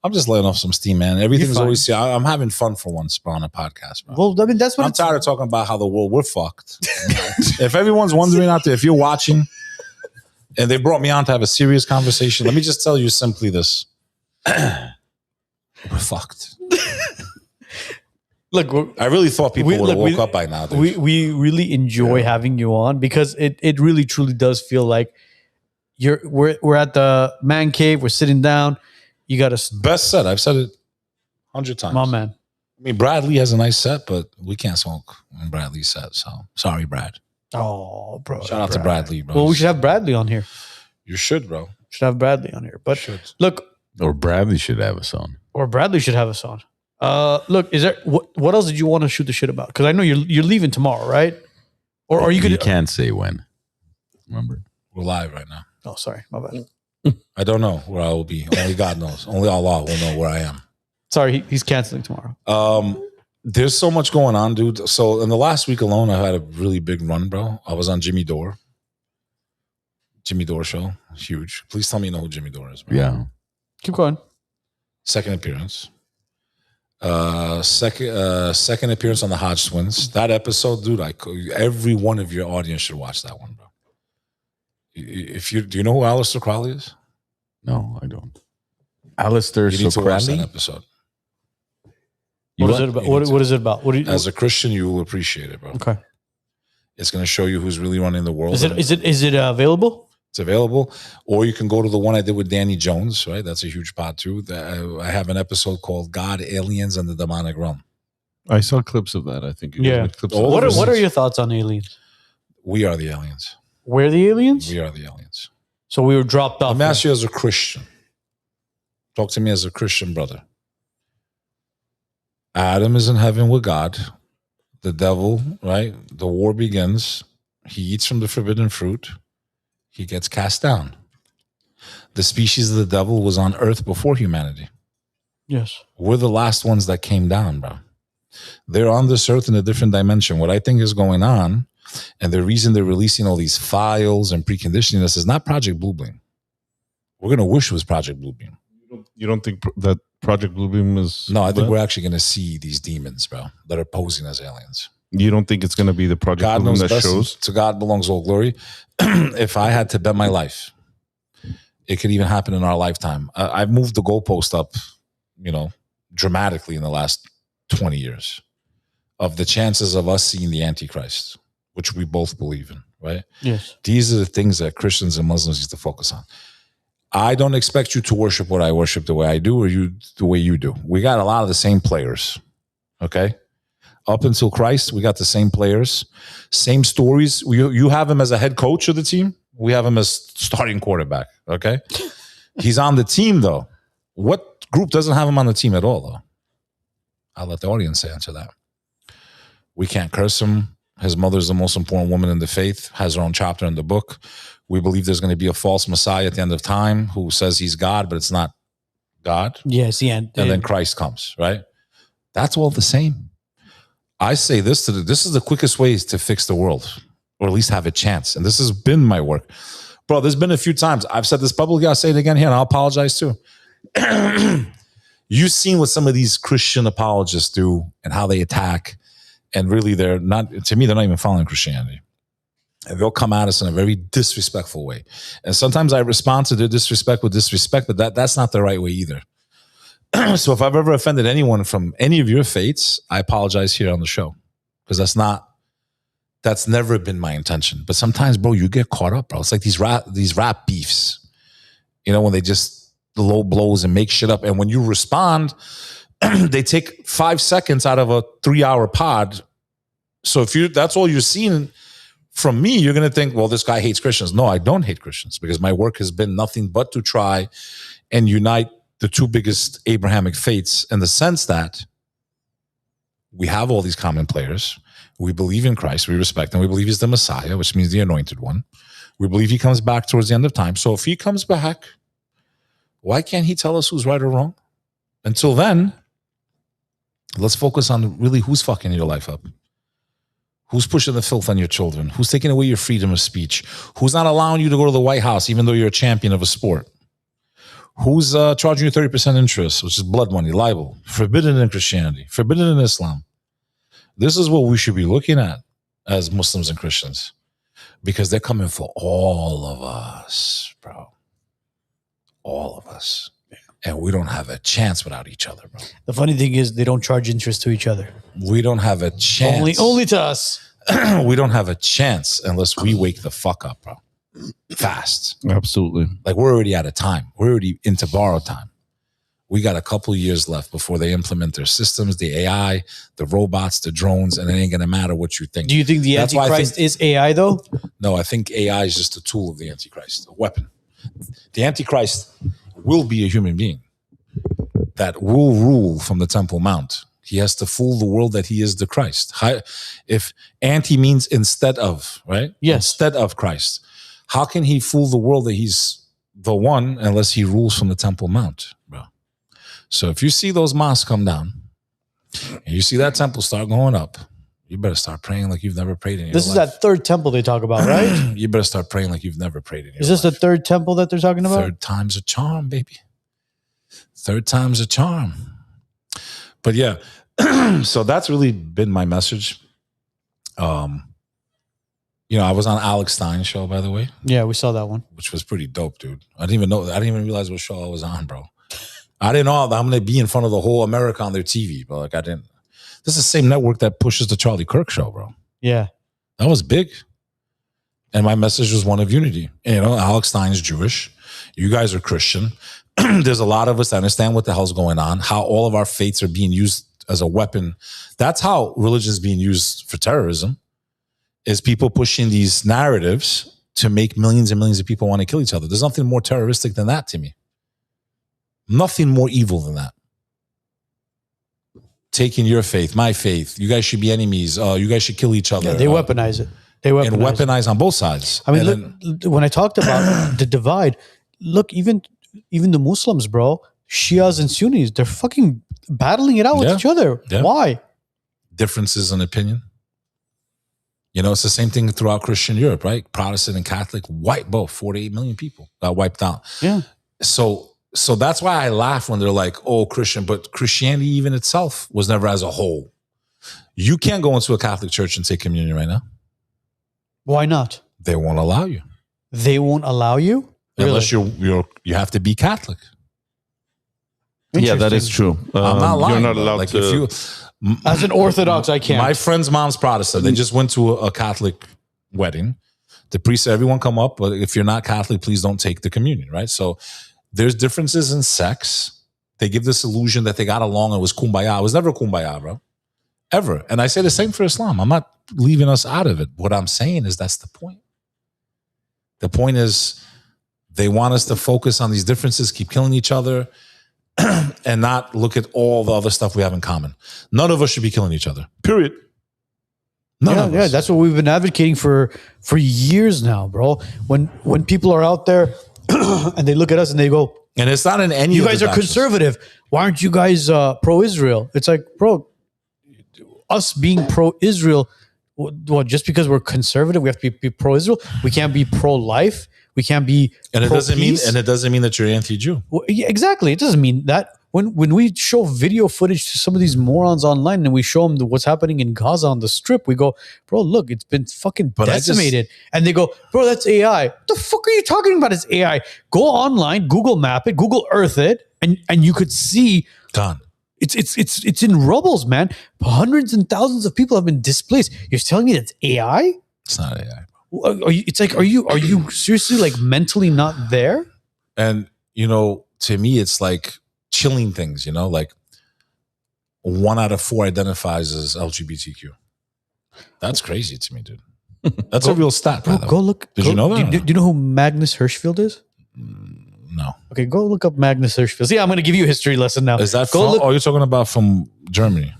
Speaker 4: I'm just letting off some steam, man. Everything's
Speaker 1: fine.
Speaker 4: always. I'm having fun for once, bro, on a podcast, bro.
Speaker 1: Well, I mean, that's what
Speaker 4: I'm
Speaker 1: it's
Speaker 4: tired of talking about how the world we're fucked. If everyone's wondering out there, if you're watching, and they brought me on to have a serious conversation, let me just tell you simply this: we're fucked.
Speaker 1: Look,
Speaker 4: I really thought people
Speaker 1: We-
Speaker 4: would have
Speaker 1: look,
Speaker 4: woke up by now. Dude.
Speaker 1: we really enjoy having you on because it really truly does feel like we're at the man cave. We're sitting down. You got a
Speaker 4: Best set. I've said it 100 times.
Speaker 1: my man.
Speaker 4: I mean, Bradley has a nice set, but we can't smoke in Bradley's set. So sorry, Brad.
Speaker 1: Oh, bro.
Speaker 4: Shout out to Bradley, bro.
Speaker 1: Well, we should have Bradley on here.
Speaker 4: You should, bro.
Speaker 1: Should have Bradley on here. But
Speaker 4: Should.
Speaker 1: look,
Speaker 2: Or Bradley should have a son.
Speaker 1: or Bradley should have us on. Look, is there what else did you want to shoot the shit about? Because I know you're leaving tomorrow, right? Or are you
Speaker 2: You
Speaker 1: gonna?
Speaker 2: can't say when. Remember?
Speaker 4: We're live right now.
Speaker 1: Oh, sorry, my bad.
Speaker 4: I don't know where I will be. Only God knows. Only Allah will know where I am.
Speaker 1: Sorry, he's canceling tomorrow.
Speaker 4: There's so much going on, dude. So in the last week alone, I had a really big run, bro. I was on Jimmy Dore show. Huge. Please tell me you know who Jimmy Dore is, bro.
Speaker 2: Yeah.
Speaker 1: Keep going.
Speaker 4: Second appearance. Second appearance on the Hodge Twins. That episode, dude, every one of your audience should watch that one, bro. Do you know who Aleister Crowley is?
Speaker 2: No, I don't. Alistair
Speaker 4: You need to watch that
Speaker 2: Socrates?
Speaker 4: episode.
Speaker 1: What is it about? What is it about? What do you?
Speaker 4: As a Christian, you will appreciate it, bro.
Speaker 1: Okay.
Speaker 4: It's going to show you who's really running the world.
Speaker 1: Is it available?
Speaker 4: It's available, or you can go to the one I did with Danny Jones. Right, that's a huge pod too. I have an episode called "God, Aliens, and the Demonic Realm."
Speaker 3: I saw clips of that. I think. You guys
Speaker 1: Yeah.
Speaker 3: made clips
Speaker 4: Oh,
Speaker 3: of
Speaker 1: What
Speaker 3: that.
Speaker 1: are your thoughts on aliens?
Speaker 4: We are the aliens.
Speaker 1: We're the aliens.
Speaker 4: We are the aliens.
Speaker 1: So we were dropped off.
Speaker 4: Let me ask you as a Christian. Talk to me as a Christian brother. Adam is in heaven with God. The devil, right? The war begins. He eats from the forbidden fruit. He gets cast down. The species of the devil was on earth before humanity.
Speaker 1: Yes.
Speaker 4: We're the last ones that came down, bro. They're on this earth in a different dimension. What I think is going on, and the reason they're releasing all these files and preconditioning this is not Project Bluebeam. We're going to wish it was Project Bluebeam.
Speaker 3: You don't think that Project Bluebeam is?
Speaker 4: No, I think
Speaker 3: that?
Speaker 4: we're actually going to see these demons, bro, that are posing as aliens.
Speaker 3: You don't think it's going to be the Project
Speaker 4: God
Speaker 3: Bluebeam
Speaker 4: knows
Speaker 3: that
Speaker 4: best.
Speaker 3: shows?
Speaker 4: To God belongs all glory. If I had to bet my life, it could even happen in our lifetime. I've moved the goalpost up, dramatically in the last 20 years of the chances of us seeing the Antichrist, which we both believe in, right?
Speaker 1: Yes.
Speaker 4: These are the things that Christians and Muslims used to focus on. I don't expect you to worship what I worship the way I do or you the way you do. We got a lot of the same players, okay? Up until Christ, we got the same players, same stories. You have him as a head coach of the team. We have him as starting quarterback, okay? He's on the team, though. What group doesn't have him on the team at all, though? I'll let the audience answer that. We can't curse him. His mother's the most important woman in the faith, has her own chapter in the book. We believe there's going to be a false Messiah at the end of time who says he's God, but it's not God.
Speaker 1: Yes. Yeah.
Speaker 4: And then Christ comes, right? That's all the same. I say this this is the quickest way to fix the world, or at least have a chance. And this has been my work. Bro, there's been a few times. I've said this publicly. I'll say it again here, and I'll apologize too. You've seen what some of these Christian apologists do and how they attack. And really, they're not even following Christianity. And they'll come at us in a very disrespectful way. And sometimes I respond to their disrespect with disrespect, but that's not the right way either. So if I've ever offended anyone from any of your faiths, I apologize here on the show. Because that's never been my intention. But sometimes, bro, you get caught up, bro. It's like these rap beefs. When they just low blows and make shit up. And when you respond, they take 5 seconds out of a 3-hour pod. So if that's all you're seeing from me, you're going to think, well, this guy hates Christians. No, I don't hate Christians because my work has been nothing but to try and unite the two biggest Abrahamic faiths in the sense that we have all these common players. We believe in Christ. We respect him. We believe he's the Messiah, which means the anointed one. We believe he comes back towards the end of time. So if he comes back, why can't he tell us who's right or wrong? Until then, Let's focus on really who's fucking your life up. Who's pushing the filth on your children? Who's taking away your freedom of speech? Who's not allowing you to go to the White House even though you're a champion of a sport? Who's charging you 30% interest, which is blood money, libel, forbidden in Christianity, forbidden in Islam? This is what we should be looking at as Muslims and Christians, because they're coming for all of us, bro. All of us. And we don't have a chance without each other, bro.
Speaker 1: The funny thing is they don't charge interest to each other.
Speaker 4: We don't have a chance.
Speaker 1: Only to us.
Speaker 4: We don't have a chance unless we wake the fuck up, bro. Fast.
Speaker 3: Absolutely.
Speaker 4: Like, we're already out of time. We're already into borrowed time. We got a couple years left before they implement their systems, the AI, the robots, the drones, and it ain't going to matter what you think.
Speaker 1: Do you think the
Speaker 4: That's why I
Speaker 1: Antichrist
Speaker 4: think-
Speaker 1: is AI, though?
Speaker 4: No, I think AI is just a tool of the Antichrist, a weapon. The Antichrist will be a human being that will rule from the Temple Mount. He has to fool the world that he is the Christ. If anti means instead of, right?
Speaker 1: Yes.
Speaker 4: Instead of Christ. How can he fool the world that he's the one unless he rules from the Temple Mount, bro? So if you see those mosques come down and you see that temple start going up, you better start praying like you've never prayed in your
Speaker 1: This
Speaker 4: life.
Speaker 1: is that third temple they talk about, right?
Speaker 4: You better start praying like you've never prayed in your
Speaker 1: Is this
Speaker 4: life.
Speaker 1: the third temple that they're talking about?
Speaker 4: Third time's a charm, baby. Third time's a charm. But yeah, so that's really been my message. You know, I was on Alex Stein's show, by the way,
Speaker 1: Yeah, we saw that one.
Speaker 4: which was pretty dope, dude. I didn't even realize what show I was on, bro. I didn't know that I'm going to be in front of the whole America on their TV, but like, I didn't. This is the same network that pushes the Charlie Kirk show, bro.
Speaker 1: Yeah.
Speaker 4: That was big. And my message was one of unity. And, you know, Alex Stein's Jewish. You guys are Christian. There's a lot of us that understand what the hell's going on, how all of our faiths are being used as a weapon. That's how religion is being used for terrorism, is people pushing these narratives to make millions and millions of people want to kill each other. There's nothing more terroristic than that to me. Nothing more evil than that. Taking your faith, my faith. You guys should be enemies. You guys should kill each other.
Speaker 1: Yeah, they weaponize it. They weaponize
Speaker 4: and
Speaker 1: it.
Speaker 4: weaponize on both sides.
Speaker 1: I mean,
Speaker 4: And
Speaker 1: look, when I talked about the divide, look, even the Muslims, bro, Shias and Sunnis, they're fucking battling it out with
Speaker 4: Yeah.
Speaker 1: each other.
Speaker 4: Yeah.
Speaker 1: Why?
Speaker 4: differences in opinion. You know, it's the same thing throughout Christian Europe, right? Protestant and Catholic, white both, 48 million people got wiped out.
Speaker 1: Yeah.
Speaker 4: So that's why I laugh when they're like, oh, Christian, but Christianity even itself was never as a whole. You can't go into a Catholic church and take communion right now.
Speaker 1: Why not?
Speaker 4: They won't allow you.
Speaker 1: They won't allow you?
Speaker 4: Unless you have to be Catholic.
Speaker 3: Yeah, that is
Speaker 1: Interesting.
Speaker 3: true.
Speaker 4: I'm not lying.
Speaker 3: You're not
Speaker 4: bro.
Speaker 3: allowed
Speaker 4: like
Speaker 3: to.
Speaker 4: if you
Speaker 1: As an Orthodox, I can't.
Speaker 4: My friend's mom's Protestant. They just went to a Catholic wedding. The priest said, everyone come up, but if you're not Catholic, please don't take the communion, right? So there's differences in sex. They give this illusion that they got along and it was kumbaya. It was never kumbaya, bro. Ever. And I say the same for Islam. I'm not leaving us out of it. What I'm saying is that's the point. The point is they want us to focus on these differences, keep killing each other, and not look at all the other stuff we have in common. None of us should be killing each other. Period. None of us.
Speaker 1: That's what we've been advocating for years now, bro. When people are out there and they look at us and they go,
Speaker 4: And it's not in any
Speaker 1: you
Speaker 4: of the
Speaker 1: guys are
Speaker 4: doctrines.
Speaker 1: conservative. Why aren't you guys pro-Israel? It's like, bro, us being pro-Israel, what, just because we're conservative, we have to be pro-Israel? We can't be pro-life? We can't be
Speaker 4: And it
Speaker 1: pro-peace?
Speaker 4: doesn't mean that you're anti-Jew.
Speaker 1: Well, yeah, exactly. It doesn't mean that. When we show video footage to some of these morons online and we show them what's happening in Gaza on the Strip, we go, bro, look, it's been fucking
Speaker 4: But I just-
Speaker 1: decimated. And they go, bro, that's AI. What the fuck are you talking about? It's AI. Go online, Google Map it, Google Earth it, and you could see
Speaker 4: Done.
Speaker 1: it's in rubbles, man. Hundreds and thousands of people have been displaced. You're telling me that's AI?
Speaker 4: It's not AI.
Speaker 1: It's like, are you seriously like mentally not there?
Speaker 4: And, you know, to me, it's like chilling things, you know, like 1 out of 4 identifies as LGBTQ. That's crazy to me, dude. That's a real stat, by
Speaker 1: Bro,
Speaker 4: the way.
Speaker 1: go look.
Speaker 4: Did you know that?
Speaker 1: Do you know who Magnus Hirschfeld is?
Speaker 4: No.
Speaker 1: Okay, go look up Magnus Hirschfeld. See, I'm going to give you a history lesson now.
Speaker 4: Is that
Speaker 1: Go
Speaker 4: from,
Speaker 1: look-
Speaker 4: oh, you're talking about from Germany,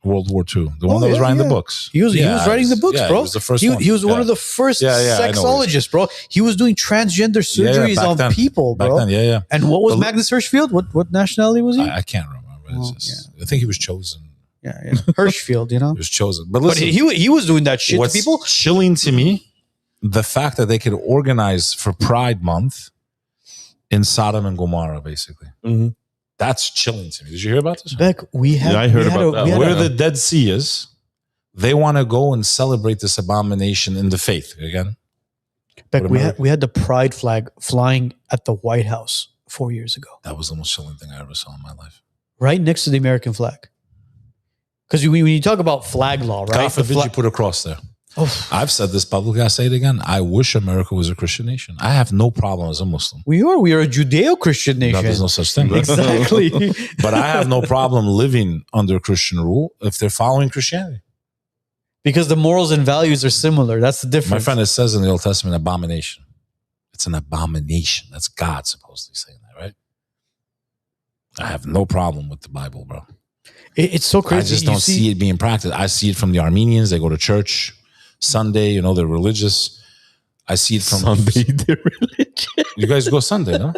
Speaker 4: World War II, the one that was
Speaker 1: yeah,
Speaker 4: writing
Speaker 1: yeah.
Speaker 4: the books.
Speaker 1: He was writing the books,
Speaker 4: yeah,
Speaker 1: bro.
Speaker 4: He was the first
Speaker 1: he,
Speaker 4: one.
Speaker 1: he was one
Speaker 4: Yeah.
Speaker 1: of the first
Speaker 4: Yeah, yeah, I know what it is.
Speaker 1: sexologists, bro. He was doing transgender
Speaker 4: Yeah,
Speaker 1: surgeries
Speaker 4: back
Speaker 1: on
Speaker 4: then.
Speaker 1: people,
Speaker 4: Back
Speaker 1: bro.
Speaker 4: then, yeah, yeah.
Speaker 1: And what was
Speaker 4: But-
Speaker 1: Magnus Hirschfeld? What nationality was he?
Speaker 4: I can't remember. It's
Speaker 1: Oh,
Speaker 4: just, I think he was chosen
Speaker 1: Yeah, Hirschfield, you know.
Speaker 4: He was chosen. But
Speaker 1: But
Speaker 4: listen,
Speaker 1: he was doing that shit to
Speaker 4: what's
Speaker 1: people.
Speaker 4: chilling to me, the fact that they could organize for Pride Month in Sodom and Gomorrah, basically.
Speaker 3: Mhm.
Speaker 4: That's chilling to me. Did you hear about this?
Speaker 1: Beck, we had.
Speaker 3: Yeah, I heard
Speaker 1: we had
Speaker 3: about that.
Speaker 1: we had
Speaker 4: Where
Speaker 1: a-
Speaker 4: the Dead Sea is, they want to go and celebrate this abomination in the faith again.
Speaker 1: Beck,
Speaker 4: What
Speaker 1: we
Speaker 4: America-
Speaker 1: had we had the pride flag flying at the White House 4 years ago,
Speaker 4: That was the most chilling thing I ever saw in my life.
Speaker 1: right next to the American flag. Because when you talk about flag law, right?
Speaker 4: God
Speaker 1: the
Speaker 4: forbid
Speaker 1: fla-
Speaker 4: you put a cross there.
Speaker 1: Oh,
Speaker 4: I've said this publicly. I say it again. I wish America was a Christian nation. I have no problem as a Muslim.
Speaker 1: we are a Judeo-Christian
Speaker 4: No,
Speaker 1: nation.
Speaker 4: there's no such thing.
Speaker 1: Exactly.
Speaker 4: But I have no problem living under Christian rule if they're following Christianity.
Speaker 1: Because the morals and values are similar. That's the difference.
Speaker 4: My friend, it says in the Old Testament, abomination. It's an abomination. That's God supposedly saying that, right? I have no problem with the Bible, bro.
Speaker 1: It's so crazy.
Speaker 4: I just
Speaker 1: You
Speaker 4: don't see it being practiced. I see it from the Armenians. They go to church Sunday, you know, they're religious. I see it from
Speaker 2: Sunday, the religion.
Speaker 4: You guys go Sunday, no?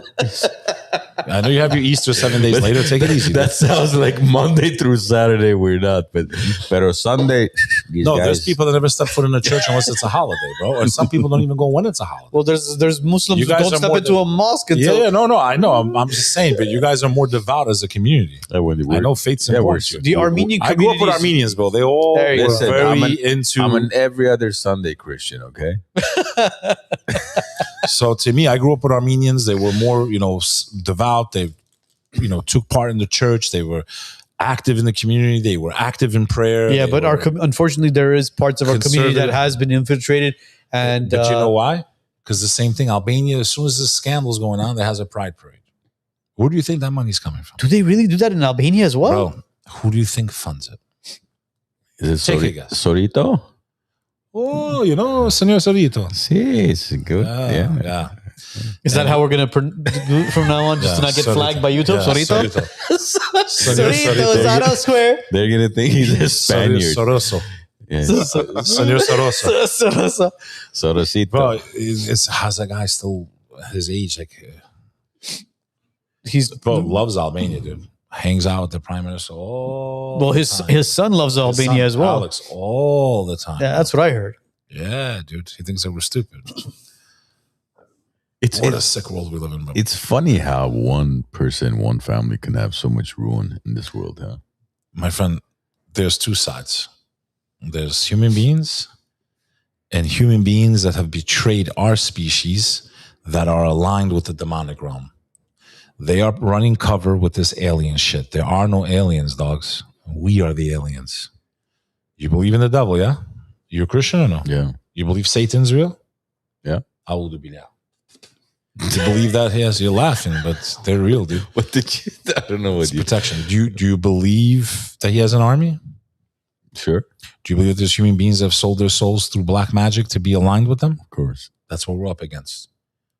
Speaker 4: I know you have your Easter 7 days later. Take it easy.
Speaker 2: That sounds like Monday through Saturday. We're not, but Sunday. These
Speaker 4: No,
Speaker 2: guys,
Speaker 4: there's people that never step foot in a church unless it's a holiday, bro. And some people don't even go when it's a holiday.
Speaker 1: Well, there's Muslims
Speaker 4: You
Speaker 1: who
Speaker 4: guys
Speaker 1: don't
Speaker 4: are
Speaker 1: step
Speaker 4: more
Speaker 1: into
Speaker 4: than-
Speaker 1: a mosque until
Speaker 4: Yeah, no, I know. I'm just saying, but you guys are more devout as a community. I know faith's important. to you.
Speaker 1: the Armenian
Speaker 4: I grew up with
Speaker 1: communities-
Speaker 4: Armenians, bro. They all
Speaker 1: There you
Speaker 4: were
Speaker 1: go.
Speaker 2: Listen,
Speaker 4: very into.
Speaker 2: I'm an every other Sunday Christian. Okay.
Speaker 4: So to me, I grew up with Armenians. They were more, devout. They, took part in the church. They were active in the community. They were active in prayer.
Speaker 1: Yeah,
Speaker 4: They
Speaker 1: but
Speaker 4: were-
Speaker 1: unfortunately, there is parts of our community that
Speaker 4: Conservative.
Speaker 1: has been infiltrated. And
Speaker 4: But you know why? Because the same thing, Albania, as soon as this scandal's going on, there has a pride parade. Where do you think that money's coming from?
Speaker 1: do they really do that in Albania as well?
Speaker 4: Bro, who do you think funds it?
Speaker 2: Is it
Speaker 4: Take a guess.
Speaker 2: Sorito?
Speaker 4: Oh, Senor Sorito.
Speaker 2: Sí, it's good.
Speaker 4: Yeah.
Speaker 1: Is that how we're gonna do it from now on, just to
Speaker 4: Yeah,
Speaker 1: not get
Speaker 4: Sorito.
Speaker 1: flagged by YouTube?
Speaker 4: Yeah,
Speaker 1: Sorito,
Speaker 4: Sorito.
Speaker 1: Sorito, Zaro Square.
Speaker 2: They're gonna think he's a Spaniard.
Speaker 4: Soroso.
Speaker 2: Yeah.
Speaker 4: Senor Soroso.
Speaker 1: Sorito.
Speaker 2: Sorosito.
Speaker 4: Bro, how's that guy still his age?
Speaker 1: He's
Speaker 4: Loves Albania, dude. Hangs out with the prime minister all
Speaker 1: well.
Speaker 4: the
Speaker 1: His
Speaker 4: time.
Speaker 1: his son loves
Speaker 4: His
Speaker 1: Albania
Speaker 4: son,
Speaker 1: as well.
Speaker 4: Alex, all the time.
Speaker 1: Yeah, that's what I heard.
Speaker 4: Yeah, dude. He thinks that we're stupid.
Speaker 2: It's
Speaker 4: What a sick world we live in, bro.
Speaker 2: it's funny how one person, one family can have so much ruin in this world, huh?
Speaker 4: My friend, there's two sides. There's human beings and human beings that have betrayed our species that are aligned with the demonic realm. They are running cover with this alien shit. There are no aliens, dogs. We are the aliens. You believe in the devil, yeah? You're a Christian or no?
Speaker 2: Yeah.
Speaker 4: You believe Satan's real?
Speaker 2: Yeah.
Speaker 4: A'udhu billah. You believe that? Yes, you're laughing, but they're real, dude.
Speaker 2: What did you? I don't know
Speaker 4: It's
Speaker 2: what you.
Speaker 4: protection. Do you believe that he has an army?
Speaker 2: Sure,
Speaker 4: Do you believe that there's human beings that have sold their souls through black magic to be aligned with them?
Speaker 2: of course.
Speaker 4: That's what we're up against.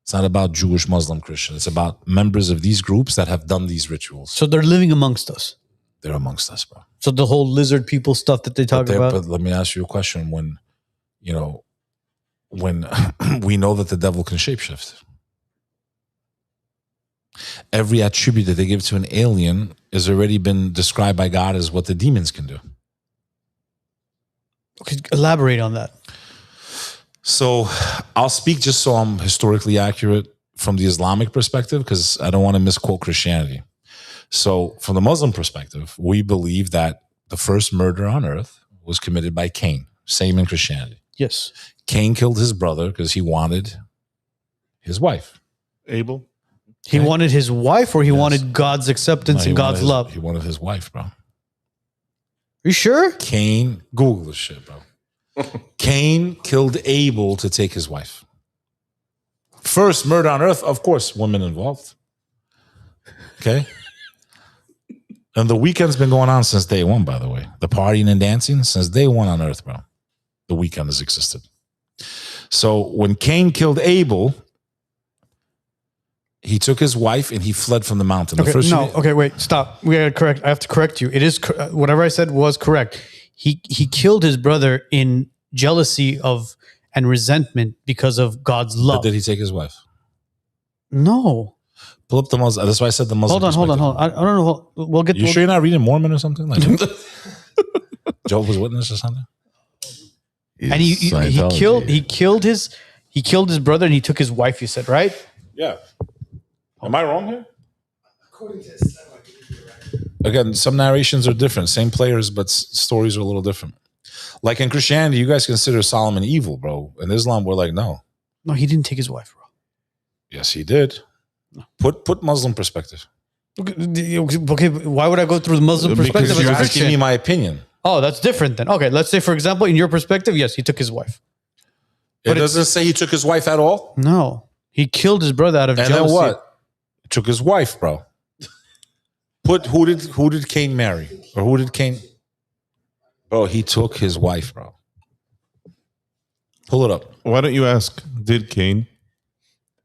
Speaker 4: It's not about Jewish, Muslim, Christian. It's about members of these groups that have done these rituals.
Speaker 1: So they're living amongst us.
Speaker 4: They're amongst us, bro.
Speaker 1: So the whole lizard people stuff that they talk about.
Speaker 4: But let me ask you a question. When we know that the devil can shapeshift, every attribute that they give to an alien has already been described by God as what the demons can do.
Speaker 1: Okay, elaborate on that.
Speaker 4: So I'll speak just so I'm historically accurate from the Islamic perspective, because I don't want to misquote Christianity. So from the Muslim perspective, we believe that the first murder on earth was committed by Cain. Same in Christianity.
Speaker 1: Yes.
Speaker 4: Cain killed his brother because he wanted his wife.
Speaker 3: Abel.
Speaker 1: He
Speaker 4: Okay.
Speaker 1: wanted his wife, or he
Speaker 4: Yes.
Speaker 1: wanted God's acceptance
Speaker 4: No, he
Speaker 1: and God's
Speaker 4: wanted his-
Speaker 1: love.
Speaker 4: He wanted his wife, bro.
Speaker 1: Are you sure?
Speaker 4: Cain, Google this shit, bro. Cain killed Abel to take his wife. First murder on earth, of course, women involved. Okay? And the weekend's been going on since day one, by the way. The partying and dancing since day one on earth, bro. The weekend has existed. So when Cain killed Abel, he took his wife and he fled from the mountain. The
Speaker 1: Okay,
Speaker 4: first
Speaker 1: no. Okay, wait. Stop. We gotta correct. I have to correct you. It is whatever I said was correct. He killed his brother in jealousy of and resentment because of God's
Speaker 4: But
Speaker 1: love.
Speaker 4: did he take his wife?
Speaker 1: No.
Speaker 4: Pull up the Muslim. That's why I said the Muslim.
Speaker 1: Hold on.
Speaker 4: perspective.
Speaker 1: I don't know. We'll get.
Speaker 4: You sure you're not reading Mormon or something? Like, Jehovah's Witness or something.
Speaker 1: And he killed his brother and he took his wife. You said, right?
Speaker 4: Yeah. Am I wrong here? Again, some narrations are different. Same players, but stories are a little different. Like in Christianity, you guys consider Solomon evil, bro. In Islam, we're like, no.
Speaker 1: No, he didn't take his wife, bro.
Speaker 4: Yes, he did. Put Muslim perspective.
Speaker 1: Okay, why would I go through the Muslim perspective?
Speaker 4: Because you're asking me my opinion.
Speaker 1: Oh, that's different then. Okay, let's say, for example, in your perspective, yes, he took his wife.
Speaker 4: It doesn't say he took his wife at all.
Speaker 1: No, he killed his brother out of jealousy.
Speaker 4: And then what? He took his wife, bro. Who did Cain marry? Or who did Cain? Bro, he took his wife, bro. Pull it up.
Speaker 3: Why don't you ask, did Cain?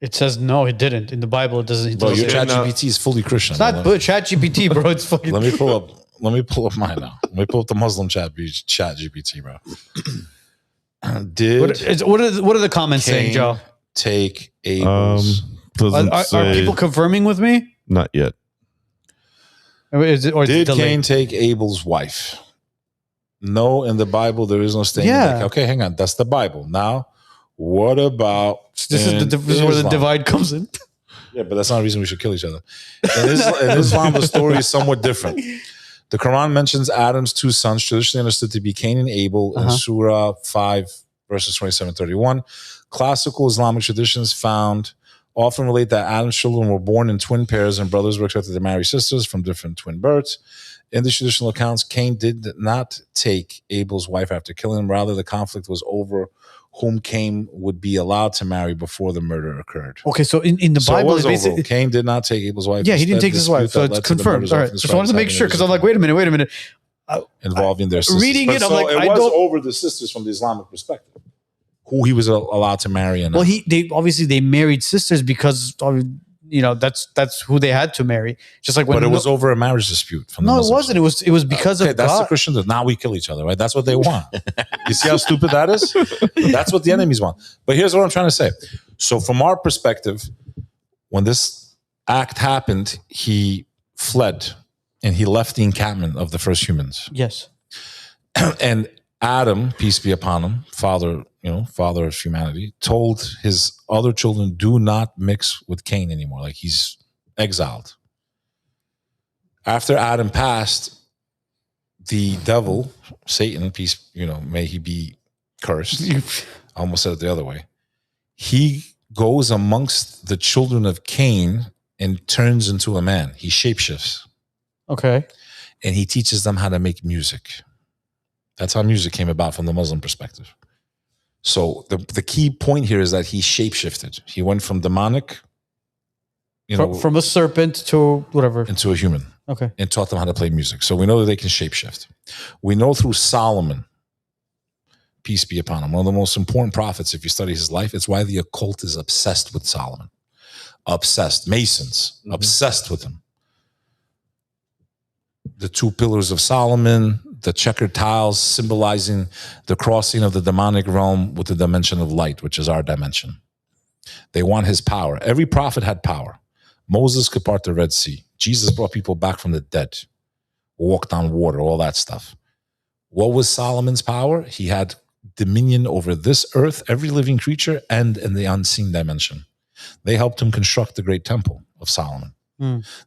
Speaker 1: It says no, it didn't. In the Bible, it doesn't.
Speaker 4: Bro, your ChatGPT is fully Christian.
Speaker 1: It's not ChatGPT, bro. It's fucking.
Speaker 4: Let me pull up mine now. Let me pull up the Muslim ChatGPT, bro.
Speaker 1: What are the comments saying, Joe?
Speaker 4: Take Abel's.
Speaker 1: Are people confirming with me?
Speaker 3: Not yet.
Speaker 4: Did Cain take Abel's wife? No, in the Bible there is no statement.
Speaker 1: Yeah.
Speaker 4: Like, okay, hang on. That's the Bible. Now, what about
Speaker 1: this is where the divide comes in.
Speaker 4: Yeah, but that's not a reason we should kill each other. In Islam, the story is somewhat different. The Quran mentions Adam's two sons, traditionally understood to be Cain and Abel, in Surah 5, verses 27-31. Classical Islamic traditions often relate that Adam's children were born in twin pairs and brothers were expected to marry sisters from different twin births. In the traditional accounts, Cain did not take Abel's wife after killing him. Rather, the conflict was over whom Cain would be allowed to marry before the murder occurred.
Speaker 1: Okay, so in the Bible,
Speaker 4: basically, Cain did not take Abel's wife.
Speaker 1: Yeah, he didn't take his wife, so it's confirmed. All right, just wanted to make sure because I'm like, wait a minute.
Speaker 4: Involving their sisters.
Speaker 1: Reading it, I'm like,
Speaker 4: it was over the sisters from the Islamic perspective, who he was allowed to marry. And
Speaker 1: well, they married sisters because that's who they had to marry. Just like when,
Speaker 4: but it was over a marriage dispute. From the
Speaker 1: no,
Speaker 4: Muslims.
Speaker 1: it wasn't. It was because of
Speaker 4: that's
Speaker 1: God.
Speaker 4: the Christians. Now we kill each other, right? That's what they want. You see how stupid that is? That's what the enemies want. But here's what I'm trying to say. So from our perspective, when this act happened, he fled and he left the encampment of the first humans.
Speaker 1: Yes.
Speaker 4: And Adam, peace be upon him, father of humanity, told his other children, do not mix with Cain anymore. Like he's exiled. After Adam passed, the devil, Satan, peace, may he be cursed. I almost said it the other way. He goes amongst the children of Cain and turns into a man. He shapeshifts.
Speaker 1: Okay.
Speaker 4: And he teaches them how to make music. That's how music came about from the Muslim perspective. So the key point here is that he shapeshifted. He went from demonic,
Speaker 1: from a serpent to whatever,
Speaker 4: into a human.
Speaker 1: Okay. And
Speaker 4: taught them how to play music. So we know that they can shapeshift. We know through Solomon, peace be upon him, one of the most important prophets, if you study his life, it's why the occult is obsessed with Solomon. Obsessed. Masons, obsessed with him. The two pillars of Solomon, the checkered tiles symbolizing the crossing of the demonic realm with the dimension of light, which is our dimension. They want his power. Every prophet had power. Moses could part the Red Sea. Jesus brought people back from the dead, walked on water, all that stuff. What was Solomon's power? He had dominion over this earth, every living creature, and in the unseen dimension. They helped him construct the great temple of Solomon.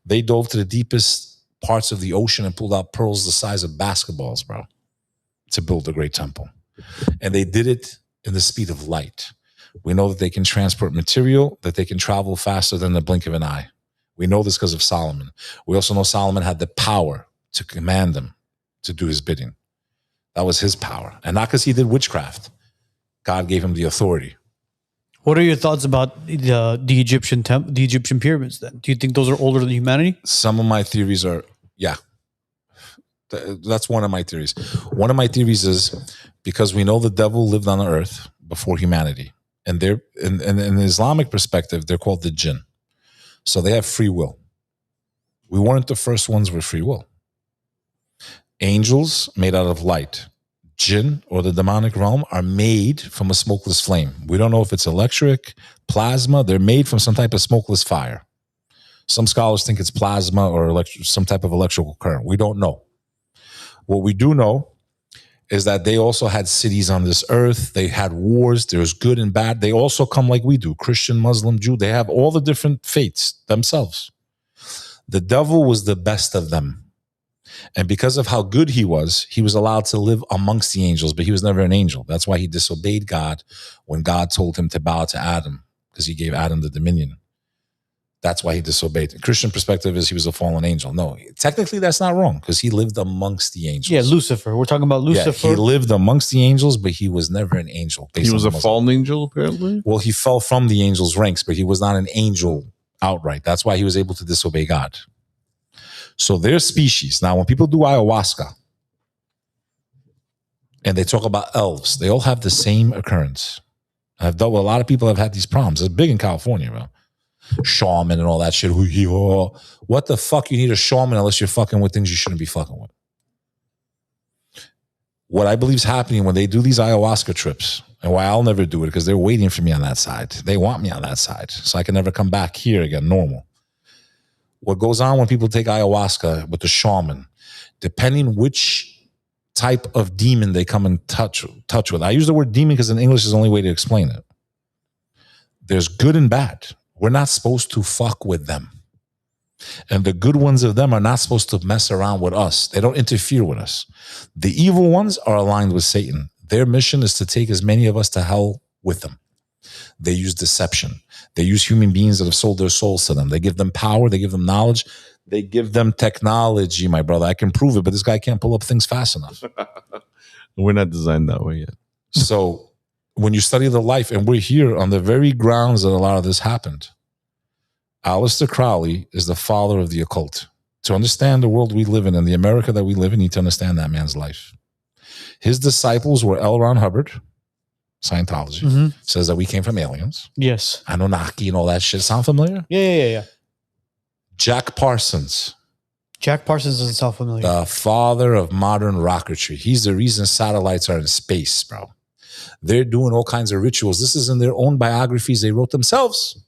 Speaker 4: They dove to the deepest parts of the ocean and pulled out pearls the size of basketballs, bro, to build a great temple. And they did it in the speed of light. We know that they can transport material, that they can travel faster than the blink of an eye. We know this because of Solomon. We also know Solomon had the power to command them to do his bidding. That was his power. And not because he did witchcraft. God gave him the authority.
Speaker 1: What are your thoughts about the Egyptian pyramids then? Do you think those are older than humanity?
Speaker 4: Some of my theories are, yeah. That's one of my theories. One of my theories is because we know the devil lived on the earth before humanity. And they're in the Islamic perspective, they're called the jinn. So they have free will. We weren't the first ones with free will. Angels made out of light. Jinn, or the demonic realm, are made from a smokeless flame. We don't know if it's electric, plasma. They're made from some type of smokeless fire. Some scholars think it's plasma or some type of electrical current. We don't know. What we do know is that they also had cities on this earth. They had wars. There's good and bad. They also come like we do, Christian, Muslim, Jew. They have all the different faiths themselves. The devil was the best of them. And because of how good he was allowed to live amongst the angels, but he was never an angel. That's why he disobeyed God when God told him to bow to Adam, because he gave Adam the dominion. That's why he disobeyed. The Christian perspective is he was a fallen angel. No, technically that's not wrong, because he lived amongst the angels.
Speaker 1: Yeah, Lucifer. We're talking about Lucifer.
Speaker 4: Yeah, he lived amongst the angels, but he was never an angel.
Speaker 3: He was a fallen angel, apparently?
Speaker 4: Well, he fell from the angels' ranks, but he was not an angel outright. That's why he was able to disobey God. So their species. Now, when people do ayahuasca and they talk about elves, they all have the same occurrence. I've dealt with a lot of people that have had these problems. It's big in California, bro. Shaman and all that shit. What the fuck you need a shaman unless you're fucking with things you shouldn't be fucking with? What I believe is happening when they do these ayahuasca trips, and why I'll never do it, because they're waiting for me on that side. They want me on that side, so I can never come back here again normal. What goes on when people take ayahuasca with the shaman, depending which type of demon they come in touch with. I use the word demon because in English is the only way to explain it. There's good and bad. We're not supposed to fuck with them. And the good ones of them are not supposed to mess around with us. They don't interfere with us. The evil ones are aligned with Satan. Their mission is to take as many of us to hell with them. They use deception. They use human beings that have sold their souls to them. They give them power. They give them knowledge. They give them technology, my brother. I can prove it, but this guy can't pull up things fast enough.
Speaker 3: We're not designed that way yet.
Speaker 4: So when you study the life, and we're here on the very grounds that a lot of this happened, Aleister Crowley is the father of the occult. To understand the world we live in and the America that we live in, you need to understand that man's life. His disciples were L. Ron Hubbard, Scientology, says that we came from aliens.
Speaker 1: Yes.
Speaker 4: Anunnaki and all that shit. Sound familiar?
Speaker 1: Yeah.
Speaker 4: Jack Parsons.
Speaker 1: Jack Parsons doesn't sound familiar.
Speaker 4: The father of modern rocketry. He's the reason satellites are in space, bro. They're doing all kinds of rituals. This is in their own biographies they wrote themselves.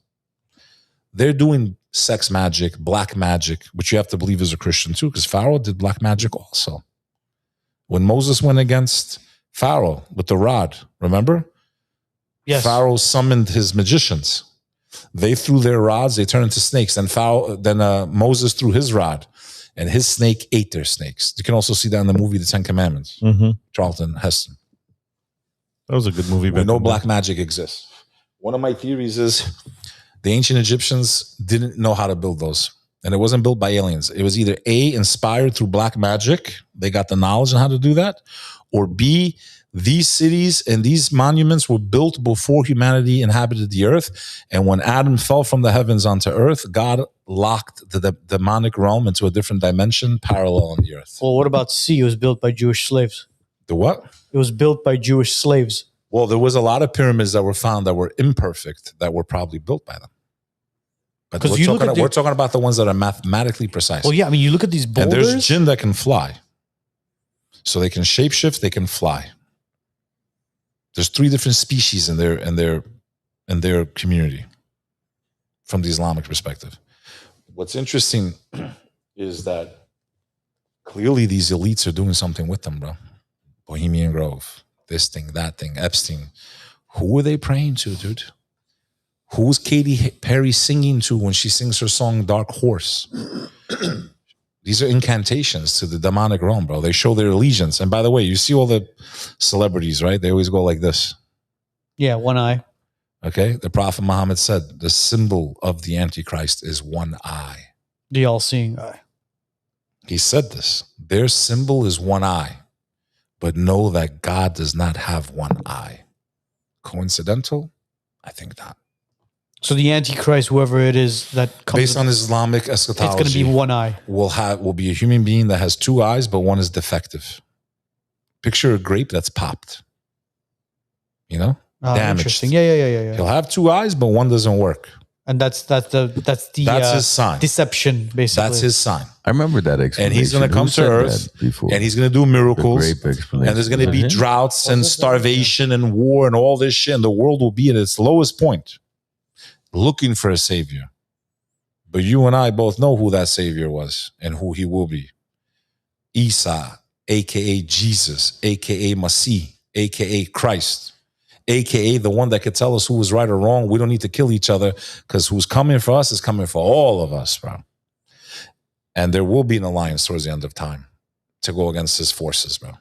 Speaker 4: They're doing sex magic, black magic, which you have to believe is a Christian too, because Pharaoh did black magic also. When Moses went against Pharaoh with the rod, remember?
Speaker 1: Yes.
Speaker 4: Pharaoh summoned his magicians. They threw their rods, they turned into snakes. Then Moses threw his rod, and his snake ate their snakes. You can also see that in the movie The Ten Commandments. Charlton Heston.
Speaker 3: That was a good movie.
Speaker 4: We know black magic exists. One of my theories is the ancient Egyptians didn't know how to build those. And it wasn't built by aliens. It was either A, inspired through black magic. They got the knowledge on how to do that. Or B, these cities and these monuments were built before humanity inhabited the earth. And when Adam fell from the heavens onto earth, God locked the demonic realm into a different dimension parallel on the earth.
Speaker 1: Well, what about C? It was built by Jewish slaves.
Speaker 4: The what?
Speaker 1: It was built by Jewish slaves.
Speaker 4: Well, there was a lot of pyramids that were found that were imperfect that were probably built by them. But we're talking about the ones that are mathematically precise.
Speaker 1: Well, yeah, I mean, you look at these boulders.
Speaker 4: And there's jinn that can fly. So they can shapeshift, they can fly. There's 3 different species in their community from the Islamic perspective. What's interesting is that clearly these elites are doing something with them, bro. Bohemian Grove, this thing, that thing, Epstein. Who are they praying to, dude? Who's Katy Perry singing to when she sings her song Dark Horse? These are incantations to the demonic realm, bro. They show their allegiance. And by the way, you see all the celebrities, right? They always go like this.
Speaker 1: Yeah, one eye.
Speaker 4: Okay? The Prophet Muhammad said the symbol of the Antichrist is one eye.
Speaker 1: The all-seeing eye.
Speaker 4: He said this. Their symbol is one eye. But know that God does not have one eye. Coincidental? I think not.
Speaker 1: So the Antichrist, whoever it is that comes
Speaker 4: based on Islamic eschatology,
Speaker 1: it's going to be one eye.
Speaker 4: Will be a human being that has 2 eyes, but one is defective. Picture a grape that's popped. You know, damaged.
Speaker 1: Interesting. Yeah.
Speaker 4: He'll have 2 eyes, but one doesn't work.
Speaker 1: And that's
Speaker 4: his sign.
Speaker 1: Deception, basically.
Speaker 4: That's his sign.
Speaker 2: I remember that explanation.
Speaker 4: And he's going to come to earth, and he's going to do miracles. And there's going to be droughts and starvation and war and all this shit, and the world will be at its lowest point, looking for a savior. But you and I both know who that savior was and who he will be. Isa, aka Jesus, aka Masih, aka Christ, aka the one that could tell us who was right or wrong. We don't need to kill each other because who's coming for us is coming for all of us, bro. And there will be an alliance towards the end of time to go against his forces, bro.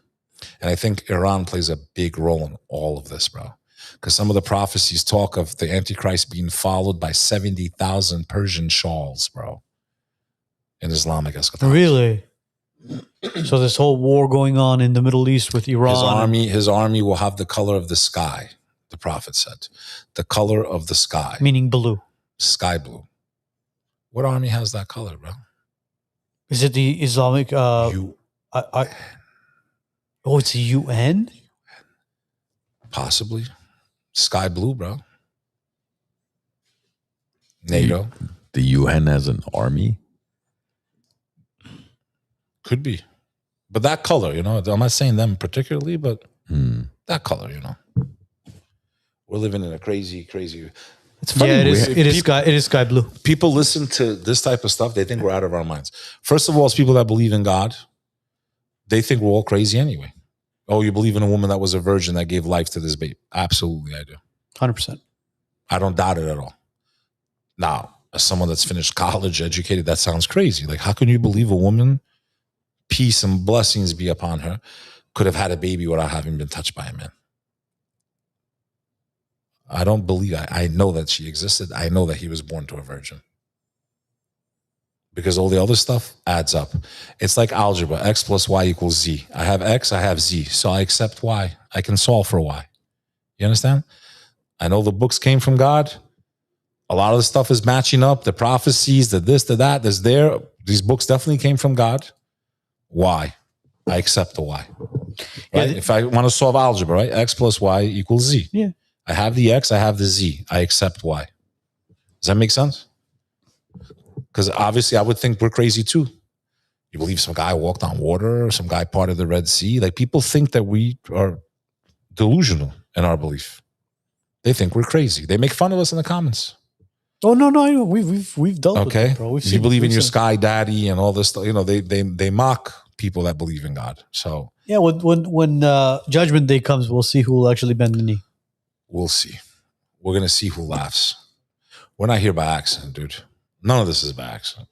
Speaker 4: And I think Iran plays a big role in all of this, bro. Because some of the prophecies talk of the Antichrist being followed by 70,000 Persian shawls, bro, in Islamic eschatology.
Speaker 1: Really? So this whole war going on in the Middle East with Iran.
Speaker 4: His army will have the color of the sky, the prophet said. The color of the sky.
Speaker 1: Meaning blue.
Speaker 4: Sky blue. What army has that color, bro?
Speaker 1: Is it the Islamic... it's a UN?
Speaker 4: Possibly. Sky blue, bro. NATO.
Speaker 2: The UN has an army?
Speaker 4: Could be. But that color, you know, I'm not saying them particularly, but that color, you know. We're living in a crazy, crazy...
Speaker 1: It's funny. Yeah, it is sky blue.
Speaker 4: People listen to this type of stuff, they think we're out of our minds. First of all, it's people that believe in God. They think we're all crazy anyway. Oh, you believe in a woman that was a virgin that gave life to this baby? Absolutely, I do.
Speaker 1: 100%.
Speaker 4: I don't doubt it at all. Now, as someone that's finished college, educated, that sounds crazy. Like, how can you believe a woman, peace and blessings be upon her, could have had a baby without having been touched by a man? I don't believe, I know that she existed. I know that he was born to a virgin. Because all the other stuff adds up. It's like algebra, x plus y equals z. I have x, I have z, so I accept y. I can solve for y. You understand? I know the books came from God. A lot of the stuff is matching up. The prophecies, the this, the that, there's there. These books definitely came from God. Why? I accept the y. Right?
Speaker 1: Yeah.
Speaker 4: If I want to solve algebra, right? X plus y equals z.
Speaker 1: Yeah.
Speaker 4: I have the x, I have the z. I accept y. Does that make sense? Because obviously I would think we're crazy too. You believe some guy walked on water or some guy parted the Red Sea? Like, people think that we are delusional in our belief. They think we're crazy. They make fun of us in the comments.
Speaker 1: Oh, no, I know. We've dealt with it, bro.
Speaker 4: You believe in your sky daddy and all this stuff. You know, they mock people that believe in God. So
Speaker 1: yeah, when Judgment Day comes, we'll see who will actually bend the knee.
Speaker 4: We'll see. We're going to see who laughs. We're not here by accident, dude. None of this is by accident.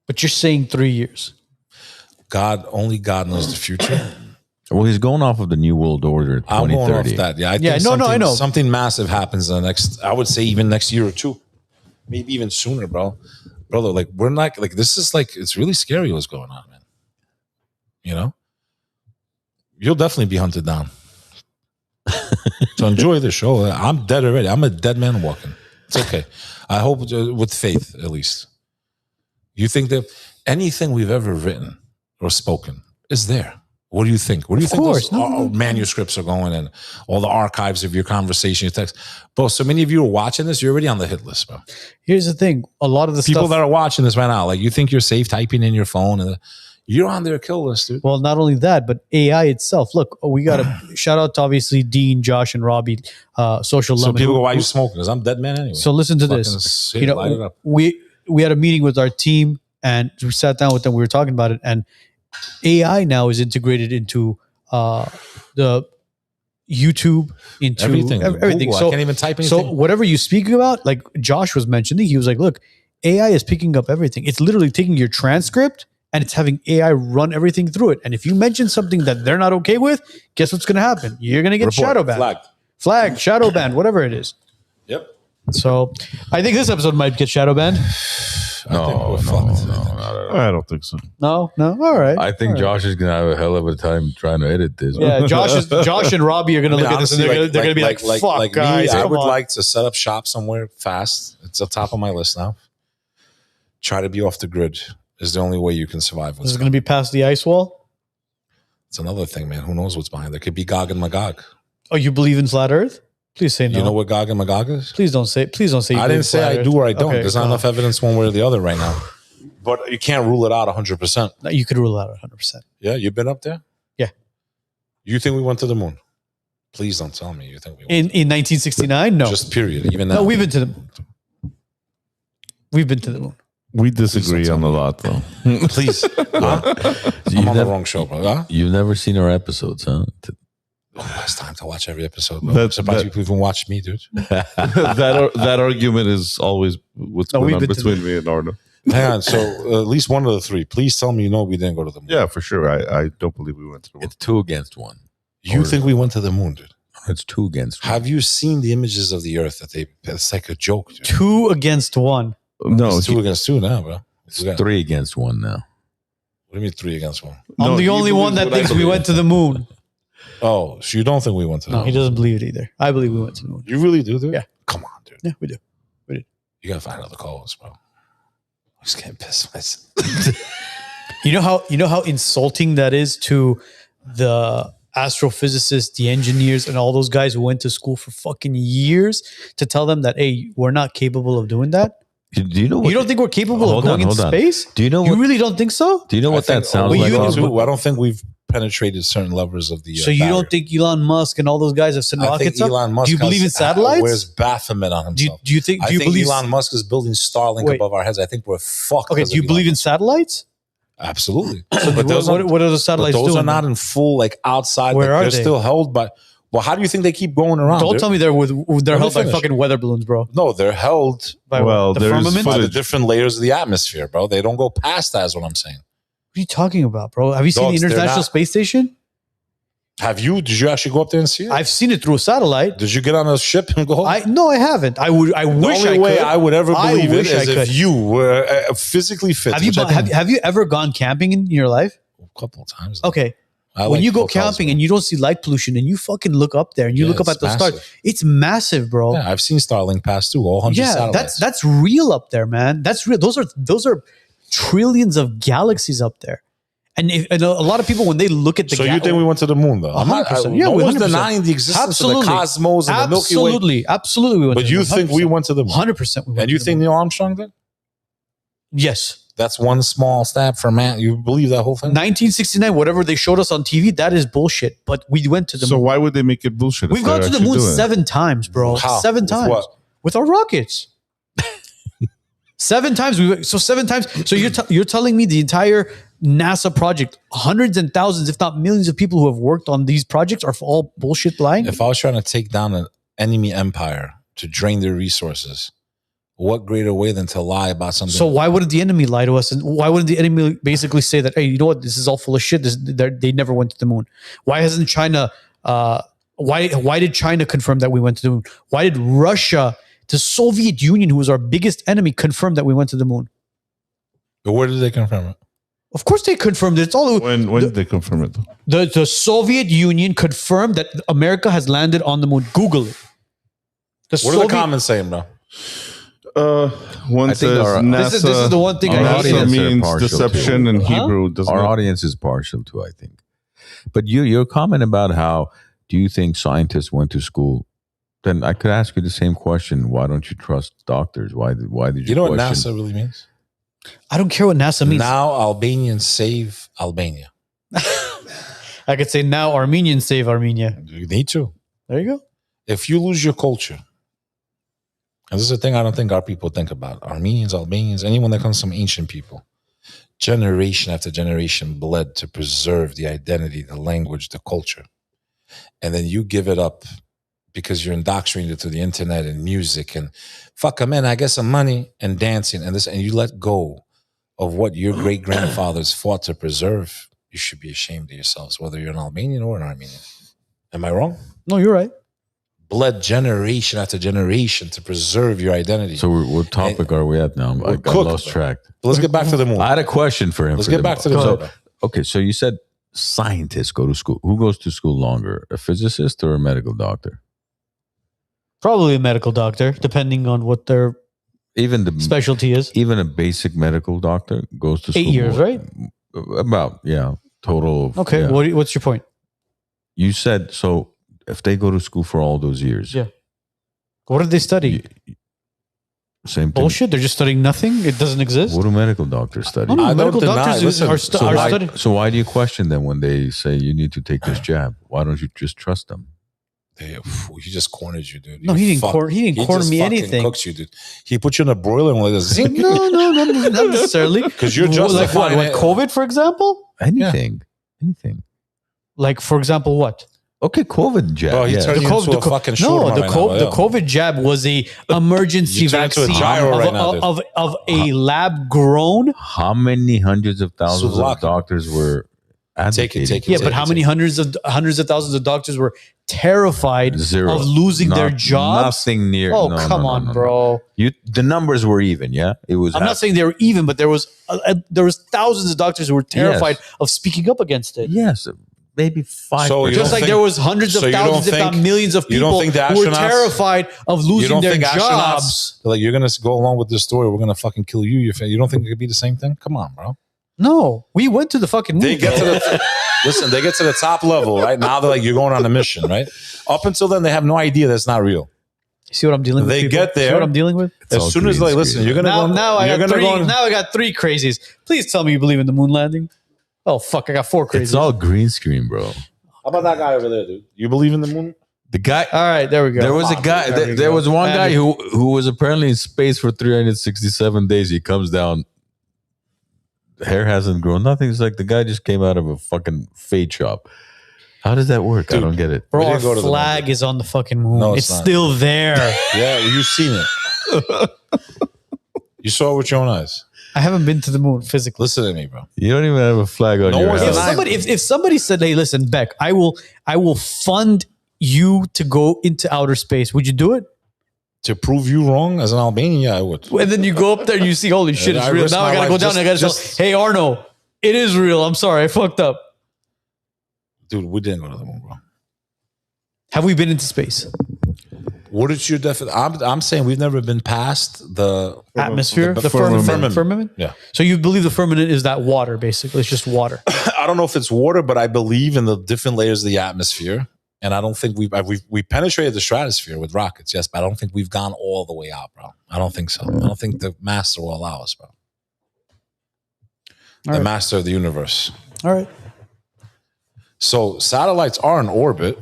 Speaker 1: But you're saying 3 years.
Speaker 4: Only God knows the future.
Speaker 2: Well, he's going off of the New World Order 2030.
Speaker 4: I'm going off that. Yeah, I know. Something massive happens in the next, I would say even next year or two. Maybe even sooner, bro. Brother, like, we're not, like, this is like, it's really scary what's going on, man. You know? You'll definitely be hunted down. So enjoy the show. I'm dead already. I'm a dead man walking. It's okay. I hope with faith, at least. You think that anything we've ever written or spoken is there? What do you think? What do you think those manuscripts are going and all the archives of your conversation, your text? Bro, so many of you are watching this. You're already on the hit list, bro.
Speaker 1: Here's the thing. A lot of the
Speaker 4: people
Speaker 1: stuff
Speaker 4: that are watching this right now, like, you think you're safe typing in your phone and you're on their kill list, dude.
Speaker 1: Well, not only that, but AI itself. Look, we got to shout out to obviously Dean, Josh, and Robbie, Social
Speaker 4: So
Speaker 1: Lemon.
Speaker 4: people go, why are you smoking? Because I'm dead man anyway.
Speaker 1: So listen to this. You know, we had a meeting with our team and we sat down with them. We were talking about it, and AI now is integrated into the YouTube, into everything.
Speaker 4: Google,
Speaker 1: So
Speaker 4: I can't even type anything.
Speaker 1: So whatever you speak about, like Josh was mentioning, he was like, look, AI is picking up everything. It's literally taking your transcript and it's having AI run everything through it. And if you mention something that they're not okay with, guess what's going to happen? You're going to get shadow banned. Flagged, shadow banned, whatever it is.
Speaker 4: Yep.
Speaker 1: So I think this episode might get shadow banned.
Speaker 2: No,
Speaker 3: I don't think so.
Speaker 1: No? All right.
Speaker 2: I think Josh is gonna have a hell of a time trying to edit this.
Speaker 1: Yeah, Josh and Robbie are gonna look at this and they're gonna be like, fuck, guys.
Speaker 4: I would like to set up shop somewhere fast. It's on top of my list now. Try to be off the grid is the only way you can survive.
Speaker 1: This is gonna be past the ice wall.
Speaker 4: It's another thing, man. Who knows what's behind there? Could be Gog and Magog.
Speaker 1: Oh, you believe in flat Earth? Please say no.
Speaker 4: You know what Gog and Magog is?
Speaker 1: Please don't say.
Speaker 4: I didn't say I do or I don't. There's not enough evidence one way or the other right now. But you can't rule it out 100%.
Speaker 1: No, you could rule it out 100%.
Speaker 4: Yeah, you've been up there?
Speaker 1: Yeah.
Speaker 4: You think we went to the moon? Please don't tell me you think we went
Speaker 1: in 1969? No.
Speaker 4: Just period. Even now.
Speaker 1: No, we've been to the moon. We've been to the moon.
Speaker 3: We disagree on a lot, though.
Speaker 4: Please. I'm on the wrong show, bro. Huh?
Speaker 2: You've never seen our episodes, huh?
Speaker 4: It's time to watch every episode, bro. I'm surprised people even watch me, dude.
Speaker 3: that argument is always what's going on between me and Arno.
Speaker 4: Hang on. So at least one of the three. Please tell me we didn't go to the moon.
Speaker 3: Yeah, for sure. I don't believe we went to the moon.
Speaker 2: It's 2 against 1.
Speaker 4: You think we went to the moon, dude?
Speaker 2: It's 2 against 1.
Speaker 4: Have you seen the images of the Earth it's like a joke, dude.
Speaker 1: 2 against 1.
Speaker 3: No,
Speaker 4: It's 2 against 2 now, bro.
Speaker 2: It's 3 against 1 now.
Speaker 4: What do you mean 3 against 1?
Speaker 1: I'm the only one that thinks we went to the moon.
Speaker 4: Oh, so you don't think we went to the moon?
Speaker 1: No, he doesn't believe it either. I believe we went to the moon.
Speaker 4: You really do, dude?
Speaker 1: Yeah.
Speaker 4: Come on, dude.
Speaker 1: Yeah, we do.
Speaker 4: You gotta find other calls, bro. I'm just getting pissed myself.
Speaker 1: You know how insulting that is to the astrophysicists, the engineers, and all those guys who went to school for fucking years to tell them that, hey, we're not capable of doing that?
Speaker 2: Do you know what
Speaker 1: You don't think we're capable of going into space?
Speaker 2: Do you know
Speaker 1: You
Speaker 2: what,
Speaker 1: really don't think so?
Speaker 2: do you know what that sounds
Speaker 1: Well,
Speaker 2: like?
Speaker 1: you know-
Speaker 2: Oswald?
Speaker 4: I don't think we've penetrated certain levels of the.
Speaker 1: So you don't think Elon Musk and all those guys have sent
Speaker 4: I think
Speaker 1: rockets up?
Speaker 4: Elon Musk
Speaker 1: Do you believe in satellites?
Speaker 4: wears Baphomet on
Speaker 1: Do you,
Speaker 4: himself.
Speaker 1: do you think?
Speaker 4: I
Speaker 1: Do you
Speaker 4: think
Speaker 1: believe?
Speaker 4: Elon Musk is building Starlink
Speaker 1: Wait.
Speaker 4: above our heads. I think we're fucked.
Speaker 1: Okay.
Speaker 4: because
Speaker 1: Do you
Speaker 4: of
Speaker 1: believe
Speaker 4: Elon
Speaker 1: in satellites?
Speaker 4: Musk. Absolutely?
Speaker 1: But what are the satellites
Speaker 4: those
Speaker 1: doing?
Speaker 4: are not in full like outside.
Speaker 1: Where are
Speaker 4: they're
Speaker 1: they?
Speaker 4: still held by. Well, how do you think they keep going around?
Speaker 1: Don't tell me they're
Speaker 4: me
Speaker 1: held by
Speaker 4: finish.
Speaker 1: fucking weather balloons, bro.
Speaker 4: No, they're held
Speaker 1: By
Speaker 3: Well,
Speaker 1: the
Speaker 3: there's
Speaker 1: firmament.
Speaker 4: by
Speaker 1: What
Speaker 4: the
Speaker 3: footage.
Speaker 4: different layers of the atmosphere, bro. They don't go past that. Is what I'm saying.
Speaker 1: are you talking about, bro? Have you seen
Speaker 4: Dogs,
Speaker 1: the
Speaker 4: they're
Speaker 1: International
Speaker 4: not-
Speaker 1: Space Station?
Speaker 4: Did you actually go up there and see it?
Speaker 1: I've seen it through a satellite.
Speaker 4: Did you get on a ship and go?
Speaker 1: No, I haven't. I wish
Speaker 4: the only way
Speaker 1: could.
Speaker 4: I would ever
Speaker 1: I
Speaker 4: believe it
Speaker 1: wish I
Speaker 4: is if
Speaker 1: could.
Speaker 4: you were physically fit.
Speaker 1: Have you,
Speaker 4: which I think
Speaker 1: have you ever gone camping in your life?
Speaker 4: a couple of times.
Speaker 1: Okay.
Speaker 4: I
Speaker 1: When
Speaker 4: like
Speaker 1: you go
Speaker 4: hotels,
Speaker 1: camping
Speaker 4: bro.
Speaker 1: and you don't see light pollution and you fucking look up there and you
Speaker 4: Yeah,
Speaker 1: look up
Speaker 4: it's
Speaker 1: at the stars,
Speaker 4: massive.
Speaker 1: it's massive, bro.
Speaker 4: Yeah, I've seen Starlink pass too. All 100
Speaker 1: Yeah,
Speaker 4: satellites.
Speaker 1: that's real up there, man. That's real. Those are trillions of galaxies up there. And a lot of people when they look at the
Speaker 4: So you think we went to the moon, though?
Speaker 1: 100%.
Speaker 4: Yeah,
Speaker 1: Yeah,
Speaker 4: no one's
Speaker 1: 100%.
Speaker 4: denying the existence of the cosmos and the Milky Way.
Speaker 1: Absolutely, we went
Speaker 4: But
Speaker 1: to the
Speaker 4: you
Speaker 1: moon.
Speaker 4: think we went to the moon?
Speaker 1: 100%? We went
Speaker 4: And
Speaker 1: to
Speaker 4: you
Speaker 1: the
Speaker 4: think
Speaker 1: moon.
Speaker 4: Neil Armstrong did?
Speaker 1: Yes.
Speaker 4: That's one small step for man. You believe that whole thing?
Speaker 1: 1969, whatever they showed us on TV, that is bullshit. But we went to the
Speaker 3: So
Speaker 1: moon.
Speaker 3: why would they make it bullshit? if
Speaker 1: We've gone
Speaker 3: they're
Speaker 1: to the
Speaker 3: actually
Speaker 1: moon
Speaker 3: doing it?
Speaker 1: 7 times, bro.
Speaker 4: How?
Speaker 1: 7
Speaker 4: With
Speaker 1: times.
Speaker 4: what?
Speaker 1: With our rockets. 7 times. So 7 times. So you're telling me the entire NASA project, hundreds and thousands, if not millions of people who have worked on these projects are all bullshit lying?
Speaker 4: If I was trying to take down an enemy empire to drain their resources, what greater way than to lie about something?
Speaker 1: So why wouldn't the enemy lie to us? And why wouldn't the enemy basically say that, hey, you know what? This is all full of shit. They never went to the moon. Why hasn't China, why did China confirm that we went to the moon? Why did Russia, the Soviet Union, who was our biggest enemy, confirm that we went to the moon?
Speaker 4: But where did they confirm it?
Speaker 1: Of course they confirmed it. It's all
Speaker 3: When did they confirm it?
Speaker 1: the Soviet Union confirmed that America has landed on the moon. Google it.
Speaker 4: What are the comments saying, bro?
Speaker 3: One
Speaker 2: I think
Speaker 3: says
Speaker 2: our-
Speaker 3: NASA.
Speaker 1: This is the one thing
Speaker 2: Our
Speaker 1: I hate.
Speaker 2: audience
Speaker 3: NASA
Speaker 2: are
Speaker 3: means
Speaker 2: partial
Speaker 3: deception
Speaker 2: to-
Speaker 3: in
Speaker 1: Huh?
Speaker 3: Hebrew. Doesn't
Speaker 2: Our
Speaker 3: it?
Speaker 2: audience is partial to, I think. But your comment about how do you think scientists went to school? Then I could ask you the same question. Why don't you trust doctors? Why did you?
Speaker 4: You know what
Speaker 2: question?
Speaker 4: NASA really means?
Speaker 1: I don't care what NASA means.
Speaker 4: Now Albanians save Albania.
Speaker 1: I could say now Armenians save Armenia.
Speaker 4: You need to.
Speaker 1: There you go.
Speaker 4: If you lose your culture, and this is a thing I don't think our people think about. Armenians, Albanians, anyone that comes from ancient people, generation after generation bled to preserve the identity, the language, the culture. And then you give it up because you're indoctrinated through the internet and music and fuck them in, I get some money and dancing and this, and you let go of what your great grandfathers fought to preserve. You should be ashamed of yourselves, whether you're an Albanian or an Armenian. Am I wrong?
Speaker 1: No, you're right.
Speaker 4: Bled generation after generation to preserve your identity.
Speaker 2: So what topic are we at now? I got
Speaker 4: cooked,
Speaker 2: lost
Speaker 4: bro.
Speaker 2: track.
Speaker 4: Let's get back to the moon.
Speaker 2: I had a question for him.
Speaker 4: Let's
Speaker 2: for
Speaker 4: get back to the
Speaker 2: so-
Speaker 4: moon.
Speaker 2: Okay, so you said scientists go to school. Who goes to school longer, a physicist or a medical doctor?
Speaker 1: Probably a medical doctor, depending on what their
Speaker 2: Even the
Speaker 1: specialty is.
Speaker 2: even a basic medical doctor goes to
Speaker 1: 8
Speaker 2: school.
Speaker 1: years,
Speaker 2: more-
Speaker 1: right?
Speaker 2: About total. Of,
Speaker 1: Okay,
Speaker 2: yeah.
Speaker 1: what's your point?
Speaker 2: You said so. If they go to school for all those years,
Speaker 1: Yeah. What did they study?
Speaker 2: same thing.
Speaker 1: Bullshit. They're just studying nothing. It doesn't exist.
Speaker 2: What do medical doctors study?
Speaker 1: No,
Speaker 4: I don't
Speaker 1: medical
Speaker 4: deny-
Speaker 1: doctors
Speaker 4: listen,
Speaker 1: are
Speaker 2: So
Speaker 1: are
Speaker 2: why,
Speaker 1: studying.
Speaker 2: so why do you question them when they say you need to take this jab? Why don't you just trust them?
Speaker 4: He just cornered you, dude.
Speaker 1: No, he didn't corner me
Speaker 4: fucking
Speaker 1: anything.
Speaker 4: Cooks you, dude. He put you in a broiler and like this.
Speaker 1: No, not necessarily.
Speaker 4: Because you're
Speaker 1: like
Speaker 4: justifying
Speaker 1: what? Like
Speaker 4: it.
Speaker 1: COVID, for example.
Speaker 2: Anything.
Speaker 1: Like for example, what?
Speaker 2: Okay, COVID jab.
Speaker 4: Bro, he
Speaker 2: yeah.
Speaker 4: turned you into a fucking
Speaker 1: no,
Speaker 4: shawarma
Speaker 1: the
Speaker 4: right
Speaker 1: COVID,
Speaker 4: now,
Speaker 1: the
Speaker 4: yeah.
Speaker 1: COVID jab was a emergency
Speaker 4: You turned into a
Speaker 1: vaccine
Speaker 4: gyro right now,
Speaker 1: of a lab grown.
Speaker 2: How many hundreds of thousands of
Speaker 4: Souvlaki.
Speaker 2: doctors were advocating?
Speaker 4: Take it.
Speaker 1: Yeah, but how many hundreds of thousands of doctors were terrified
Speaker 2: Zero.
Speaker 1: of losing their
Speaker 2: Not-
Speaker 1: jobs?
Speaker 2: Nothing near.
Speaker 1: Oh,
Speaker 2: no,
Speaker 1: come
Speaker 2: no,
Speaker 1: on,
Speaker 2: no.
Speaker 1: bro.
Speaker 2: The numbers were even. Yeah, it was.
Speaker 1: I'm not saying they were even, but there was thousands of doctors who were terrified of speaking up against it.
Speaker 2: Yes, maybe 5.
Speaker 4: So you
Speaker 1: Just
Speaker 4: don't
Speaker 1: like
Speaker 4: think-
Speaker 1: there was hundreds of
Speaker 4: so you don't
Speaker 1: thousands, if not
Speaker 4: think-
Speaker 1: millions of
Speaker 4: you don't
Speaker 1: people
Speaker 4: think the
Speaker 1: who were
Speaker 4: astronauts-
Speaker 1: terrified of
Speaker 4: You
Speaker 1: losing
Speaker 4: don't
Speaker 1: their
Speaker 4: think
Speaker 1: jobs.
Speaker 4: astronauts, like, you're going to go along with this story, we're going to fucking kill you. You don't think it could be the same thing? Come on, bro.
Speaker 1: No, we went to the fucking moon.
Speaker 4: They get to the listen. They get to the top level, right? Now they're like, you're going on a mission, right? Up until then, they have no idea that's not real.
Speaker 1: You see what I'm dealing with?
Speaker 4: They
Speaker 1: people?
Speaker 4: get there.
Speaker 1: See what I'm dealing with?
Speaker 2: It's all
Speaker 4: As soon as
Speaker 2: green
Speaker 4: like, listen,
Speaker 2: screen.
Speaker 4: you're gonna go.
Speaker 1: Now I
Speaker 4: you're
Speaker 1: got
Speaker 4: gonna
Speaker 1: three.
Speaker 4: go.
Speaker 1: Now I got 3 crazies. Please tell me you believe in the moon landing. Oh fuck, I got 4 crazies.
Speaker 2: It's all green screen, bro.
Speaker 4: How about that guy over there, dude? You believe in the moon?
Speaker 2: The guy.
Speaker 1: All right, there we go.
Speaker 2: There was a guy. There was one guy who was apparently in space for 367 days. He comes down. Hair hasn't grown. Nothing. It's like the guy just came out of a fucking fade shop. How does that work? I don't get it.
Speaker 1: Bro,
Speaker 4: We
Speaker 1: our
Speaker 4: didn't go to the
Speaker 1: flag is on the fucking moon.
Speaker 4: No,
Speaker 1: it's
Speaker 4: it's not.
Speaker 1: still there.
Speaker 4: Yeah, well, you've seen it. You saw it with your own eyes.
Speaker 1: I haven't been to the moon physically.
Speaker 4: Listen to me, bro.
Speaker 2: You don't even have a flag on
Speaker 4: No
Speaker 2: your
Speaker 4: one's
Speaker 2: house.
Speaker 4: denying-
Speaker 1: If somebody said, "Hey, listen, Beck, I will fund you to go into outer space," would you do it?
Speaker 4: To prove you wrong as an Albanian, yeah, I would.
Speaker 1: And then you go up there and you see, holy shit,
Speaker 4: I
Speaker 1: it's real.
Speaker 4: risk
Speaker 1: Now I
Speaker 4: my
Speaker 1: gotta go
Speaker 4: life
Speaker 1: down and I gotta
Speaker 4: just-
Speaker 1: tell, hey, Arno, it is real. I'm sorry, I fucked up.
Speaker 4: Dude, we didn't go to the moon, bro.
Speaker 1: Have we been into space?
Speaker 4: What is your definition? I'm saying we've never been past the
Speaker 1: Atmosphere?
Speaker 4: the
Speaker 1: The
Speaker 4: firmament.
Speaker 1: firmament?
Speaker 4: Yeah.
Speaker 1: So you believe the firmament is that water, basically. It's just water.
Speaker 4: I don't know if it's water, but I believe in the different layers of the atmosphere. And I don't think we penetrated the stratosphere with rockets, yes, but I don't think we've gone all the way out, bro. I don't think so. I don't think the master will allow us, bro. The
Speaker 1: right.
Speaker 4: master of the universe.
Speaker 1: All right.
Speaker 4: So satellites are in orbit.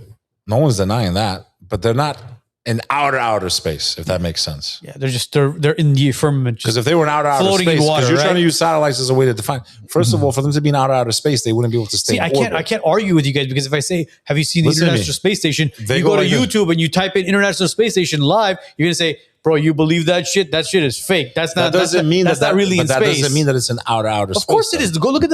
Speaker 4: No one's denying that, but they're not in outer space, if that makes sense.
Speaker 1: Yeah, they're in the firmament.
Speaker 4: Because if they were in outer
Speaker 1: Floating in
Speaker 4: space,
Speaker 1: water,
Speaker 4: because you're trying
Speaker 1: right?
Speaker 4: to use satellites as a way to define. First of all, for them to be in outer space, they wouldn't be able to stay
Speaker 1: See,
Speaker 4: in
Speaker 1: I
Speaker 4: orbit.
Speaker 1: can't argue with you guys because if I say, have you seen the
Speaker 4: Listen to me.
Speaker 1: International Space Station?
Speaker 4: They
Speaker 1: You
Speaker 4: go
Speaker 1: go to
Speaker 4: like this.
Speaker 1: YouTube and you type in International Space Station live, you're gonna say, bro, you believe that shit? That shit is fake. That's not.
Speaker 4: That doesn't mean
Speaker 1: that's
Speaker 4: that
Speaker 1: not really
Speaker 4: but
Speaker 1: in
Speaker 4: that
Speaker 1: space.
Speaker 4: doesn't mean that it's in outer space.
Speaker 1: Of course it
Speaker 4: though.
Speaker 1: is. Go look at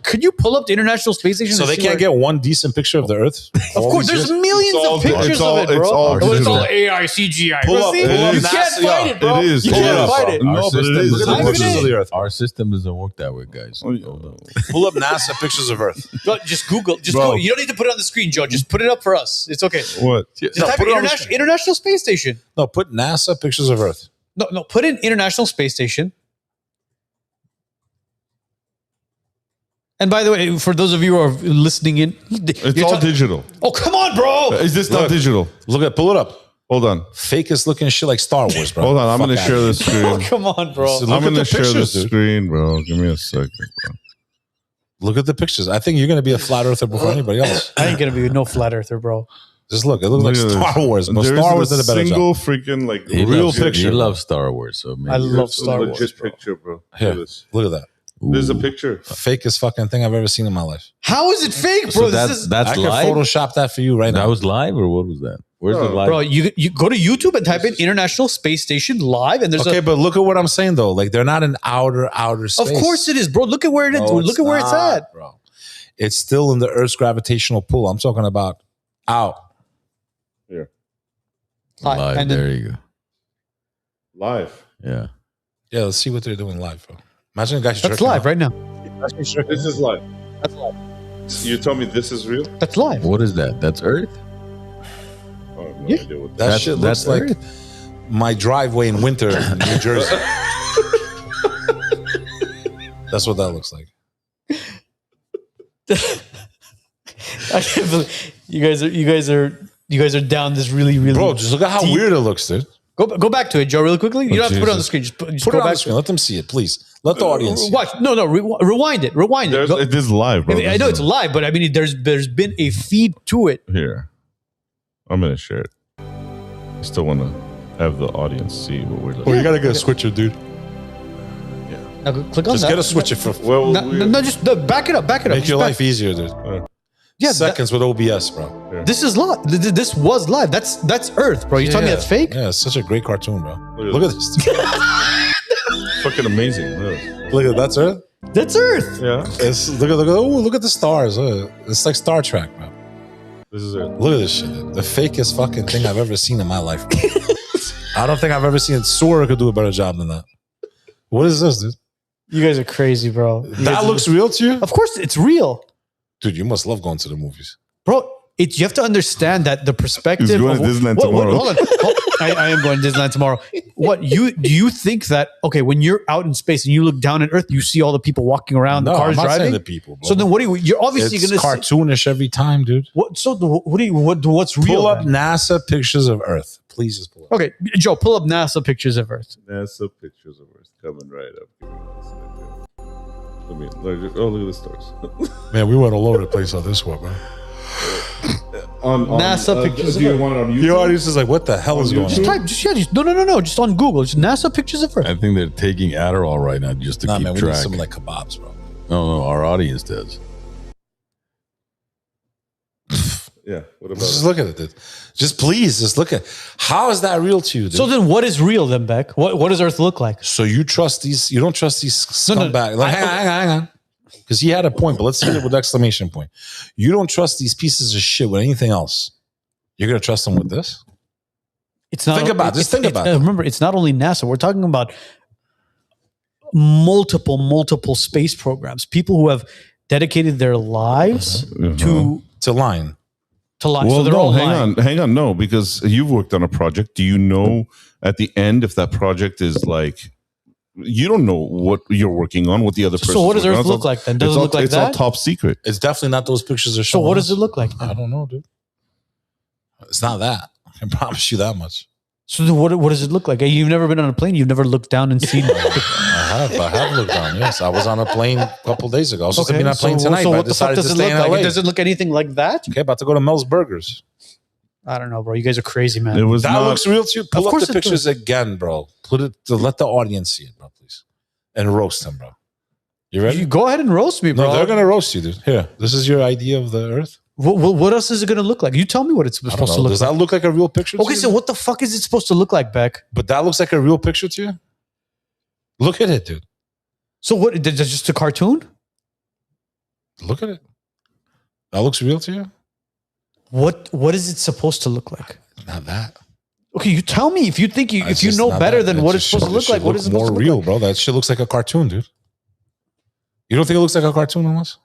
Speaker 1: could you pull up the International Space Station?
Speaker 4: So
Speaker 1: and
Speaker 4: they
Speaker 1: see
Speaker 4: can't
Speaker 1: where-
Speaker 4: get one decent picture of the Earth.
Speaker 1: Of course, there's millions
Speaker 3: It's all
Speaker 1: of pictures
Speaker 3: it's all-
Speaker 1: of it, bro.
Speaker 3: it's all
Speaker 1: It's
Speaker 3: digital.
Speaker 1: all AI, CGI.
Speaker 4: Pull
Speaker 1: Bro,
Speaker 4: up-
Speaker 1: see?
Speaker 4: pull up
Speaker 1: You
Speaker 4: NASA,
Speaker 1: can't fight
Speaker 4: yo.
Speaker 1: it, bro.
Speaker 3: It is.
Speaker 1: You
Speaker 3: It
Speaker 1: can't
Speaker 3: is.
Speaker 1: fight it.
Speaker 3: No,
Speaker 2: Our
Speaker 3: but it
Speaker 2: system
Speaker 3: is.
Speaker 4: Look at the
Speaker 1: Type it
Speaker 4: pictures
Speaker 1: in.
Speaker 4: of the Earth.
Speaker 2: Our system doesn't work that way, guys.
Speaker 3: Oh, yeah.
Speaker 2: Hold on.
Speaker 4: Pull up NASA pictures of Earth.
Speaker 1: Bro, just Google. Just
Speaker 3: Bro.
Speaker 1: Google. You don't need to put it on the screen, Joe. Just put it up for us. It's okay.
Speaker 3: What?
Speaker 1: Just
Speaker 4: No,
Speaker 1: type
Speaker 4: put
Speaker 1: in
Speaker 4: it on the screen.
Speaker 1: International Space Station.
Speaker 4: No, put NASA pictures of Earth.
Speaker 1: No, put in International Space Station. And by the way, for those of you who are listening in,
Speaker 3: It's all digital.
Speaker 1: Oh, come on, bro.
Speaker 3: Is this not
Speaker 4: Look.
Speaker 3: digital?
Speaker 4: Pull it up.
Speaker 3: Hold on.
Speaker 4: Fakest looking shit like Star Wars, bro.
Speaker 3: Hold on. I'm
Speaker 4: Fuck
Speaker 3: going to
Speaker 4: out.
Speaker 3: share the screen.
Speaker 1: Oh, come on, bro.
Speaker 4: So-
Speaker 3: I'm
Speaker 4: Look at
Speaker 3: going to
Speaker 4: the
Speaker 3: share the
Speaker 4: pictures, dude.
Speaker 3: screen, bro. Give me a second, bro.
Speaker 4: Look at the pictures. I think you're going to be a flat earther before anybody else.
Speaker 1: I ain't gonna be no flat earther, bro.
Speaker 4: Just look. It looks
Speaker 3: Look
Speaker 4: like
Speaker 3: at
Speaker 4: Star
Speaker 3: this.
Speaker 4: Wars. But
Speaker 3: There
Speaker 4: Star
Speaker 3: isn't
Speaker 4: Wars did a better
Speaker 3: single
Speaker 4: job.
Speaker 3: freaking like
Speaker 2: He
Speaker 3: real
Speaker 2: loves,
Speaker 3: picture.
Speaker 2: He loves Star Wars, so maybe
Speaker 1: I love
Speaker 3: It's a
Speaker 1: Star
Speaker 3: legit
Speaker 1: Wars, bro.
Speaker 3: picture, bro. Look
Speaker 4: Here,
Speaker 3: at this.
Speaker 4: look at that.
Speaker 3: There's a picture.
Speaker 4: Fakest fucking thing I've ever seen in my life.
Speaker 1: How is it fake,
Speaker 2: So
Speaker 1: bro?
Speaker 2: that's
Speaker 4: I can
Speaker 2: live.
Speaker 4: Photoshop that for you right
Speaker 2: That
Speaker 4: now.
Speaker 2: was live, or what was that? Where's the
Speaker 3: Bro,
Speaker 2: live?
Speaker 1: bro, you go to YouTube and type in International Space Station live, and there's
Speaker 4: Okay, but look at what I'm saying though. Like they're not in outer space.
Speaker 1: of course it is, bro. Look at where it is.
Speaker 4: No,
Speaker 1: Look at where it's
Speaker 4: not,
Speaker 1: at.
Speaker 4: bro. It's still in the Earth's gravitational pull. I'm talking about out.
Speaker 3: Here.
Speaker 2: live.
Speaker 1: And then-
Speaker 2: There you go.
Speaker 3: Live.
Speaker 2: Yeah.
Speaker 4: Yeah, let's see what they're doing live, bro. Imagine a guy.
Speaker 1: That's live right now.
Speaker 3: This is live.
Speaker 1: That's live.
Speaker 3: You tell me this is real?
Speaker 1: That's live.
Speaker 2: What is that? That's Earth.
Speaker 3: Oh, I have no
Speaker 1: Yeah.
Speaker 3: idea what
Speaker 4: That shit looks
Speaker 2: that's
Speaker 4: like
Speaker 2: Earth.
Speaker 4: my driveway in winter in New Jersey. That's what that looks like.
Speaker 1: I can't believe you guys are down this really
Speaker 4: Bro, just look at how
Speaker 1: deep-
Speaker 4: weird it looks, dude.
Speaker 1: Go back to it, Joe, really quickly. You don't have to put it on the
Speaker 4: Jesus.
Speaker 1: screen. Just
Speaker 4: Put
Speaker 1: go
Speaker 4: it on
Speaker 1: back
Speaker 4: the screen. Let them see it, please. Let the audience see it.
Speaker 1: Watch. No, rewind it. Rewind it.
Speaker 3: There's,
Speaker 1: Go-
Speaker 3: it is live, bro.
Speaker 1: I know it's live, but I mean, there's been a feed to it.
Speaker 3: Here. I'm gonna share it. I still want to have the audience see what we're looking.
Speaker 4: Well, you gotta get a switcher, dude.
Speaker 1: Now click on
Speaker 4: Just
Speaker 1: that.
Speaker 4: get a switcher for
Speaker 3: Well,
Speaker 1: No, just back it up. Back it up.
Speaker 4: make
Speaker 1: Just
Speaker 4: your
Speaker 1: back-
Speaker 4: life easier, dude.
Speaker 1: Yeah,
Speaker 4: Seconds with OBS, bro.
Speaker 1: this is live. This was live. That's Earth, bro. You telling me that's fake?
Speaker 4: Yeah, it's such a great cartoon, bro. Look at this.
Speaker 3: fucking amazing.
Speaker 4: Look at that's Earth.
Speaker 1: That's Earth.
Speaker 3: Yeah,
Speaker 4: Look at the stars. It's like Star Trek, bro.
Speaker 3: this is it.
Speaker 4: Look at this shit. Dude. The fakest fucking thing I've ever seen in my life. Bro. I don't think I've ever seen it. Sora could do a better job than that. What is this, dude?
Speaker 1: You guys are crazy, bro.
Speaker 4: That looks real to you,
Speaker 1: Of course, it's real,
Speaker 4: dude. You must love going to the movies.
Speaker 1: bro. You have to understand that the perspective.
Speaker 3: He's going to Disneyland tomorrow.
Speaker 1: Hold on. I am going to Disneyland tomorrow. Do you think that when you're out in space and you look down at Earth, you see all the people walking around, the cars
Speaker 4: I'm not
Speaker 1: driving?
Speaker 4: saying the people. Bro.
Speaker 1: So then, you're obviously
Speaker 4: it's
Speaker 1: going to
Speaker 4: cartoonish every time, dude.
Speaker 1: what's real?
Speaker 4: Pull up
Speaker 1: then?
Speaker 4: NASA pictures of Earth, please. Just pull up.
Speaker 1: Okay, Joe, pull up NASA pictures of Earth.
Speaker 3: NASA pictures of Earth coming right up. Give me 1 second. Look at the stars.
Speaker 4: Man, we went all over the place on this one, bro.
Speaker 3: on
Speaker 1: NASA pictures
Speaker 3: Do you
Speaker 1: of
Speaker 3: want it on YouTube?
Speaker 4: The audience is like, "What the hell is going
Speaker 1: Just
Speaker 4: on?"
Speaker 1: type, no, just on Google, just NASA pictures of Earth.
Speaker 2: I think they're taking Adderall right now just to
Speaker 4: Nah,
Speaker 2: keep
Speaker 4: man, we need
Speaker 2: track.
Speaker 4: some like kebabs, bro.
Speaker 2: No, our audience does.
Speaker 3: Yeah. What about
Speaker 4: Just
Speaker 3: it?
Speaker 4: look at it, dude. Just please, just look at. How is that real to you, dude?
Speaker 1: So then, what is real then, Beck? What does Earth look like?
Speaker 4: So you trust these? You don't trust these
Speaker 1: No, no,
Speaker 4: scumbags? Like, hang on. Because he had a point, but let's see it with exclamation point. You don't trust these pieces of shit with anything else. You're gonna trust them with this?
Speaker 1: It's not.
Speaker 4: Think about it.
Speaker 1: Remember, it's not only NASA. We're talking about multiple space programs. People who have dedicated their lives to
Speaker 4: It's a line.
Speaker 1: life.
Speaker 3: Well,
Speaker 1: so they're all lying.
Speaker 3: hang on, no, because you've worked on a project. Do you know at the end if that project is like? You don't know what you're working on, what the other person.
Speaker 1: So what does Earth look like then? Does it look like
Speaker 3: it's all
Speaker 1: that?
Speaker 3: top secret.
Speaker 4: It's definitely not those pictures are
Speaker 1: So
Speaker 4: showing.
Speaker 1: what does it look like?
Speaker 4: I don't know, dude. It's not that. I can promise you that much.
Speaker 1: So then what does it look like? You've never been on a plane. You've never looked down and seen.
Speaker 4: I have looked down. Yes, I was on a plane a couple days ago. I was supposed to be on a plane tonight,
Speaker 1: So
Speaker 4: but I
Speaker 1: what the fuck
Speaker 4: decided to
Speaker 1: does it
Speaker 4: stay
Speaker 1: look
Speaker 4: in
Speaker 1: like?
Speaker 4: LA.
Speaker 1: Does it look anything like that?
Speaker 4: Okay, about to go to Mel's Burgers.
Speaker 1: I don't know, bro. You guys are crazy, man.
Speaker 3: It was
Speaker 4: That
Speaker 3: not.
Speaker 4: looks real to you. Pull
Speaker 1: Of
Speaker 4: up
Speaker 1: course
Speaker 4: the
Speaker 1: it
Speaker 4: pictures
Speaker 1: does.
Speaker 4: again, bro. Put it to let the audience see it, bro, please, and roast them, bro. You ready?
Speaker 1: You go ahead and roast me, bro.
Speaker 4: No, they're gonna roast you, dude. Here, this is your idea of the Earth.
Speaker 1: What else is it going to look like? You tell me what it's
Speaker 4: I don't
Speaker 1: supposed to
Speaker 4: know.
Speaker 1: look
Speaker 4: Does
Speaker 1: like.
Speaker 4: that look like a real picture?
Speaker 1: Okay,
Speaker 4: to
Speaker 1: so
Speaker 4: you?
Speaker 1: what the fuck is it supposed to look like, Beck?
Speaker 4: But that looks like a real picture to you. Look at it, dude.
Speaker 1: So what? That's just a cartoon?
Speaker 4: Look at it. That looks real to you.
Speaker 1: What is it supposed to look like?
Speaker 4: Not that.
Speaker 1: Okay, you tell me if you think if
Speaker 4: It's
Speaker 1: you
Speaker 4: just
Speaker 1: know
Speaker 4: not
Speaker 1: better
Speaker 4: that.
Speaker 1: than
Speaker 4: It
Speaker 1: what it's
Speaker 4: just
Speaker 1: supposed to look like. What is it
Speaker 4: more
Speaker 1: supposed to
Speaker 4: real,
Speaker 1: look
Speaker 4: bro? That shit looks like a cartoon, dude. You don't think it looks like a cartoon unless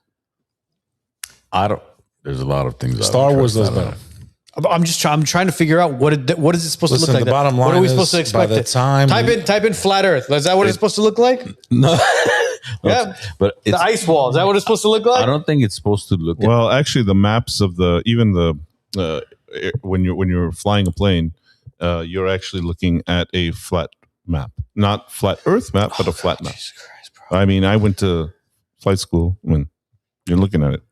Speaker 2: I don't. There's a lot of things. I
Speaker 4: Star
Speaker 2: don't
Speaker 4: Wars
Speaker 2: trust
Speaker 4: does
Speaker 2: out of
Speaker 4: better?
Speaker 1: like? I'm trying to figure out what is it supposed to
Speaker 4: Listen,
Speaker 1: look like.
Speaker 4: the bottom
Speaker 1: what
Speaker 4: line
Speaker 1: are we
Speaker 4: is
Speaker 1: supposed to
Speaker 4: by
Speaker 1: expect?
Speaker 4: the
Speaker 1: it?
Speaker 4: time
Speaker 1: Type in flat Earth. Is that what it's supposed to look like?
Speaker 2: No,
Speaker 1: Yeah.
Speaker 2: but it's,
Speaker 1: The ice wall. Is that what it's supposed to look like?
Speaker 2: I don't think it's supposed to look.
Speaker 3: Well, actually, the maps of when you're flying a plane, you're actually looking at a flat map, not flat Earth map, but a flat map.
Speaker 1: Jesus Christ, bro.
Speaker 3: I mean, I went to flight school when you're looking at it.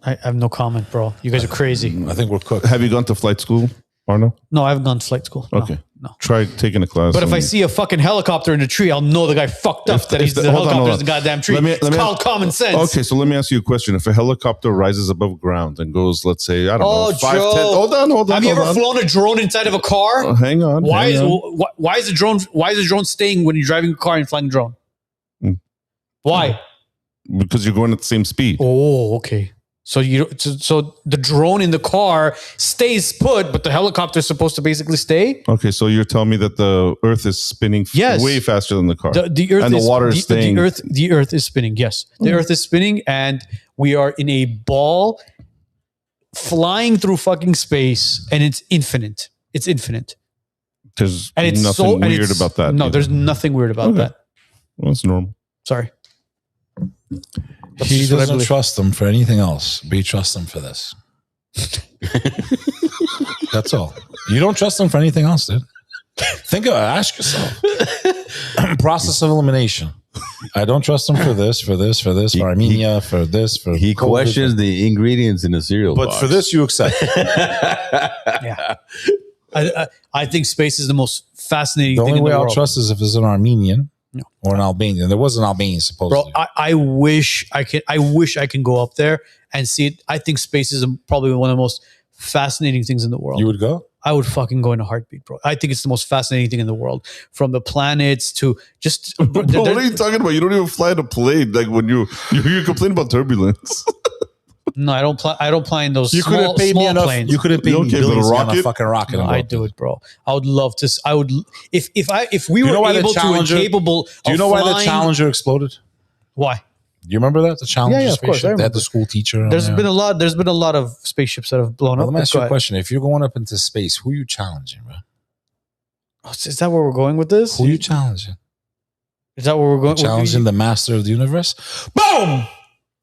Speaker 1: I have no comment, bro. You guys are crazy.
Speaker 4: I think we're cooked.
Speaker 3: Have you gone to flight school, Arno?
Speaker 1: No, I haven't gone to flight school. No,
Speaker 3: Okay.
Speaker 1: No.
Speaker 3: Try taking a class.
Speaker 1: But if I
Speaker 3: and-
Speaker 1: see a fucking helicopter in a tree, I'll know the guy fucked up that
Speaker 3: if
Speaker 1: he's
Speaker 3: the-
Speaker 1: the
Speaker 3: hold on,
Speaker 1: helicopter's
Speaker 3: hold
Speaker 1: in the
Speaker 3: on.
Speaker 1: goddamn tree.
Speaker 3: Let me
Speaker 1: It's called common sense.
Speaker 3: Okay, so let me ask you a question. If a helicopter rises above ground and goes, let's say, I don't
Speaker 1: Oh,
Speaker 3: know, 5,
Speaker 1: Joe.
Speaker 3: 10. Hold on.
Speaker 1: Have you ever
Speaker 3: hold on.
Speaker 1: flown a drone inside of a car?
Speaker 3: Hang on.
Speaker 1: Why
Speaker 3: hang
Speaker 1: is
Speaker 3: on.
Speaker 1: why is the drone staying when you're driving a car and flying a drone? Why?
Speaker 3: Because you're going at the same speed.
Speaker 1: Oh, okay. So so the drone in the car stays put, but the helicopter is supposed to basically stay.
Speaker 3: Okay, so you're telling me that the Earth is spinning
Speaker 1: Yes.
Speaker 3: way faster than the car.
Speaker 1: The Earth
Speaker 3: And the water is staying.
Speaker 1: The Earth is spinning. Yes, the Earth is spinning, and we are in a ball flying through fucking space, and it's infinite. It's infinite,
Speaker 3: There's
Speaker 1: and it's
Speaker 3: nothing
Speaker 1: so and
Speaker 3: weird
Speaker 1: it's-
Speaker 3: about that.
Speaker 1: No,
Speaker 3: either.
Speaker 1: there's nothing weird about
Speaker 3: Okay.
Speaker 1: that.
Speaker 3: Well, it's normal.
Speaker 1: Sorry.
Speaker 4: He doesn't trust them for anything else, but he trusts them for this. That's all. You don't trust them for anything else, dude. Think about it. Ask yourself. Process of elimination. I don't trust him for this, for Armenia, for this, for
Speaker 2: He
Speaker 4: COVID.
Speaker 2: questions the ingredients in a cereal
Speaker 4: But
Speaker 2: box.
Speaker 4: for this, you accept.
Speaker 1: Yeah. I think space is the most fascinating
Speaker 4: The
Speaker 1: thing
Speaker 4: only
Speaker 1: in
Speaker 4: way
Speaker 1: the
Speaker 4: I'll
Speaker 1: world.
Speaker 4: trust is if it's an Armenian or an Albanian. There was an Albanian supposedly.
Speaker 1: Bro, I wish I can go up there and see it. I think space is probably one of the most fascinating things in the world.
Speaker 4: You would go?
Speaker 1: I would fucking go in a heartbeat, bro. I think it's the most fascinating thing in the world. From the planets to just.
Speaker 3: But what are you talking about? You don't even fly in a plane. Like when you complain about turbulence.
Speaker 1: No, I don't. I don't fly in those
Speaker 4: You could have paid me enough.
Speaker 1: planes.
Speaker 4: You could have paid
Speaker 3: You
Speaker 4: me
Speaker 3: okay with a
Speaker 4: billions on a
Speaker 3: rocket?
Speaker 4: fucking rocket.
Speaker 1: No,
Speaker 4: and
Speaker 1: I
Speaker 4: go
Speaker 1: do
Speaker 4: up
Speaker 1: it, bro. I would love to. I would if we
Speaker 4: Do you
Speaker 1: were
Speaker 4: know why the
Speaker 1: able to and
Speaker 4: Challenger-
Speaker 1: capable.
Speaker 4: Do you
Speaker 1: of
Speaker 4: know why the
Speaker 1: flying-
Speaker 4: Challenger exploded?
Speaker 1: Why?
Speaker 4: Do you remember that? The Challenger
Speaker 1: Yeah, of course, I
Speaker 4: spaceship? They had
Speaker 1: remember.
Speaker 4: the school teacher. on
Speaker 1: There's
Speaker 4: there.
Speaker 1: been a lot. There's been a lot of spaceships that have blown
Speaker 4: Well,
Speaker 1: up.
Speaker 4: let me ask
Speaker 1: Go
Speaker 4: you a
Speaker 1: ahead.
Speaker 4: question. If you're going up into space, who are you challenging, bro?
Speaker 1: Oh, is that where we're going with this?
Speaker 4: Who are you challenging?
Speaker 1: Is that where we're going?
Speaker 4: Challenging the master of the universe? Boom!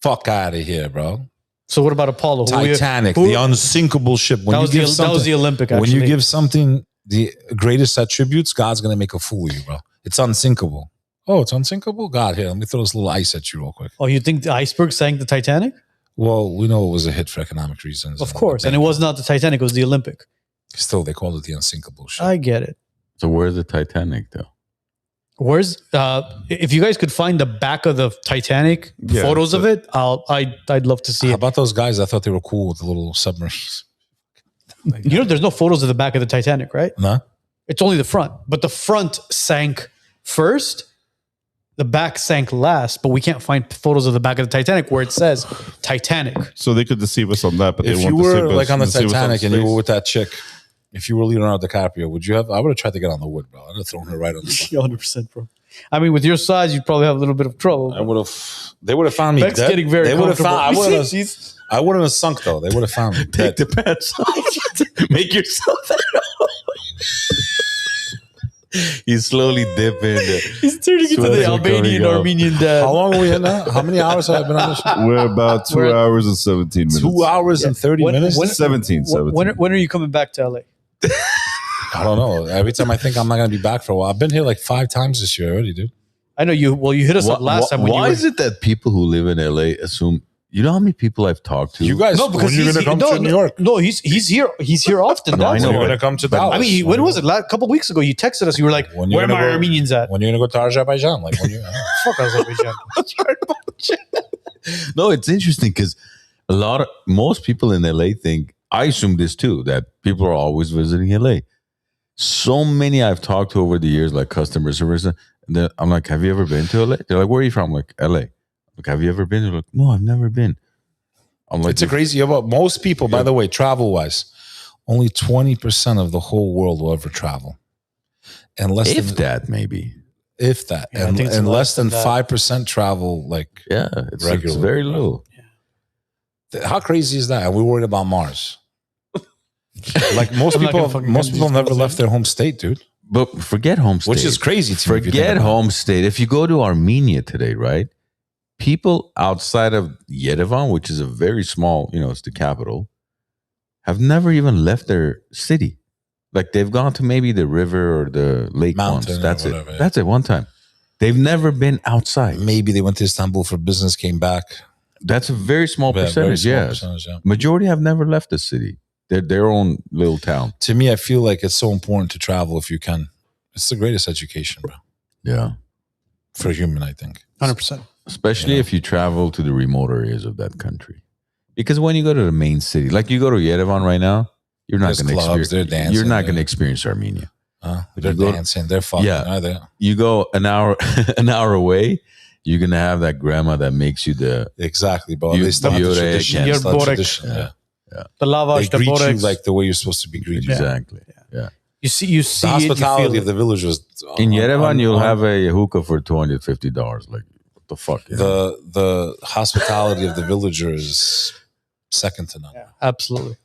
Speaker 4: Fuck out of here, bro.
Speaker 1: So what about Apollo?
Speaker 4: Titanic,
Speaker 1: who-
Speaker 4: the unsinkable ship. When
Speaker 1: That
Speaker 4: you
Speaker 1: was,
Speaker 4: give
Speaker 1: that
Speaker 4: something,
Speaker 1: was the Olympic.
Speaker 4: when
Speaker 1: Actually,
Speaker 4: you give something the greatest attributes, God's gonna make a fool of you, bro. It's unsinkable. Oh, it's unsinkable? God, here, let me throw this little ice at you real quick.
Speaker 1: oh, you think the iceberg sank the Titanic?
Speaker 4: Well, we know it was a hit for economic reasons.
Speaker 1: Of course, and it was not the Titanic. It was the Olympic.
Speaker 4: Still, they called it the unsinkable ship.
Speaker 1: I get it.
Speaker 2: So where's the Titanic though?
Speaker 1: Where's if you guys could find the back of the Titanic,
Speaker 3: Yeah,
Speaker 1: photos of it, I'd love to see
Speaker 4: How
Speaker 1: it.
Speaker 4: about those guys? I thought they were cool with the little submarines.
Speaker 1: You know, there's no photos of the back of the Titanic, right?
Speaker 4: No?
Speaker 1: It's only the front, but the front sank first. The back sank last, but we can't find photos of the back of the Titanic where it says Titanic.
Speaker 3: So they could deceive us on that, but
Speaker 4: If
Speaker 3: they
Speaker 4: you
Speaker 3: want to
Speaker 4: were
Speaker 3: deceive us,
Speaker 4: like on the
Speaker 3: deceive us
Speaker 4: Titanic and you
Speaker 3: space.
Speaker 4: were with that chick, if you were Leonardo DiCaprio, would you have? I would have tried to get on the wood, bro. I'd have thrown her right on the.
Speaker 1: 100%, bro. I mean, with your size, you'd probably have a little bit of trouble.
Speaker 4: I would have. They would have found me
Speaker 1: Beck's
Speaker 4: dead.
Speaker 1: getting very
Speaker 4: They would have
Speaker 1: comfortable.
Speaker 4: found.
Speaker 1: He's-
Speaker 4: I wouldn't have sunk though. They would have found me dead.
Speaker 2: the pants off. Make yourself at home. He's slowly dipping.
Speaker 1: He's turning into
Speaker 2: Sweats
Speaker 1: the
Speaker 2: are
Speaker 1: Albanian
Speaker 2: coming up.
Speaker 1: Armenian dad.
Speaker 4: How long are we in now? How many hours have I been on this?
Speaker 3: We're about 2
Speaker 1: We're-
Speaker 3: hours and 17 minutes.
Speaker 4: 2 hours and 30
Speaker 1: When-
Speaker 4: minutes.
Speaker 1: when-
Speaker 3: 17.
Speaker 1: When are you coming back to LA?
Speaker 4: I don't know. Every time I think I'm not going to be back for a while. I've been here like 5 times this year already, dude.
Speaker 1: I know you. Well, you hit us up last time. When
Speaker 2: Why
Speaker 1: you were,
Speaker 2: is it that people who live in LA assume? You know how many people I've talked to?
Speaker 4: You guys,
Speaker 1: No, because
Speaker 4: when are you
Speaker 1: he's
Speaker 4: going to come
Speaker 1: no,
Speaker 4: to New York?
Speaker 1: No, he's here. He's here often.
Speaker 2: No, I
Speaker 1: That's
Speaker 2: know,
Speaker 4: When are you
Speaker 2: but-
Speaker 4: going to come to
Speaker 2: but-
Speaker 4: Dallas?
Speaker 1: I mean, when was it? A couple weeks ago, you texted us. You were like,
Speaker 4: When you
Speaker 1: "Where are my
Speaker 4: gonna go-
Speaker 1: Armenians at?"
Speaker 4: When are you going to go to Azerbaijan? Like when you?
Speaker 1: Fuck Azerbaijan.
Speaker 2: No, it's interesting because most people in LA think, I assume this too, that people are always visiting LA. So many I've talked to over the years, like customer service, and I'm like, have you ever been to LA? They're like, where are you from? I'm like, LA. Like, have you ever been? They're like, no, I've never been. I'm like,
Speaker 4: It's a crazy about most people, by the way, travel wise, only 20% of the whole world will ever travel. And less
Speaker 2: if
Speaker 4: than
Speaker 2: that maybe.
Speaker 4: if that.
Speaker 1: Yeah, I
Speaker 4: and
Speaker 1: think it's
Speaker 4: and
Speaker 1: less
Speaker 4: less than
Speaker 1: than that.
Speaker 4: 5% travel like
Speaker 2: Yeah, it's
Speaker 4: Regular.
Speaker 2: very low.
Speaker 4: how crazy is that? And we're worried about Mars. Like most
Speaker 1: I'm not
Speaker 4: people
Speaker 1: gonna fucking
Speaker 4: most
Speaker 1: get
Speaker 4: people
Speaker 1: these
Speaker 4: never
Speaker 1: calls,
Speaker 4: left their home state, dude.
Speaker 2: But forget home state.
Speaker 4: Which is crazy to me. if you think
Speaker 2: Forget
Speaker 4: about it.
Speaker 2: home state. If you go to Armenia today, right? People outside of Yerevan, which is a very small, it's the capital, have never even left their city. Like they've gone to maybe the river or the lake
Speaker 4: Mountain
Speaker 2: once.
Speaker 4: or
Speaker 2: That's
Speaker 4: whatever,
Speaker 2: it.
Speaker 4: yeah.
Speaker 2: That's it. One time. They've never been outside.
Speaker 4: Maybe they went to Istanbul for business, came back.
Speaker 2: That's a very small
Speaker 4: Yeah, very
Speaker 2: percentage.
Speaker 4: small
Speaker 2: Yes.
Speaker 4: percentage, yeah.
Speaker 2: Majority have never left the city. They're their own little town.
Speaker 4: To me, I feel like it's so important to travel if you can. It's the greatest education, bro,
Speaker 2: Yeah.
Speaker 4: for a human, I think.
Speaker 1: 100%.
Speaker 2: Especially if you travel to the remote areas of that country. Because when you go to the main city, like you go to Yerevan right now, you're not
Speaker 4: There's
Speaker 2: going to
Speaker 4: clubs,
Speaker 2: experience.
Speaker 4: they're dancing,
Speaker 2: You're not going to
Speaker 4: yeah.
Speaker 2: experience Armenia.
Speaker 4: They're
Speaker 2: You go to-
Speaker 4: dancing, they're fucking.
Speaker 2: Yeah.
Speaker 4: Are they?
Speaker 2: You go an hour away, you're going to have that grandma that makes you the
Speaker 4: Exactly, bro.
Speaker 2: You-
Speaker 4: They still have the
Speaker 2: Burek
Speaker 4: tradition.
Speaker 2: and-
Speaker 4: It's still
Speaker 1: Burek.
Speaker 4: tradition, yeah.
Speaker 1: The lavash,
Speaker 4: They
Speaker 1: the
Speaker 4: greet you
Speaker 1: borex.
Speaker 4: like the way you're supposed to be greeted.
Speaker 2: exactly.
Speaker 1: you see
Speaker 4: The hospitality of the village was
Speaker 2: In Yerevan, you'll have a hookah for $250. Like what the fuck?
Speaker 4: the hospitality of the villagers is second to none.
Speaker 1: Yeah, absolutely.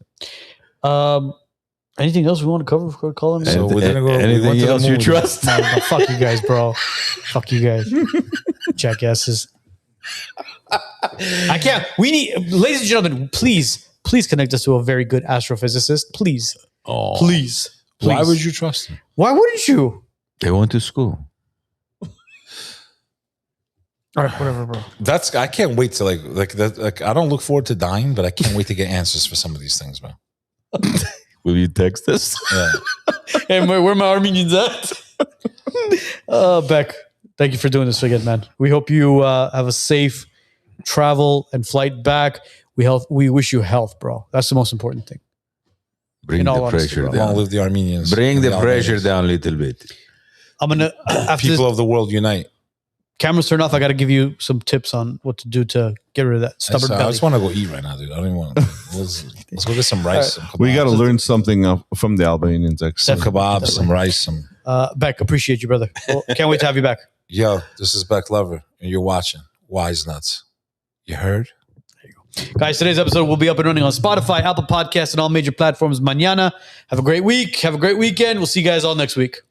Speaker 1: Anything else we want to cover before calling?
Speaker 4: So we're gonna go- we
Speaker 2: Anything
Speaker 4: went to the
Speaker 2: else you
Speaker 4: movies.
Speaker 2: trust?
Speaker 1: No, fuck you guys, bro. Fuck you guys. Jackasses. I can't. We need, ladies and gentlemen, please connect us to a very good astrophysicist. Please.
Speaker 2: Oh,
Speaker 1: Please.
Speaker 4: Why would you trust him?
Speaker 1: Why wouldn't you?
Speaker 2: They went to school.
Speaker 1: All right, whatever, bro.
Speaker 4: I can't wait to like that. Like, I don't look forward to dying, but I can't wait to get answers for some of these things, man.
Speaker 2: Will you text us?
Speaker 4: Yeah.
Speaker 1: Hey, where my Armenians at? Beck, thank you for doing this again, man. We hope you have a safe travel and flight back. We wish you health, bro. That's the most important thing.
Speaker 2: Bring
Speaker 1: In all
Speaker 2: the
Speaker 1: honesty,
Speaker 2: pressure
Speaker 1: bro.
Speaker 4: Long
Speaker 2: down.
Speaker 4: live the Armenians.
Speaker 2: Bring the
Speaker 4: And
Speaker 2: pressure
Speaker 4: Albanians.
Speaker 2: down a little bit.
Speaker 1: I'm gonna after
Speaker 4: People
Speaker 1: this
Speaker 4: of the world unite.
Speaker 1: cameras turn off. I got to give you some tips on what to do to get rid of that stubborn
Speaker 4: I
Speaker 1: belly.
Speaker 4: just want to go eat right now, dude. I don't even want. Let's go get some rice. Some
Speaker 3: We
Speaker 4: kebabs.
Speaker 3: got to learn something from the Albanians. Actually,
Speaker 4: some kebabs, some rice, some.
Speaker 1: Beck, appreciate you, brother. Well, can't wait to have you back.
Speaker 4: Yo, this is Beck Lover, and you're watching Wise Nuts. You heard?
Speaker 1: Guys, today's episode will be up and running on Spotify, Apple Podcasts, and all major platforms mañana. Have a great week. Have a great weekend. We'll see you guys all next week.